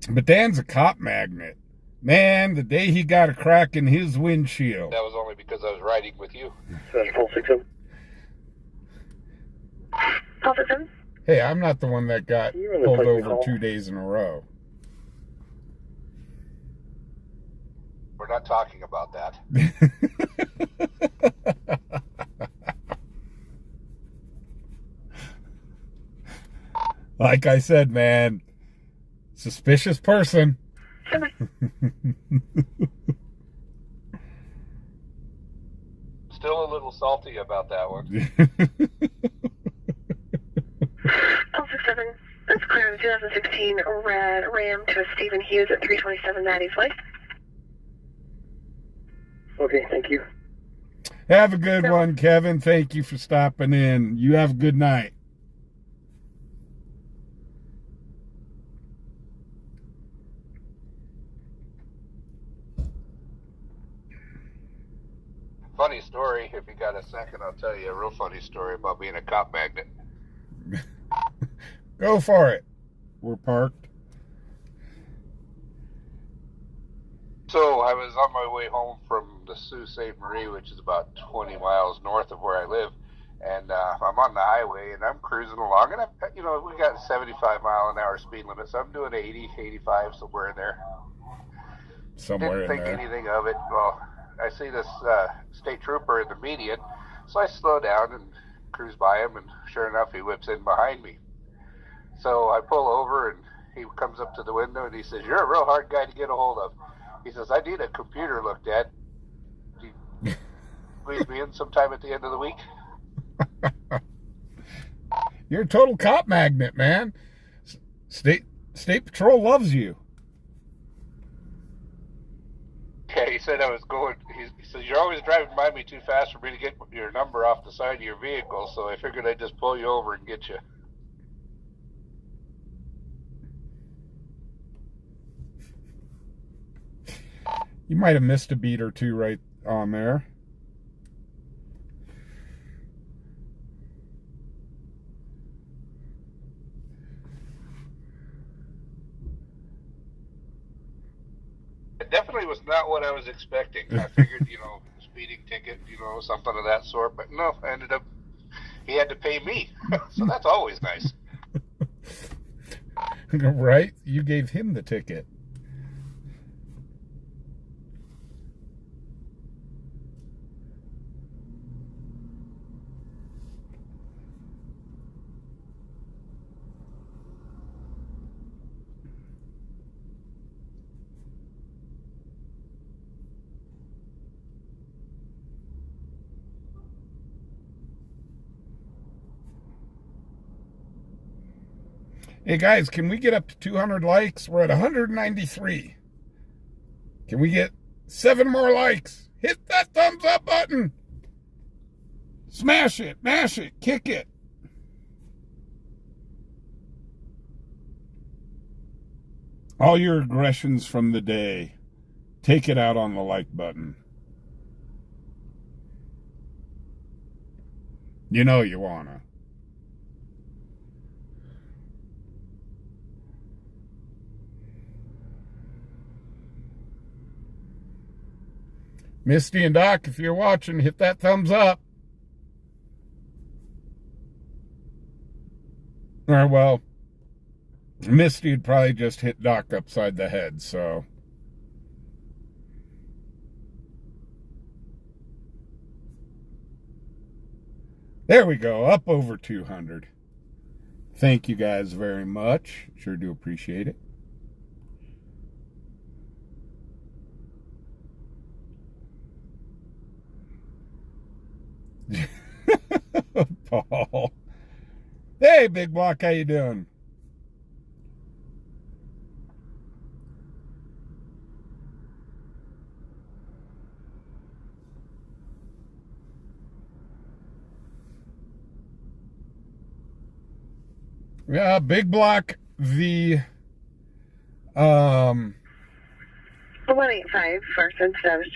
But Dan's a cop magnet. Man, the day he got a crack in his windshield. That was only because I was riding with you. Full 6-7. Full 6-7. Hey, I'm not the one that got You were the pulled place to over call. 2 days in a row. We're not talking about that. Like I said, man, suspicious person. Still a little salty about that one. Full 6-7. Let's clear the 2016 Ram to Stephen Hughes at 327 Maddie's Way. Okay, thank you. Have a good one, Kevin. Thank you for stopping in. You have a good night. Funny story, if you got a second, I'll tell you a real funny story about being a cop magnet. Go for it. We're parked. So I was on my way home from the Sault Ste. Marie, which is about 20 miles north of where I live, and I'm on the highway and I'm cruising along, and we got 75-mile-an-hour speed limit, so I'm doing 80, 85, somewhere in there. Somewhere Didn't in think there. anything of it. Well, I see this state trooper in the median, so I slow down and cruise by him, and sure enough, he whips in behind me. So I pull over, and he comes up to the window, and he says, "You're a real hard guy to get a hold of." He says, "I need a computer looked at. Do you squeeze me in sometime at the end of the week?" You're a total cop magnet, man. State Patrol loves you. Yeah, he said I was going. He says, "You're always driving by me too fast for me to get your number off the side of your vehicle, so I figured I'd just pull you over and get you." You might have missed a beat or two right on there. It definitely was not what I was expecting. I figured, speeding ticket, something of that sort. But no, I ended up, he had to pay me. So that's always nice. Right? You gave him the ticket. Hey guys, can we get up to 200 likes? We're at 193. Can we get 7 more likes? Hit that thumbs up button. Smash it, mash it, kick it. All your aggressions from the day, take it out on the like button. You know you wanna. Misty and Doc, if you're watching, hit that thumbs up. Or, well, Misty would probably just hit Doc upside the head, so. There we go, up over 200. Thank you guys very much. Sure do appreciate it. Paul. Hey, Big Block, how you doing? Yeah, big block. The 185 first and service.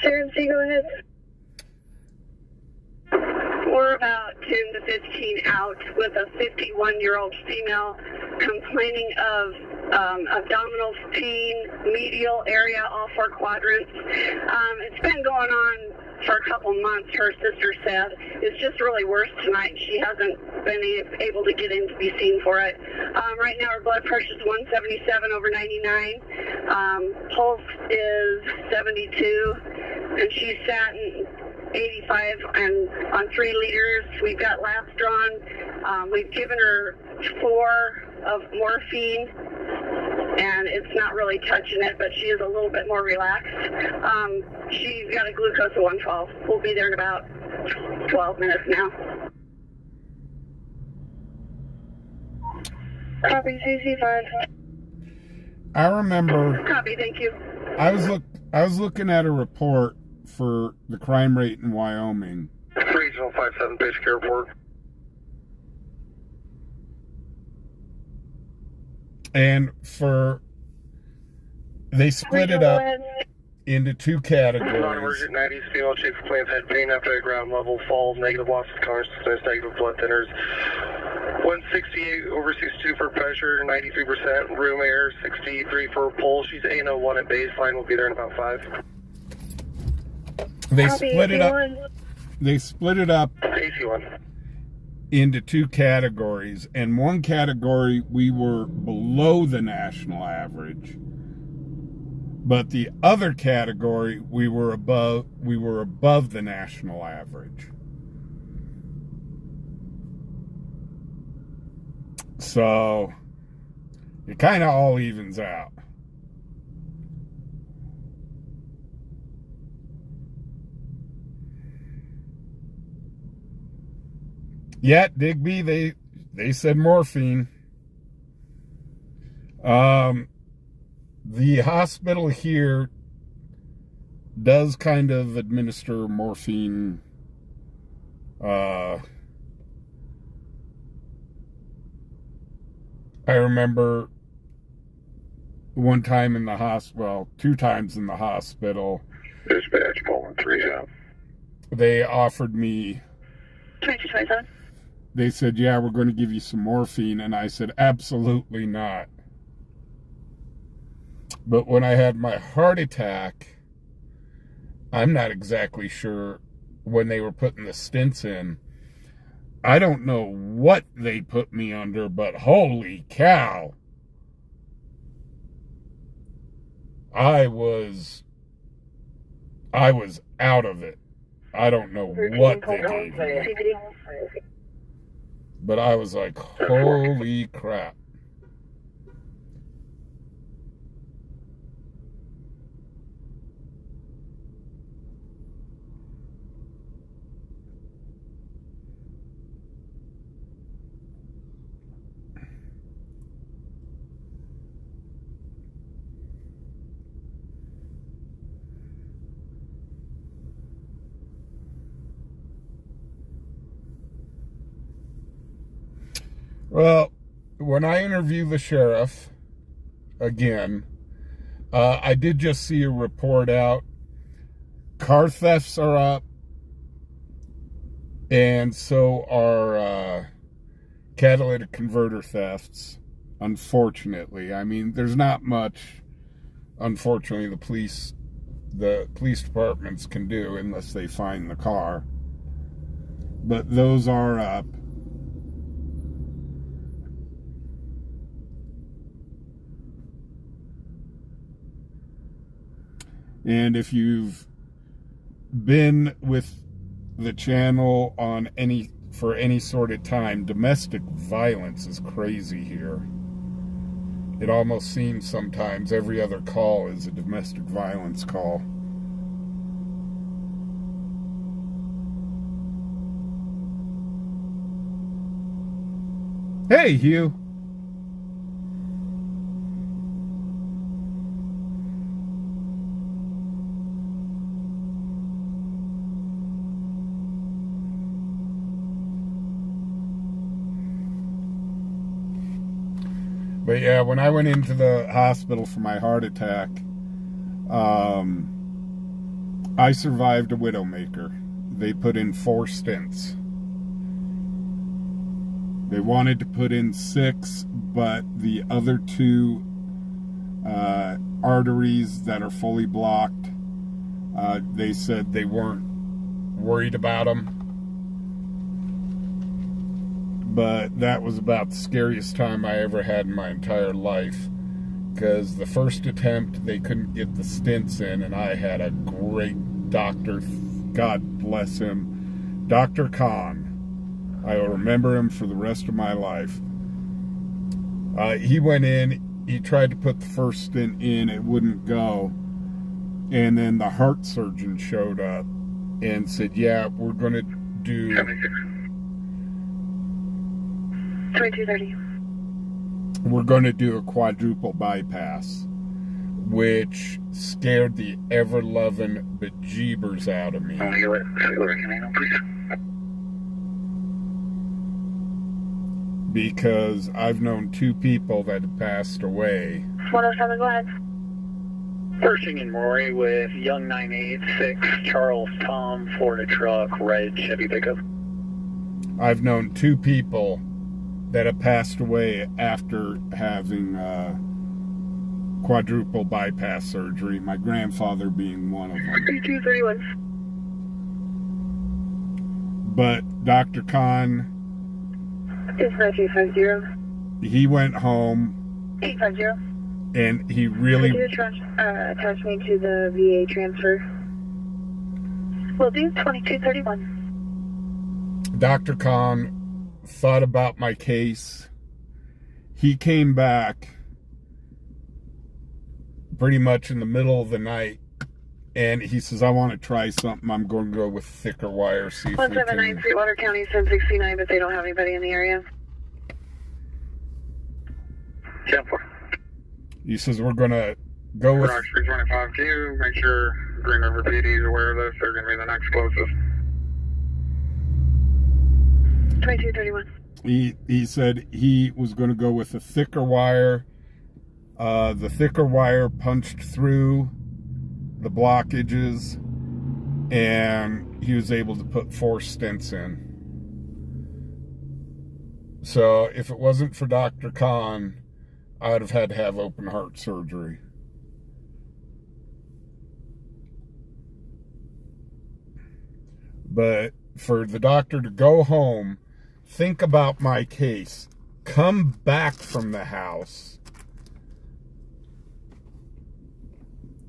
Sharon C, go ahead. We're about 10 to 15 out with a 51-year-old female complaining of abdominal pain, medial area, all 4 quadrants. It's been going on for a couple months, her sister said. It's just really worse tonight. She hasn't been able to get in to be seen for it. Right now her blood pressure is 177/99. Pulse is 72, and she's sat in 85 and on 3 liters. We've got labs drawn. We've given her 4 of morphine, and it's not really touching it, but she is a little bit more relaxed. She's got a glucose of 112. We'll be there in about 12 minutes now. Copy, CC5. I remember. Copy, thank you. I was looking at a report for the crime rate in Wyoming. Regional 57 Basic Airport. And they split it up into 2 categories. Non-emergent 90s, female chief complains had pain after a ground level fall, negative loss of consciousness, negative blood thinners. 168/62 for pressure, 93% room air, 63 for pulse. She's A01 at baseline. We'll be there in about 5. They split it up. They split it up AC1 into 2 categories, and one category we were below the national average, but the other category we were above the national average. So it kind of all evens out. Yet, Digby, they said morphine. The hospital here does kind of administer morphine. I remember one time in the hospital, well, 2 times in the hospital. Dispatch, Poland 3 out. They offered me. 2227. They said, yeah, we're going to give you some morphine. And I said, absolutely not. But when I had my heart attack, I'm not exactly sure when they were putting the stents in. I don't know what they put me under, but holy cow. I was out of it. I don't know what they gave me. But I was like, holy crap. Well, when I interview the sheriff again, I did just see a report out. Car thefts are up, and so are catalytic converter thefts, unfortunately. I mean, there's not much, unfortunately, the police departments can do unless they find the car. But those are up. And if you've been with the channel for any sort of time, domestic violence is crazy here. It almost seems sometimes every other call is a domestic violence call. Hey, Hugh. But yeah, when I went into the hospital for my heart attack, I survived a widowmaker. They put in 4 stents. They wanted to put in 6, but the other 2 arteries that are fully blocked, they said they weren't worried about them. But that was about the scariest time I ever had in my entire life, because the first attempt they couldn't get the stents in, and I had a great doctor, God bless him, Dr. Khan. I will remember him for the rest of my life. He went in, he tried to put the first stent in, it wouldn't go, and then the heart surgeon showed up and said, yeah, we're going to do 2230. We're going to do a quadruple bypass, which scared the ever-loving bejeebers out of me. Because I've known 2 people that have passed away. 107, go ahead. Pershing and Rory with Young 986, Charles Tom, Florida truck, red Chevy pickup. I've known 2 people that have passed away after having quadruple bypass surgery, my grandfather being one of them. 3231. But Dr. Khan, It's 9250. he went home 850. and he really... Could you attach me to the VA transfer? We'll do 2231. Dr. Khan thought about my case. He came back pretty much in the middle of the night, and he says, I want to try something. I'm going to go with thicker wire. See if 179 Sweetwater County, 1069, but they don't have anybody in the area. 10-4. He says, we're going to go with... 325Q, make sure Green River PD is aware of this. They're going to be the next closest. 2231. He said he was going to go with a thicker wire. The thicker wire punched through the blockages, and he was able to put 4 stents in. So if it wasn't for Dr. Khan, I'd have had to have open heart surgery. But for the doctor to go home, think about my case, come back from the house,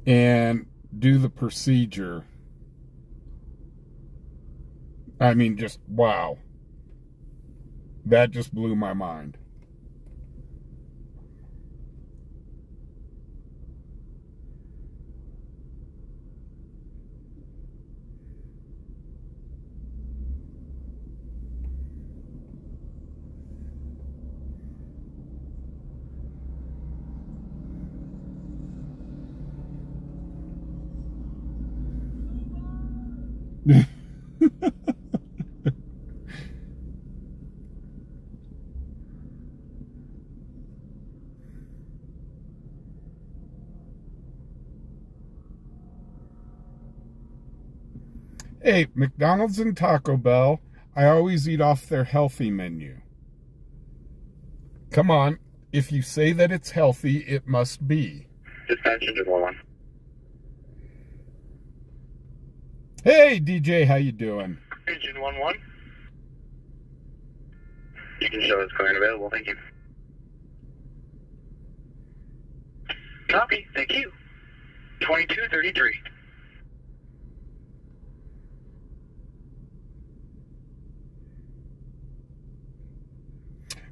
and do the procedure. I mean, just wow. That just blew my mind. Hey, McDonald's and Taco Bell, I always eat off their healthy menu. Come on, if you say that it's healthy, it must be. Dispatch engine 11. Hey, DJ, how you doing? Engine 11. You can show us current available, thank you. Copy, thank you. 2233.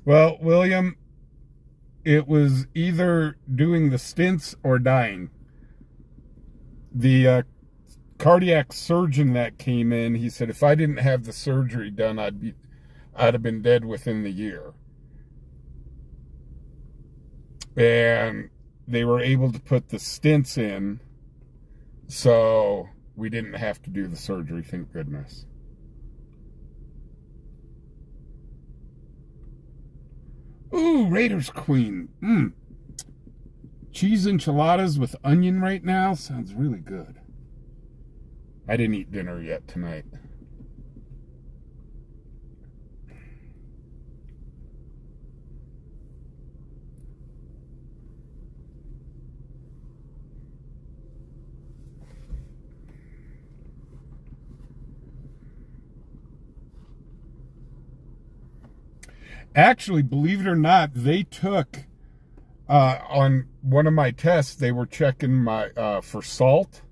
Well, William, it was either doing the stints or dying. The cardiac surgeon that came in, he said if I didn't have the surgery done, I'd have been dead within the year. And they were able to put the stents in, so we didn't have to do the surgery, thank goodness. Ooh, Raiders Queen. Cheese enchiladas with onion right now sounds really good. I didn't eat dinner yet tonight. Actually, believe it or not, they took, on one of my tests, they were checking my, for salt.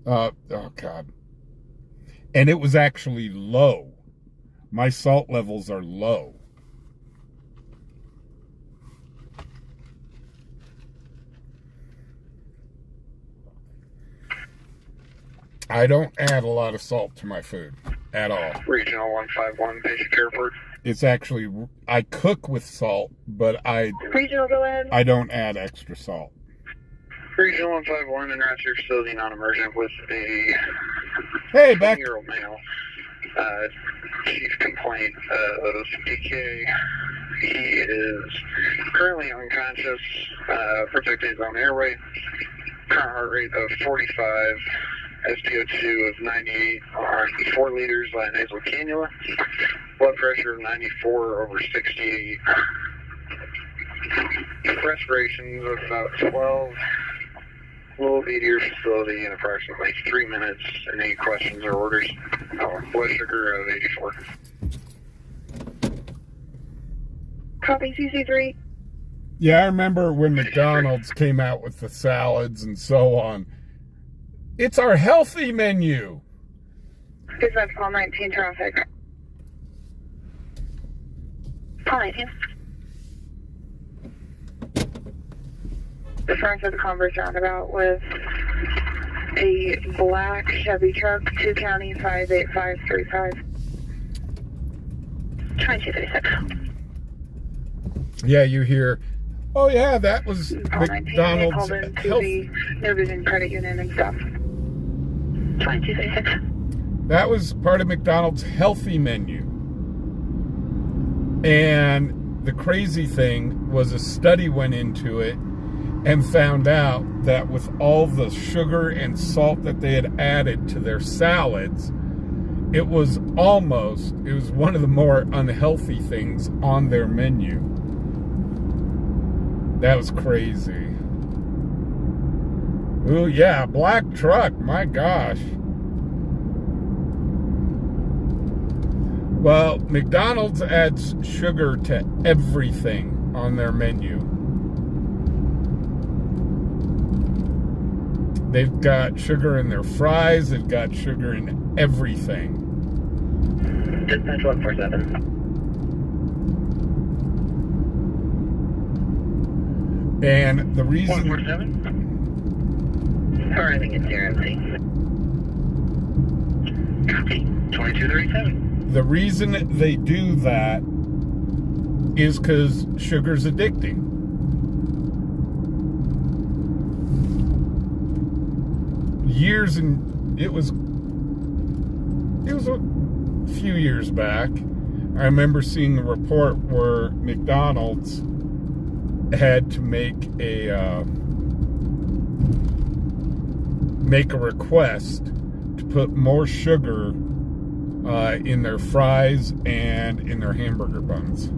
Oh, God. And it was actually low. My salt levels are low. I don't add a lot of salt to my food at all. Regional 151, Basic Airport. It's actually, I cook with salt, but Regional, go ahead. I don't add extra salt. Regional 151, and your facility non-emergent with a Hey, back. 20-year-old male. Chief complaint of DK. He is currently unconscious, protecting his own airway. Current heart rate of 45. SpO2 of 98 on 4 liters by nasal cannula. Blood pressure of 94 over 68. Respirations of about 12. We'll be to your facility in approximately 3 minutes. Any questions or orders? Blood sugar of 84. Copy, CC3. Yeah, I remember when McDonald's came out with the salads and so on. It's our healthy menu. Dispatch call 19 traffic. Call 19. The front of the Converse roundabout with a black Chevy truck, 2 County 58535. 2236. Yeah, you hear, oh yeah, that was Call 19. They McDonald's called into healthy. the No Vision Credit Union and stuff. 2236. That was part of McDonald's healthy menu. And the crazy thing was a study went into it and found out that with all the sugar and salt that they had added to their salads, it was one of the more unhealthy things on their menu. That was crazy. Ooh, yeah, black truck, my gosh. Well, McDonald's adds sugar to everything on their menu. They've got sugar in their fries, they've got sugar in everything. Dispatch 147. And the reason... 147? Or I think it's your MC. Copy. 2237. The reason they do that is because sugar's addicting. It was a few years back. I remember seeing a report where McDonald's had to make a request to put more sugar in their fries and in their hamburger buns.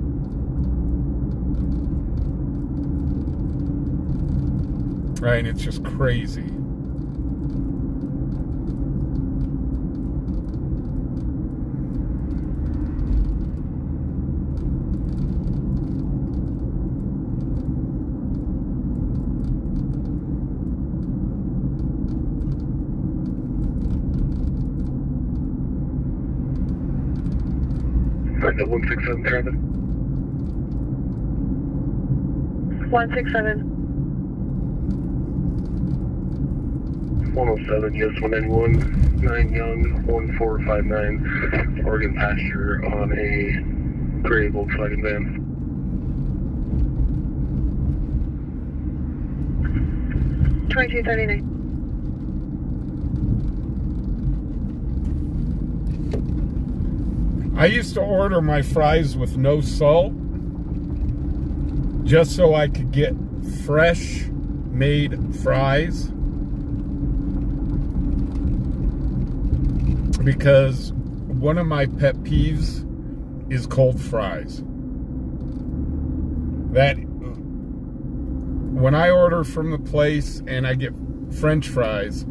Right, and it's just crazy. Right, 167 traffic. 167. 107, yes, 191, 9 Young, 1459, Oregon pasture on a gray Volkswagen van. $22.39. I used to order my fries with no salt, just so I could get fresh made fries, because one of my pet peeves is cold fries. That when I order from the place and I get French fries,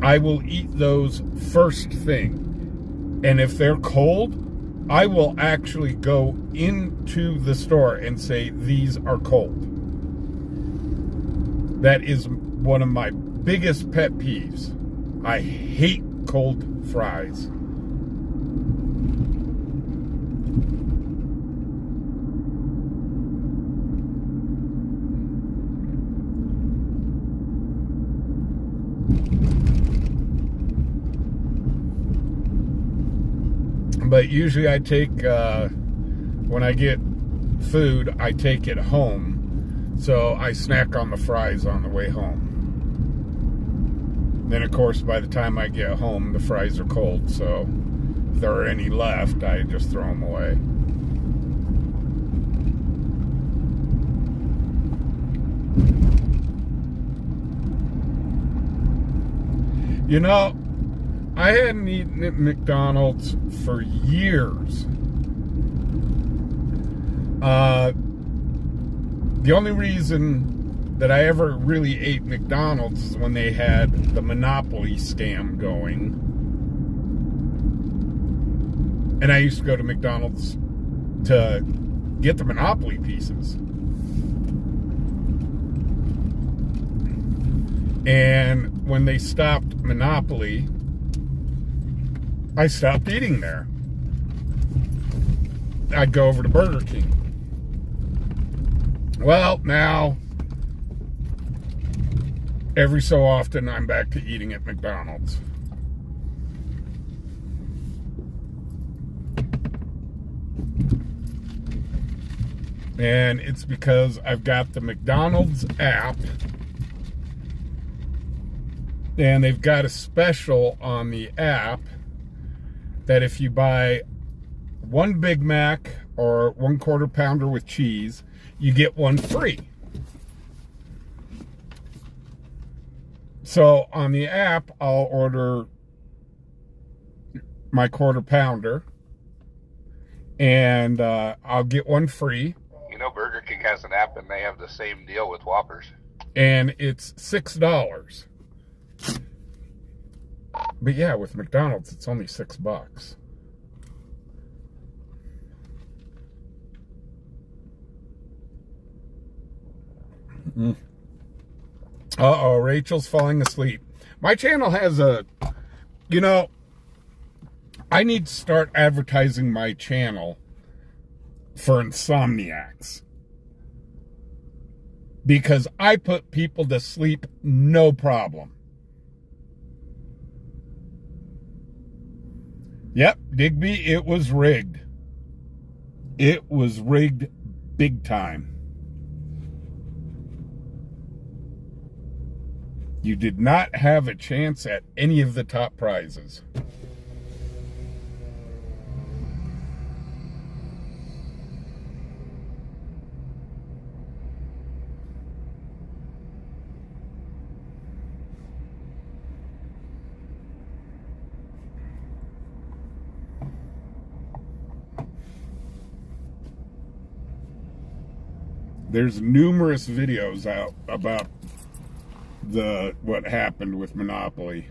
I will eat those first thing. And if they're cold, I will actually go into the store and say, these are cold. That is one of my biggest pet peeves. I hate cold fries. But usually I take, when I get food, I take it home. So I snack on the fries on the way home. Then, of course, by the time I get home, the fries are cold. So if there are any left, I just throw them away. You know, I hadn't eaten at McDonald's for years. The only reason that I ever really ate McDonald's is when they had the Monopoly scam going. And I used to go to McDonald's to get the Monopoly pieces. And when they stopped Monopoly, I stopped eating there. I'd go over to Burger King. Well, now, every so often, I'm back to eating at McDonald's. And it's because I've got the McDonald's app, and they've got a special on the app that if you buy one Big Mac or 1 Quarter Pounder with cheese, you get one free. So on the app, I'll order my Quarter Pounder, and I'll get one free. You know, Burger King has an app and they have the same deal with Whoppers. And it's $6. But yeah, with McDonald's, it's only $6. Uh-oh, Rachel's falling asleep. My channel has a, you know, I need to start advertising my channel for insomniacs. Because I put people to sleep no problem. Yep, Digby, it was rigged. It was rigged big time. You did not have a chance at any of the top prizes. There's numerous videos out about what happened with Monopoly.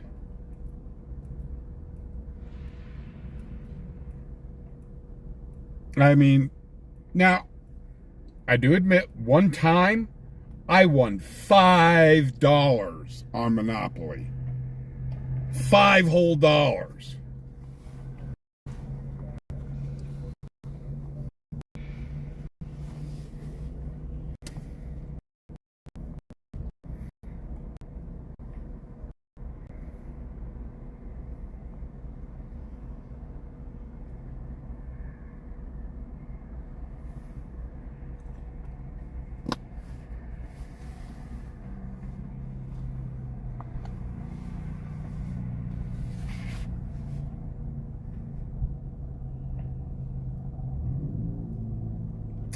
I mean, now, I do admit, one time, I won $5 on Monopoly. $5 whole dollars.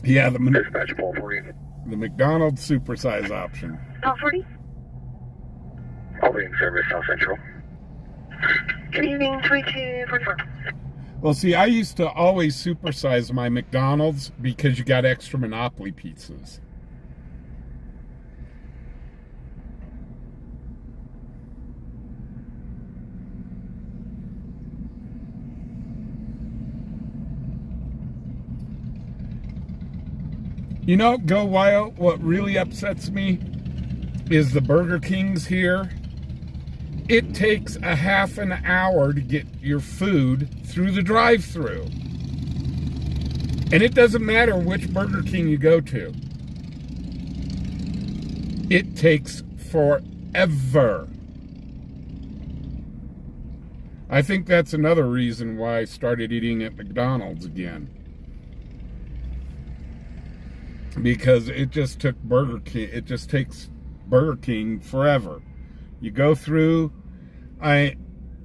Yeah, Dispatch 1240. the McDonald's supersize option. 1240? I'll be in service, South Central. Good evening, 2244. Well, see, I used to always supersize my McDonald's because you got extra Monopoly pizzas. You know, Go Wild, what really upsets me is the Burger Kings here. It takes a half an hour to get your food through the drive-thru. And it doesn't matter which Burger King you go to. It takes forever. I think that's another reason why I started eating at McDonald's again. Because it just took it just takes Burger King forever. You go through. I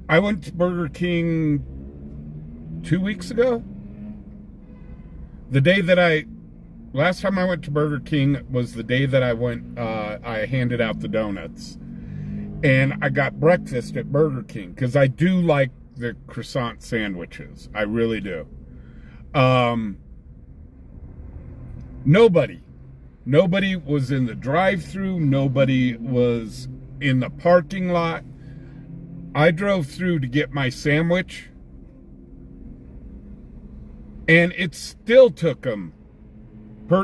went to Burger King 2 weeks ago. The day that last time I went to Burger King was the day that I went, I handed out the donuts. And I got breakfast at Burger King because I do like the croissant sandwiches. I really do. Nobody was in the drive-thru. Nobody was in the parking lot. I drove through to get my sandwich, and it still took them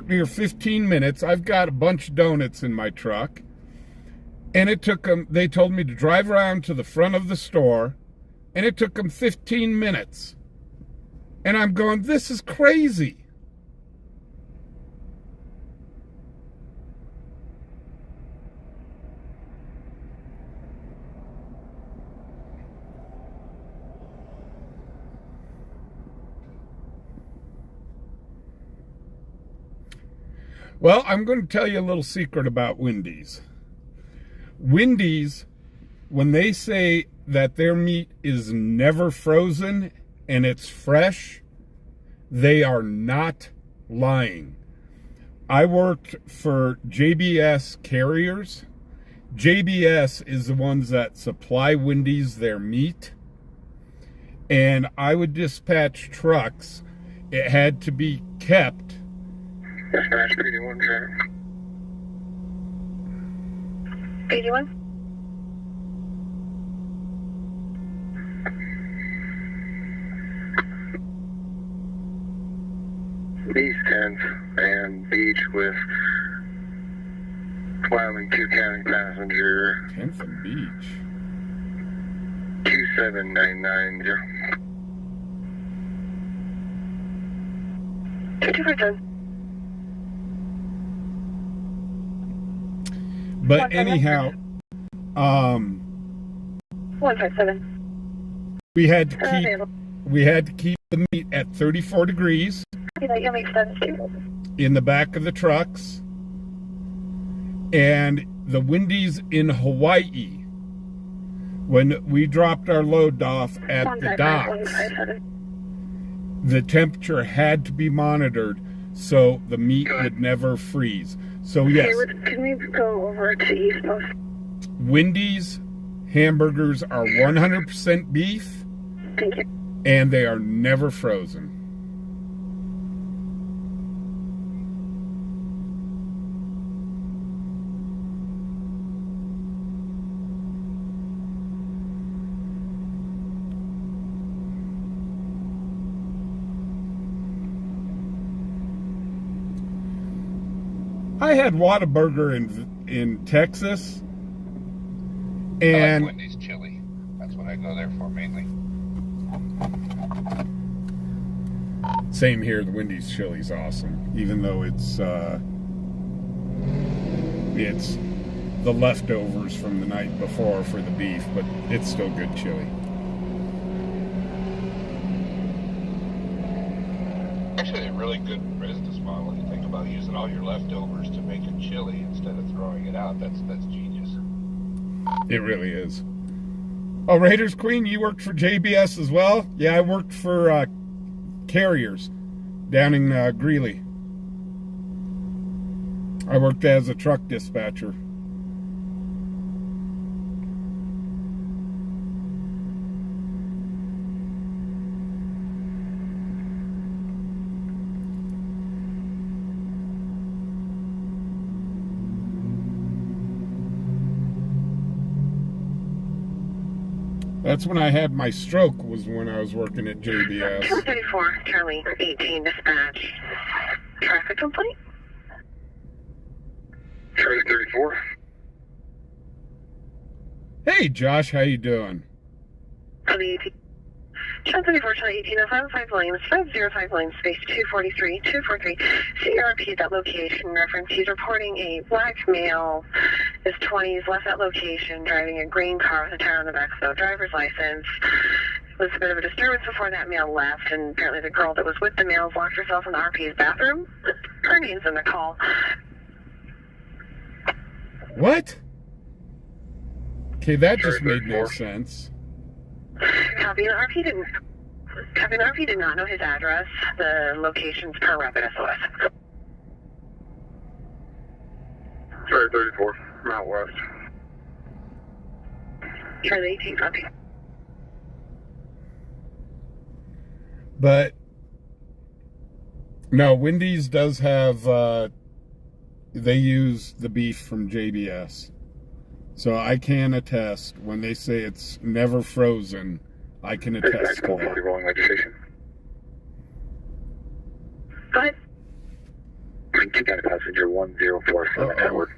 near 15 minutes. I've got a bunch of donuts in my truck, and it took them, they told me to drive around to the front of the store, and it took them 15 minutes. And I'm going, this is crazy. Well, I'm going to tell you a little secret about Wendy's. Wendy's, when they say that their meat is never frozen and it's fresh, they are not lying. I worked for JBS Carriers. JBS is the ones that supply Wendy's their meat. And I would dispatch trucks. It had to be kept. Dispatch 81, sir. 81? East 10th and Beach with Wyoming 2 County passenger 10th and Beach. 27990. 2242. But anyhow, 157. we had to keep the meat at 34 degrees in the back of the trucks. And the Wendy's in Hawaii, when we dropped our load off at the docks, the temperature had to be monitored so the meat would never freeze. So yes, can we go over to East Coast? Wendy's hamburgers are 100% beef. Thank you. And they are never frozen. I had Whataburger in Texas, and I like Wendy's chili. That's what I go there for mainly. Same here. The Wendy's chili's awesome, even though it's the leftovers from the night before for the beef, but it's still good chili. Actually, a really good business model. You think about using all your leftovers to make a chili instead of throwing it out. That's genius. It really is. Oh, Raiders Queen, you worked for JBS as well? Yeah, I worked for Carriers down in Greeley. I worked as a truck dispatcher. That's when I had my stroke, was when I was working at JBS. 234, Charlie 18, dispatch. Traffic complaint? Charlie 34. Hey, Josh, how you doing? Charlie 18. Charlie 34, Charlie 18, 055 Williams, 505 Williams, space 243, 243. CRP, that location reference. He's reporting a black male, his 20s, left that location, driving a green car with a tire on the back, so driver's license. There was a bit of a disturbance before that male left, and apparently the girl that was with the male locked herself in the RP's bathroom. Her name's in the call. What? Okay, that just made no sense. Copy, and RP did not know his address. The location's per rapid SOS. Charlie 34, Mount West. Charlie 18, copy. But no, Wendy's does have, they use the beef from JBS. So I can attest, when they say it's never frozen, I can attest to that. Rolling legislation. Go ahead. Lincoln County passenger 1047 Edward.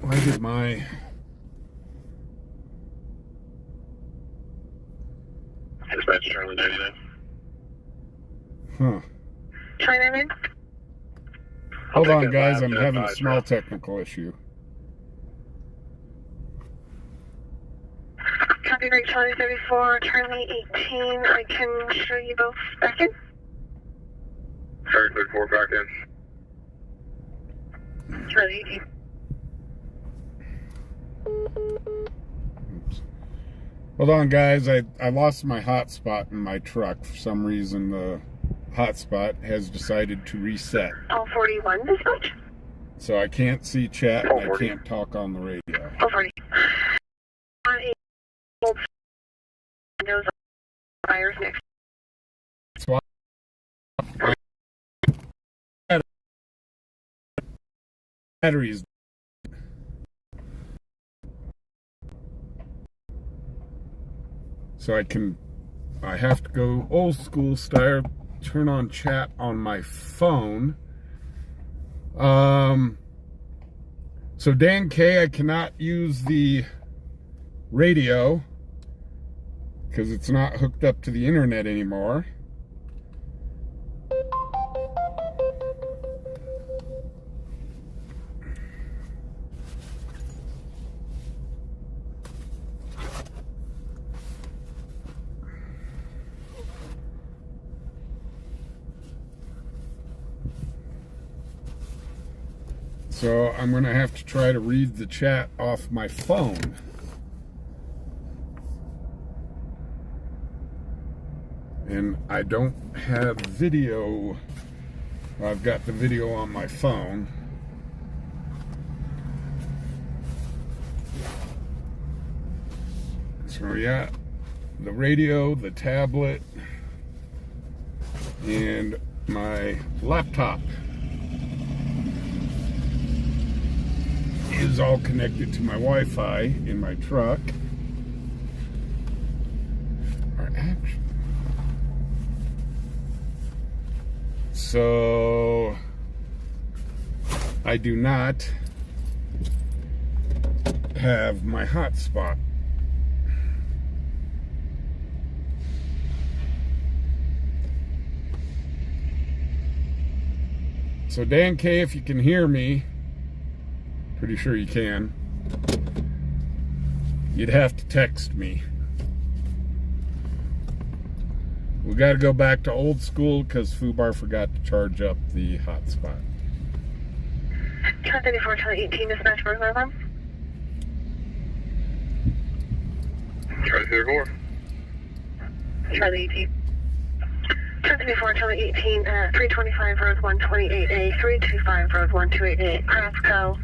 Why did my... Dispatch Charlie 99. Huh. Charlie 99? Hold on, guys, I'm having a small technical issue. Copy, great, Charlie 34, Charlie 18. I can show you both back in. Charlie 34 back in. Charlie 18. Oops. Hold on, guys, I lost my hotspot in my truck. For some reason, the hotspot has decided to reset. All 41 dispatch? So I can't see chat and I can't talk on the radio. All 40. On a old windows fires next. So batteries. So I have to go old school style, turn on chat on my phone. So Dan K, I cannot use the radio because it's not hooked up to the internet anymore. So I'm going to have to try to read the chat off my phone. And I don't have video. I've got the video on my phone. So yeah, the radio, the tablet, and my laptop is all connected to my Wi-Fi in my truck. Or actually, so I do not have my hotspot. So Dan K, if you can hear me, pretty sure you can, you'd have to text me. We got to go back to old school because Fubar forgot to charge up the hotspot. Charlie 34, Charlie 18, dispatch, where's my alarm? Charlie 34. Charlie 18. Charlie before Charlie 18 at 325 Road 128A, 325 Road 128A, Crafco.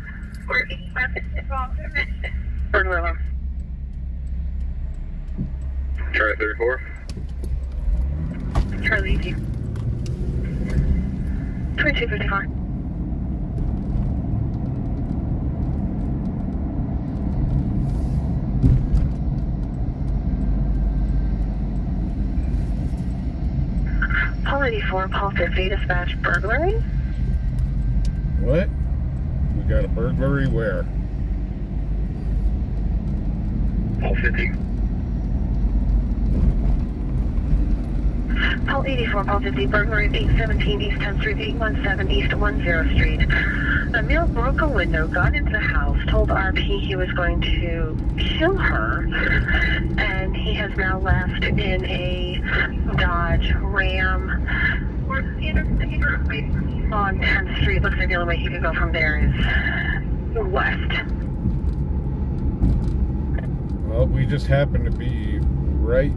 Bird Willow. Charlie 34. Charlie 18. 2254. Paul 84, Paul 50, dispatch burglary. What? We got a burglary where? Paul 50. Paul 84, Paul 50, burglary of 817 East 10th Street, 817 East 10 Street. A male broke a window, got into the house, told RP he was going to kill her, and he has now left in a Dodge Ram on 10th Street. Looks like the only way he could go from there is west. Well, we just happen to be right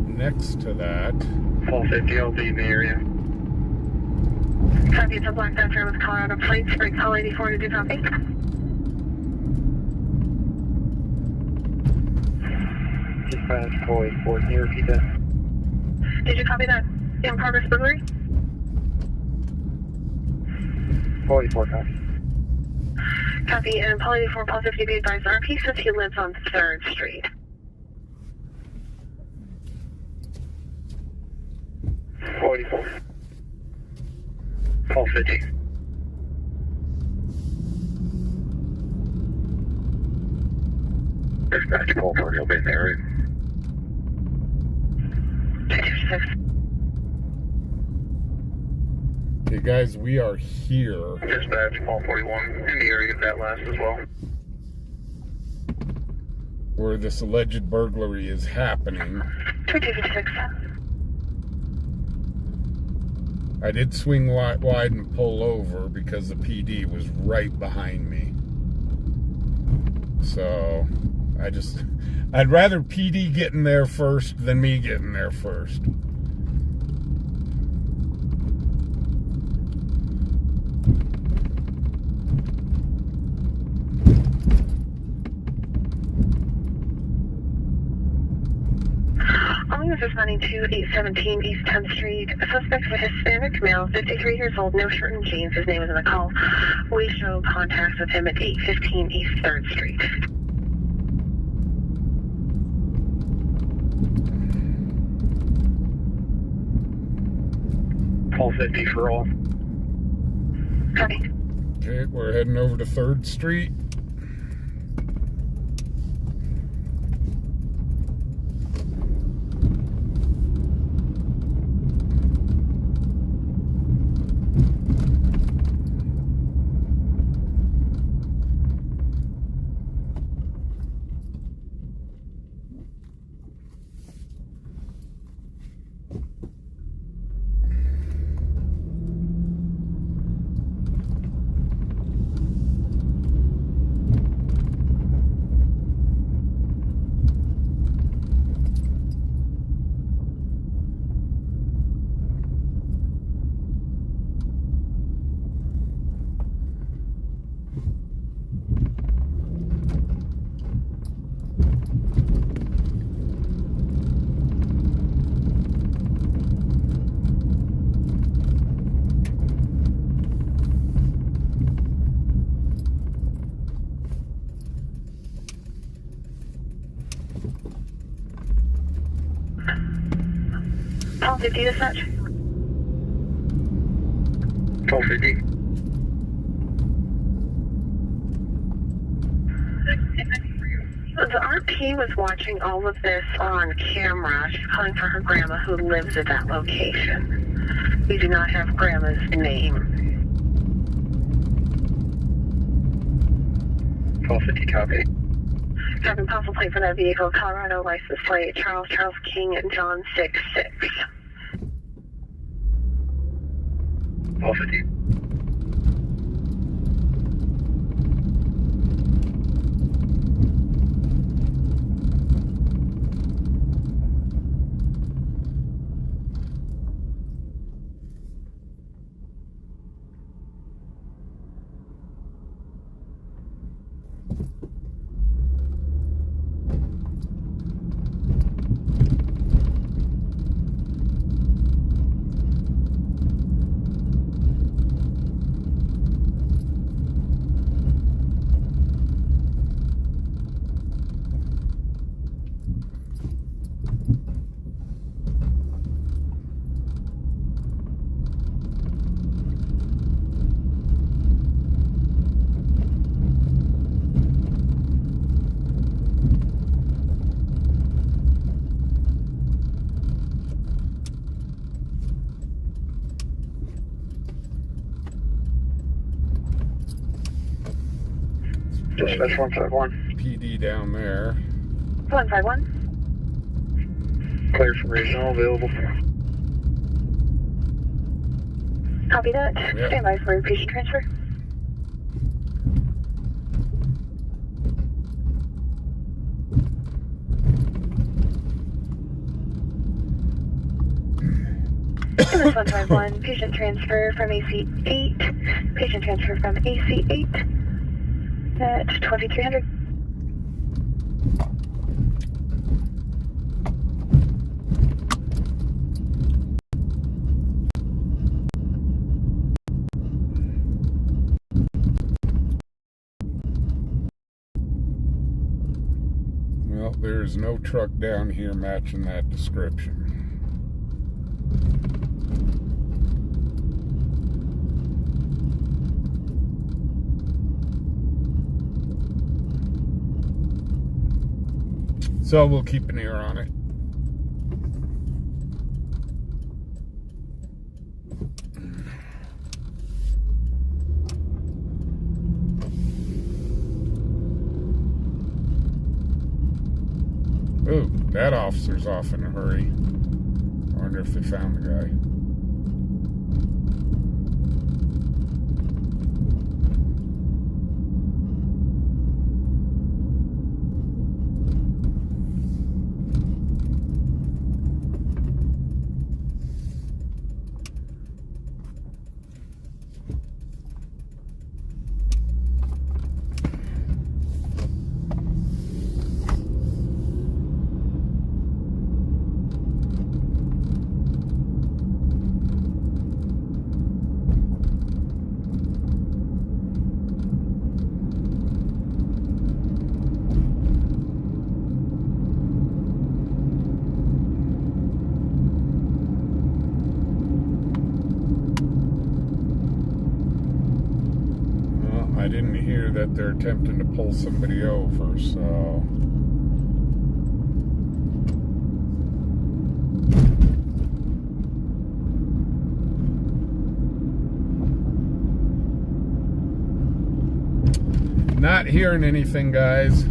next to that. Paul 50, I'll be in the area. Copy, it's a black Dodge Ram with Colorado plates. Break Paul 84 to do copy. Dispatch Paul 84, can you repeat that? Did you copy that in progress burglary? Paul 84, copy. Copy, and Paul 84, Paul 50, be advised, RP says he lives on 3rd Street. Paul 84. Paul 50. Dispatch Paul 40, I'll be in the area. 226. Okay, guys, we are here. Dispatch Paul 41, in the area of that last as well. Where this alleged burglary is happening. 226. I did swing wide and pull over because the PD was right behind me. So, I'd rather PD getting there first than me getting there first. Only was responding to 817 East 10th Street. A suspect is a Hispanic male, 53 years old, no shirt and jeans. His name is in the call. We show contacts with him at 815 East 3rd Street. Paul 50 for all. Copy. Okay, we're heading over to 3rd Street. Paul 50 dispatch. Paul 50. The RP was watching all of this on camera. She's calling for her grandma who lives at that location. We do not have grandma's name. Paul 50, copy. Having possible plate for that vehicle, Colorado license plate, Charles King, and John 66. Paul 50. Dispatch 151. PD down there. 151. Clear from regional, available. Copy that. Yep. Stand by for patient transfer. MS 151, patient transfer from AC8. Patient transfer from AC8 at 2300. Well, there's no truck down here matching that description. So we'll keep an ear on it. Ooh, that officer's off in a hurry. I wonder if they found the guy. I didn't hear that they're attempting to pull somebody over, so... Not hearing anything, guys.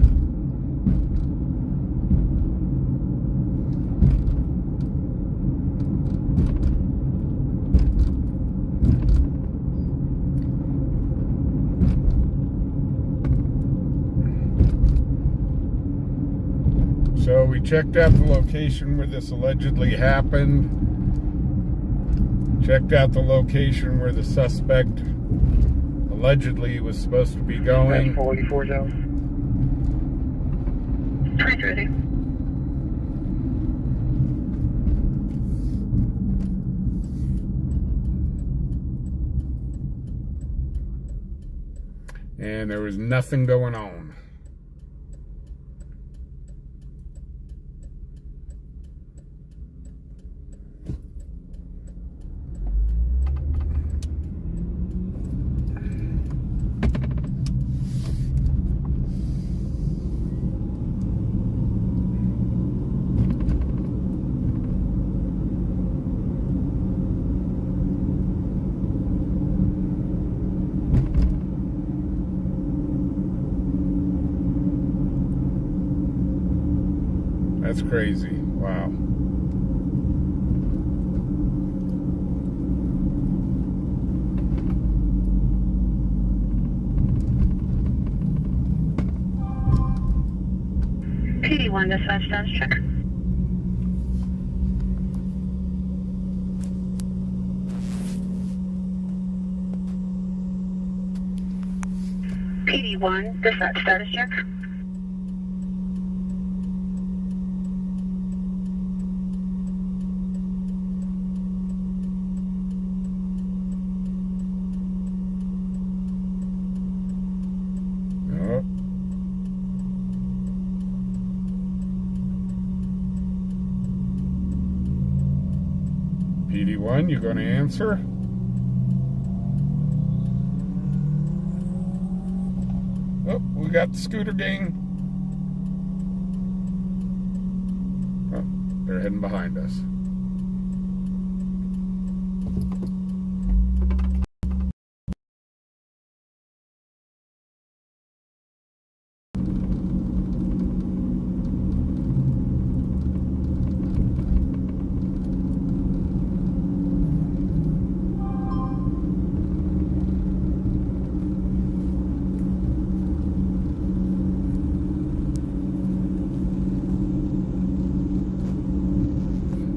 So we checked out the location where this allegedly happened. Checked out the location where the suspect allegedly was supposed to be going. 484 down. 23. And there was nothing going on. That's crazy. Wow. PD1 dispatch status check. PD1 dispatch status check. PD1, you going to answer? Oh, we got the scooter gang. Oh, they're heading behind us.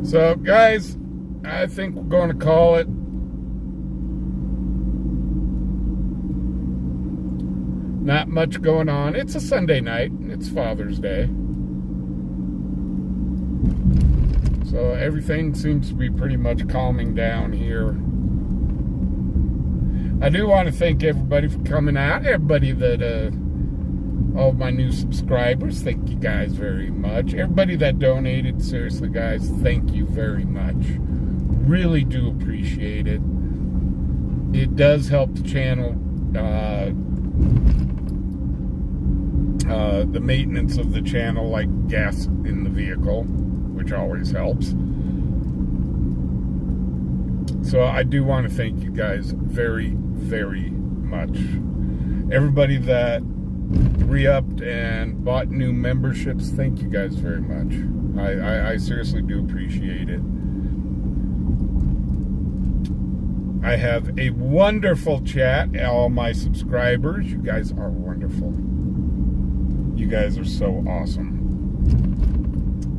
So, guys, I think we're going to call it. Not much going on. It's a Sunday night. It's Father's Day. So everything seems to be pretty much calming down here. I do want to thank everybody for coming out. Everybody that, all my new subscribers, thank you guys very much. Everybody that donated, seriously, guys, thank you very much. Really do appreciate it. It does help the channel, the maintenance of the channel, like gas in the vehicle, which always helps. So I do want to thank you guys very, very much. Everybody that re-upped and bought new memberships, thank you guys very much. I seriously do appreciate it. I have a wonderful chat. All my subscribers, you guys are wonderful. You guys are so awesome.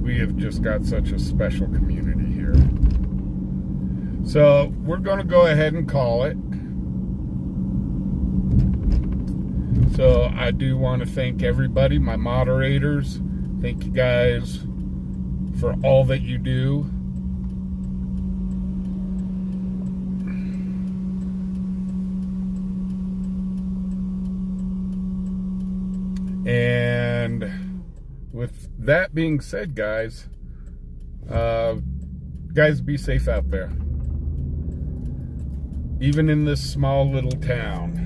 We have just got such a special community here. So we're going to go ahead and call it. So I do want to thank everybody, my moderators. Thank you guys for all that you do. And with that being said, guys, be safe out there. Even in this small little town,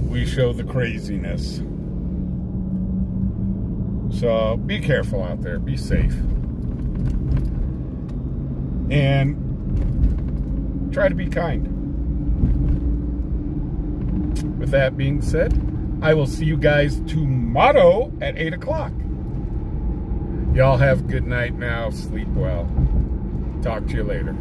we show the craziness. So be careful out there. Be safe. And try to be kind. With that being said, I will see you guys tomorrow at 8 o'clock. Y'all have a good night now. Sleep well. Talk to you later.